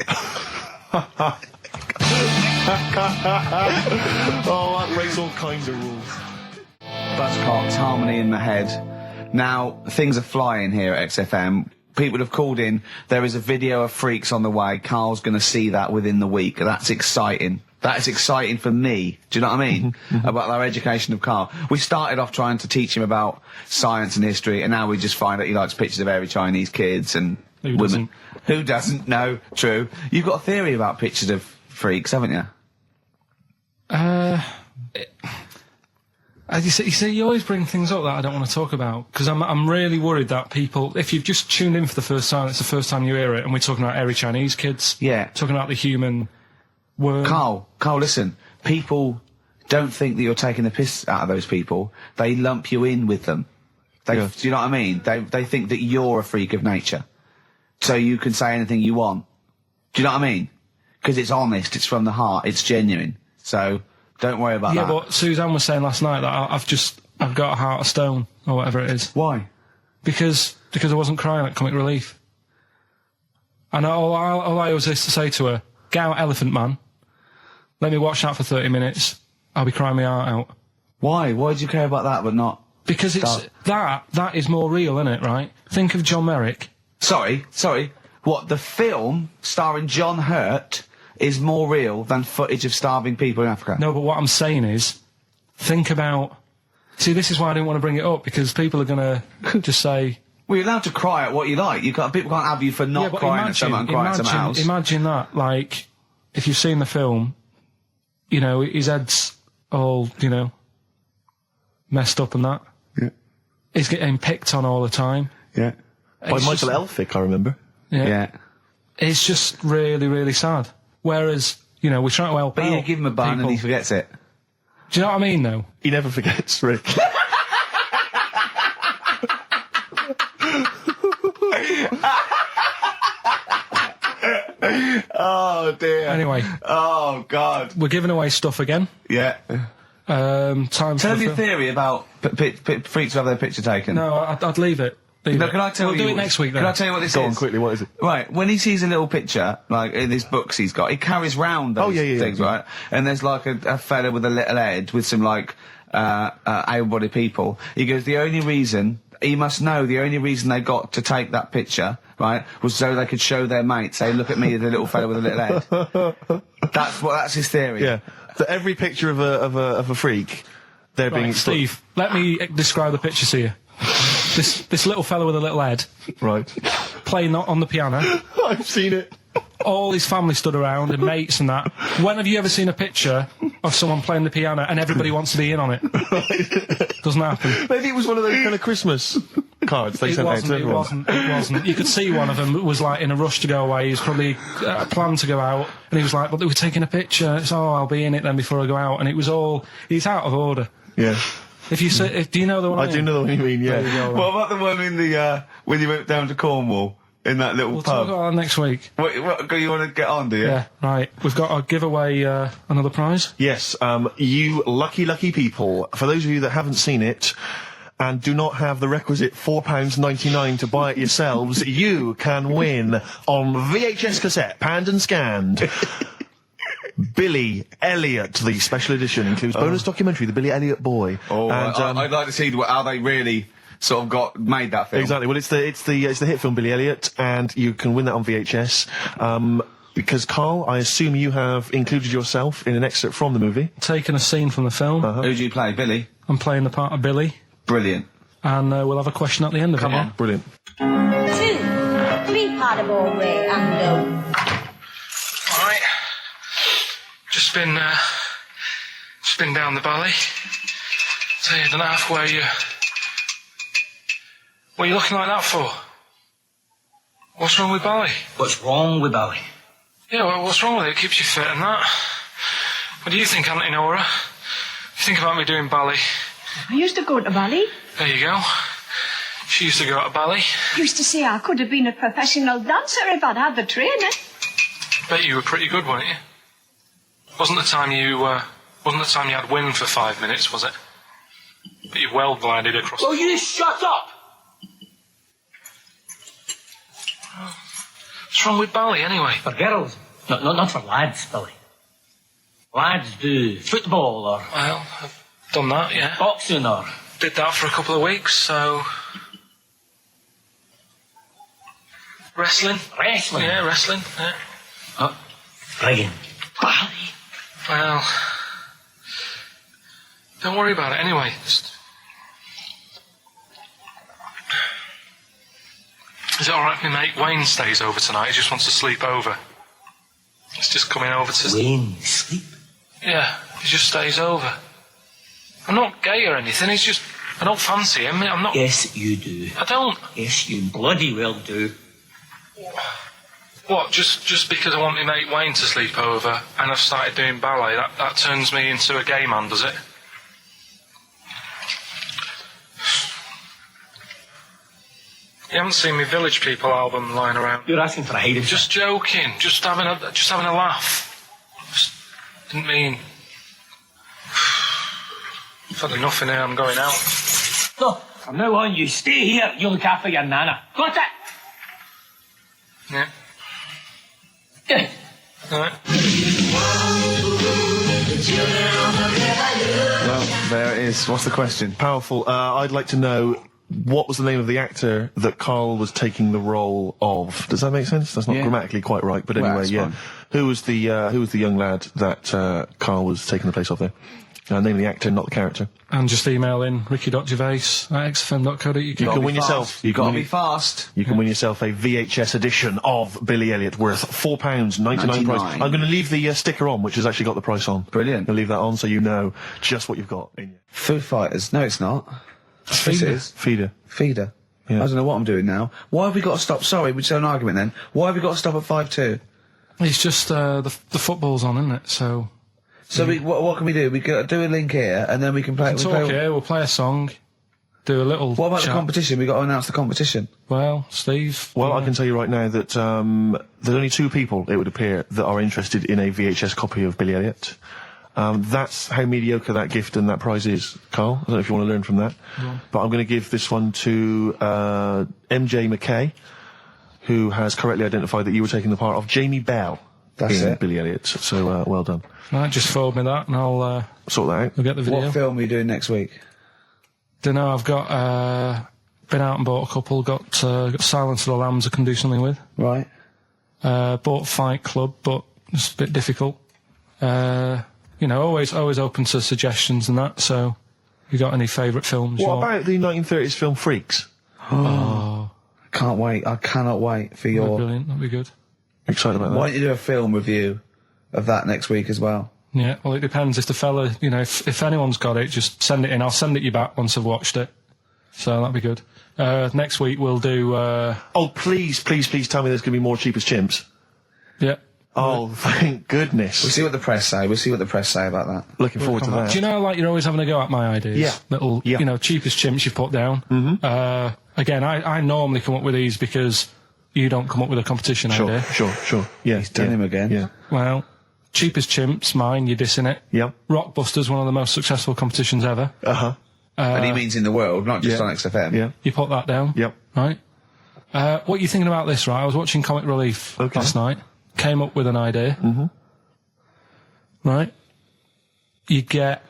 Oh, that breaks all kinds of rules. Buzzcocks, harmony in the head. Now, things are flying here at XFM. People have called in. There is a video of Freaks on the way. Carl's going to see that within the week. That's exciting. That is exciting for me. Do you know what I mean? About our education of Karl. We started off trying to teach him about science and history, and now we just find out he likes pictures of hairy Chinese kids and Who women. doesn't? Who doesn't? No, true. You've got a theory about pictures of freaks, haven't you? You see, you always bring things up that I don't want to talk about because I'm really worried that people, if you've just tuned in for the first time, it's the first time you hear it, and we're talking about hairy Chinese kids. Yeah. Talking about the human worm. Carl, listen. People don't think that you're taking the piss out of those people. They lump you in with them. Do you know what I mean? They think that you're a freak of nature. So you can say anything you want. Do you know what I mean? Because it's honest, it's from the heart, it's genuine. So don't worry about that. Yeah, but Suzanne was saying last night that I've got a heart of stone or whatever it is. Why? Because I wasn't crying at Comic Relief. And all I always used to say to her, get out, Elephant Man. Let me watch that for 30 minutes. I'll be crying my heart out. Why? Why do you care about that but not... Because it's that is more real, isn't it, right? Think of John Merrick. Sorry. What, the film starring John Hurt is more real than footage of starving people in Africa? No, but what I'm saying is, think about... See, this is why I didn't want to bring it up, because people are going to just say... Well, you're allowed to cry at what you like. People can't have you for not but crying at someone and crying at someone else. Imagine that, like, if you've seen the film, you know, his head's all, you know, messed up and that. Yeah. He's getting picked on all the time. Yeah. By It's Michael Elphick, I remember. Yeah. It's just really, really sad. Whereas, you know, we're trying to help But out you give him a bun and people. he forgets it. Do you know what I mean, though? He never forgets, Rick. Oh, dear. Anyway, Oh, God. we're giving away stuff again. Yeah. Time Tell for me the your theory about freaks who have their picture taken. No, I'd leave it. Leave No, it. can I tell we'll you? do it next week, then. Can I tell you what this Go is? on, quickly, what is it? Right, when he sees a little picture, like in his books he's got, he carries round those things, right? And there's like a fella with a little head with some like able-bodied people. He goes, the only reason they got to take that picture, right, was so they could show their mates, say, look at me, the little fella with a little head. That's his theory. Yeah. So every picture of a freak, they're being... Right, Steve, let me describe the picture to you. This little fella with a little head Right. playing on the piano. I've seen it. All his family stood around and mates and that. When have you ever seen a picture of someone playing the piano and everybody wants to be in on it? Doesn't happen. Maybe it was one of those kind of Christmas cards they sent out to everyone. It wasn't. You could see one of them was like in a rush to go away. He was probably planned to go out, and he was like, "But they were taking a picture." It's I'll be in it then before I go out, and it was all. He's out of order. Yeah. If you say, do you know the one? I do know what you mean, yeah. There you go, What about the one in the, when you went down to Cornwall, in that little We'll talk pub? about that next week. What, you want to get on, do you? Yeah, right. We've got to give away another prize. Yes, you lucky people. For those of you that haven't seen it and do not have the requisite £4.99 to buy it yourselves, you can win on VHS cassette, panned and scanned. Billy Elliot. The special edition includes bonus documentary, The Billy Elliot Boy. Oh, and, I'd like to see how they really sort of made that film. Exactly. Well, it's the hit film Billy Elliot, and you can win that on VHS. Because Carl, I assume you have included yourself in an excerpt from the movie. Taking a scene from the film. Who do you play, Billy? I'm playing the part of Billy. Brilliant. And we'll have a question at the end of it. Come on. Brilliant. 2, 3-part of all way and Alright. Just been down the valley. So you don't know where you... What are you looking like that for? What's wrong with Bally? What's wrong with Bally? Yeah, well, what's wrong with it? It keeps you fit and that. What do you think, Auntie Nora? You think about me doing ballet? I used to go to ballet. There you go. She used to go to ballet. Used to say I could have been a professional dancer if I'd had the training. Bet you were pretty good, weren't you? Wasn't the time you had wind for 5 minutes, was it? But you well glided across. Will you shut up? What's wrong with ballet, anyway? For girls, not for lads, Billy. Lads do football or Well, I've done that, yeah. boxing or... Did that for a couple of weeks, so... Wrestling? Wrestling? Yeah, wrestling, yeah. Oh, friggin' Bally. Well... Don't worry about it, anyway. Is it alright if my mate Wayne stays over tonight? He just wants to sleep over. He's just coming over to... Wayne, sleep? Yeah, he just stays over. I'm not gay or anything, he's just... I don't fancy him, I'm not... Yes, you do. I don't... Yes, you bloody well do. What, just because I want my mate Wayne to sleep over and I've started doing ballet, that turns me into a gay man, does it? You haven't seen my Village People album lying around? You're asking for a hiding. Just joking, just having a laugh. Just didn't mean... I've had enough in here, I'm going out. No, from now on, you stay here. You look after your nana. Got it? Yeah. Good. Alright. Well, there it is. What's the question? Powerful. I'd like to know what was the name of the actor that Carl was taking the role of. Does that make sense? That's not Yeah. grammatically quite right, but Well, anyway, that's yeah. fine. Who was the young lad that Carl was taking the place of there? Name of the actor, not the character. And just email in ricky.gervais at xfm.co.uk. You can win yourself. You gotta be fast. You can win yourself a VHS edition of Billy Elliot worth £4.99 price. I'm going to leave the sticker on, which has actually got the price on. Brilliant. I'll leave that on so you know just what you've got in you. Foo Fighters. No, it's not. Yes, it is. Feeder. Feeder. Yeah. I don't know what I'm doing now. Why have we got to stop? Sorry, we just had an argument then. Why have we got to stop at 5-2? It's just the football's on, isn't it? So So what can we do? We can do a link here, and then we can play. we'll talk here, we'll play a song, do a little What about chat. the competition? We got to announce the competition. Well, Steve. Well, I can tell you right now that there's only 2 people, it would appear, that are interested in a VHS copy of Billy Elliot. That's how mediocre that gift and that prize is, Carl. I don't know if you want to learn from that. Yeah. But I'm going to give this one to MJ McKay, who has correctly identified that you were taking the part of Jamie Bell That's in it. Billy Elliot. So, well done. Right, just forward me that and I'll Sort that out. we'll get the video. What film are you doing next week? Dunno, I've got been out and bought a couple, got Silence of the Lambs I can do something with. Right. Bought Fight Club, but it's a bit difficult. You know, always open to suggestions and that, so you got any favourite films? What about the 1930s film Freaks? Can't wait. I cannot wait for That'd be your. brilliant, that'd be good. Excited about that. Why don't you do a film review of that next week as well? Yeah, well, it depends. If the fella, you know, if anyone's got it, just send it in. I'll send it you back once I've watched it. So that'd be good. Next week we'll do... Oh, please tell me there's going to be more Cheapest Chimps. Yeah. Oh, thank goodness. We'll see what the press say. We'll see what the press say about that. Looking forward to that. Do you know, like, you're always having a go at my ideas? Yeah. Little, Yeah. you know, cheapest chimps you put down. Mm-hmm. Again, I normally come up with these because you don't come up with a competition idea. Sure. Yeah. He's done him again. Yeah. Well, cheapest chimps, mine, you're dissing it. Yeah. Rockbusters, one of the most successful competitions ever. Uh-huh. And he means in the world, not just yeah. on XFM. Yeah. You put that down. Yep. Right. What are you thinking about this, right? I was watching Comic Relief Okay. last night. Came up with an idea. right? You get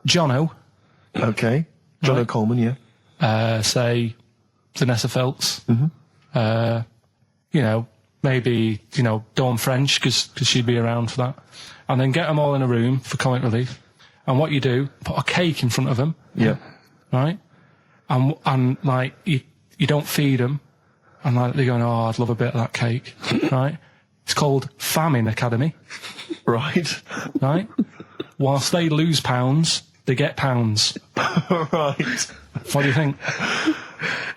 Jono, Okay. John O'Coleman, yeah. say Vanessa Feltz, you know, maybe, you know, Dawn French, because she'd be around for that. And then get them all in a room for comic relief. And what you do, put a cake in front of them. Yeah. Right? And like, you don't feed them. And like, they're going, oh, I'd love a bit of that cake. Right? It's called Famine Academy. Right. Right? Whilst they lose pounds, they get pounds. Right. What do you think?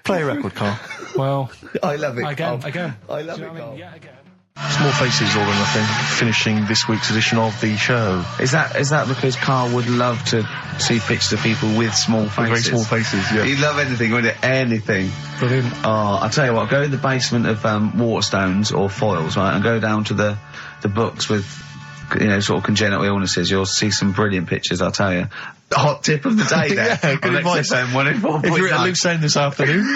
Play a record, Carl. Well, I love it. again. I love Do you it, know what I Carl. mean? Yeah, again. Small Faces, All or Nothing, finishing this week's edition of the show. Is that because Carl would love to see pictures of people with small faces? Very small faces, yeah. He'd love anything, wouldn't it? Anything. Brilliant. Oh, I'll tell you what, go to the basement of Waterstones or Foyles, right, and go down to the books with, you know, sort of congenital illnesses. You'll see some brilliant pictures, I'll tell you. Hot tip of the day there. Yeah, good on advice. XFM 104.9. If you're at Loose End this afternoon.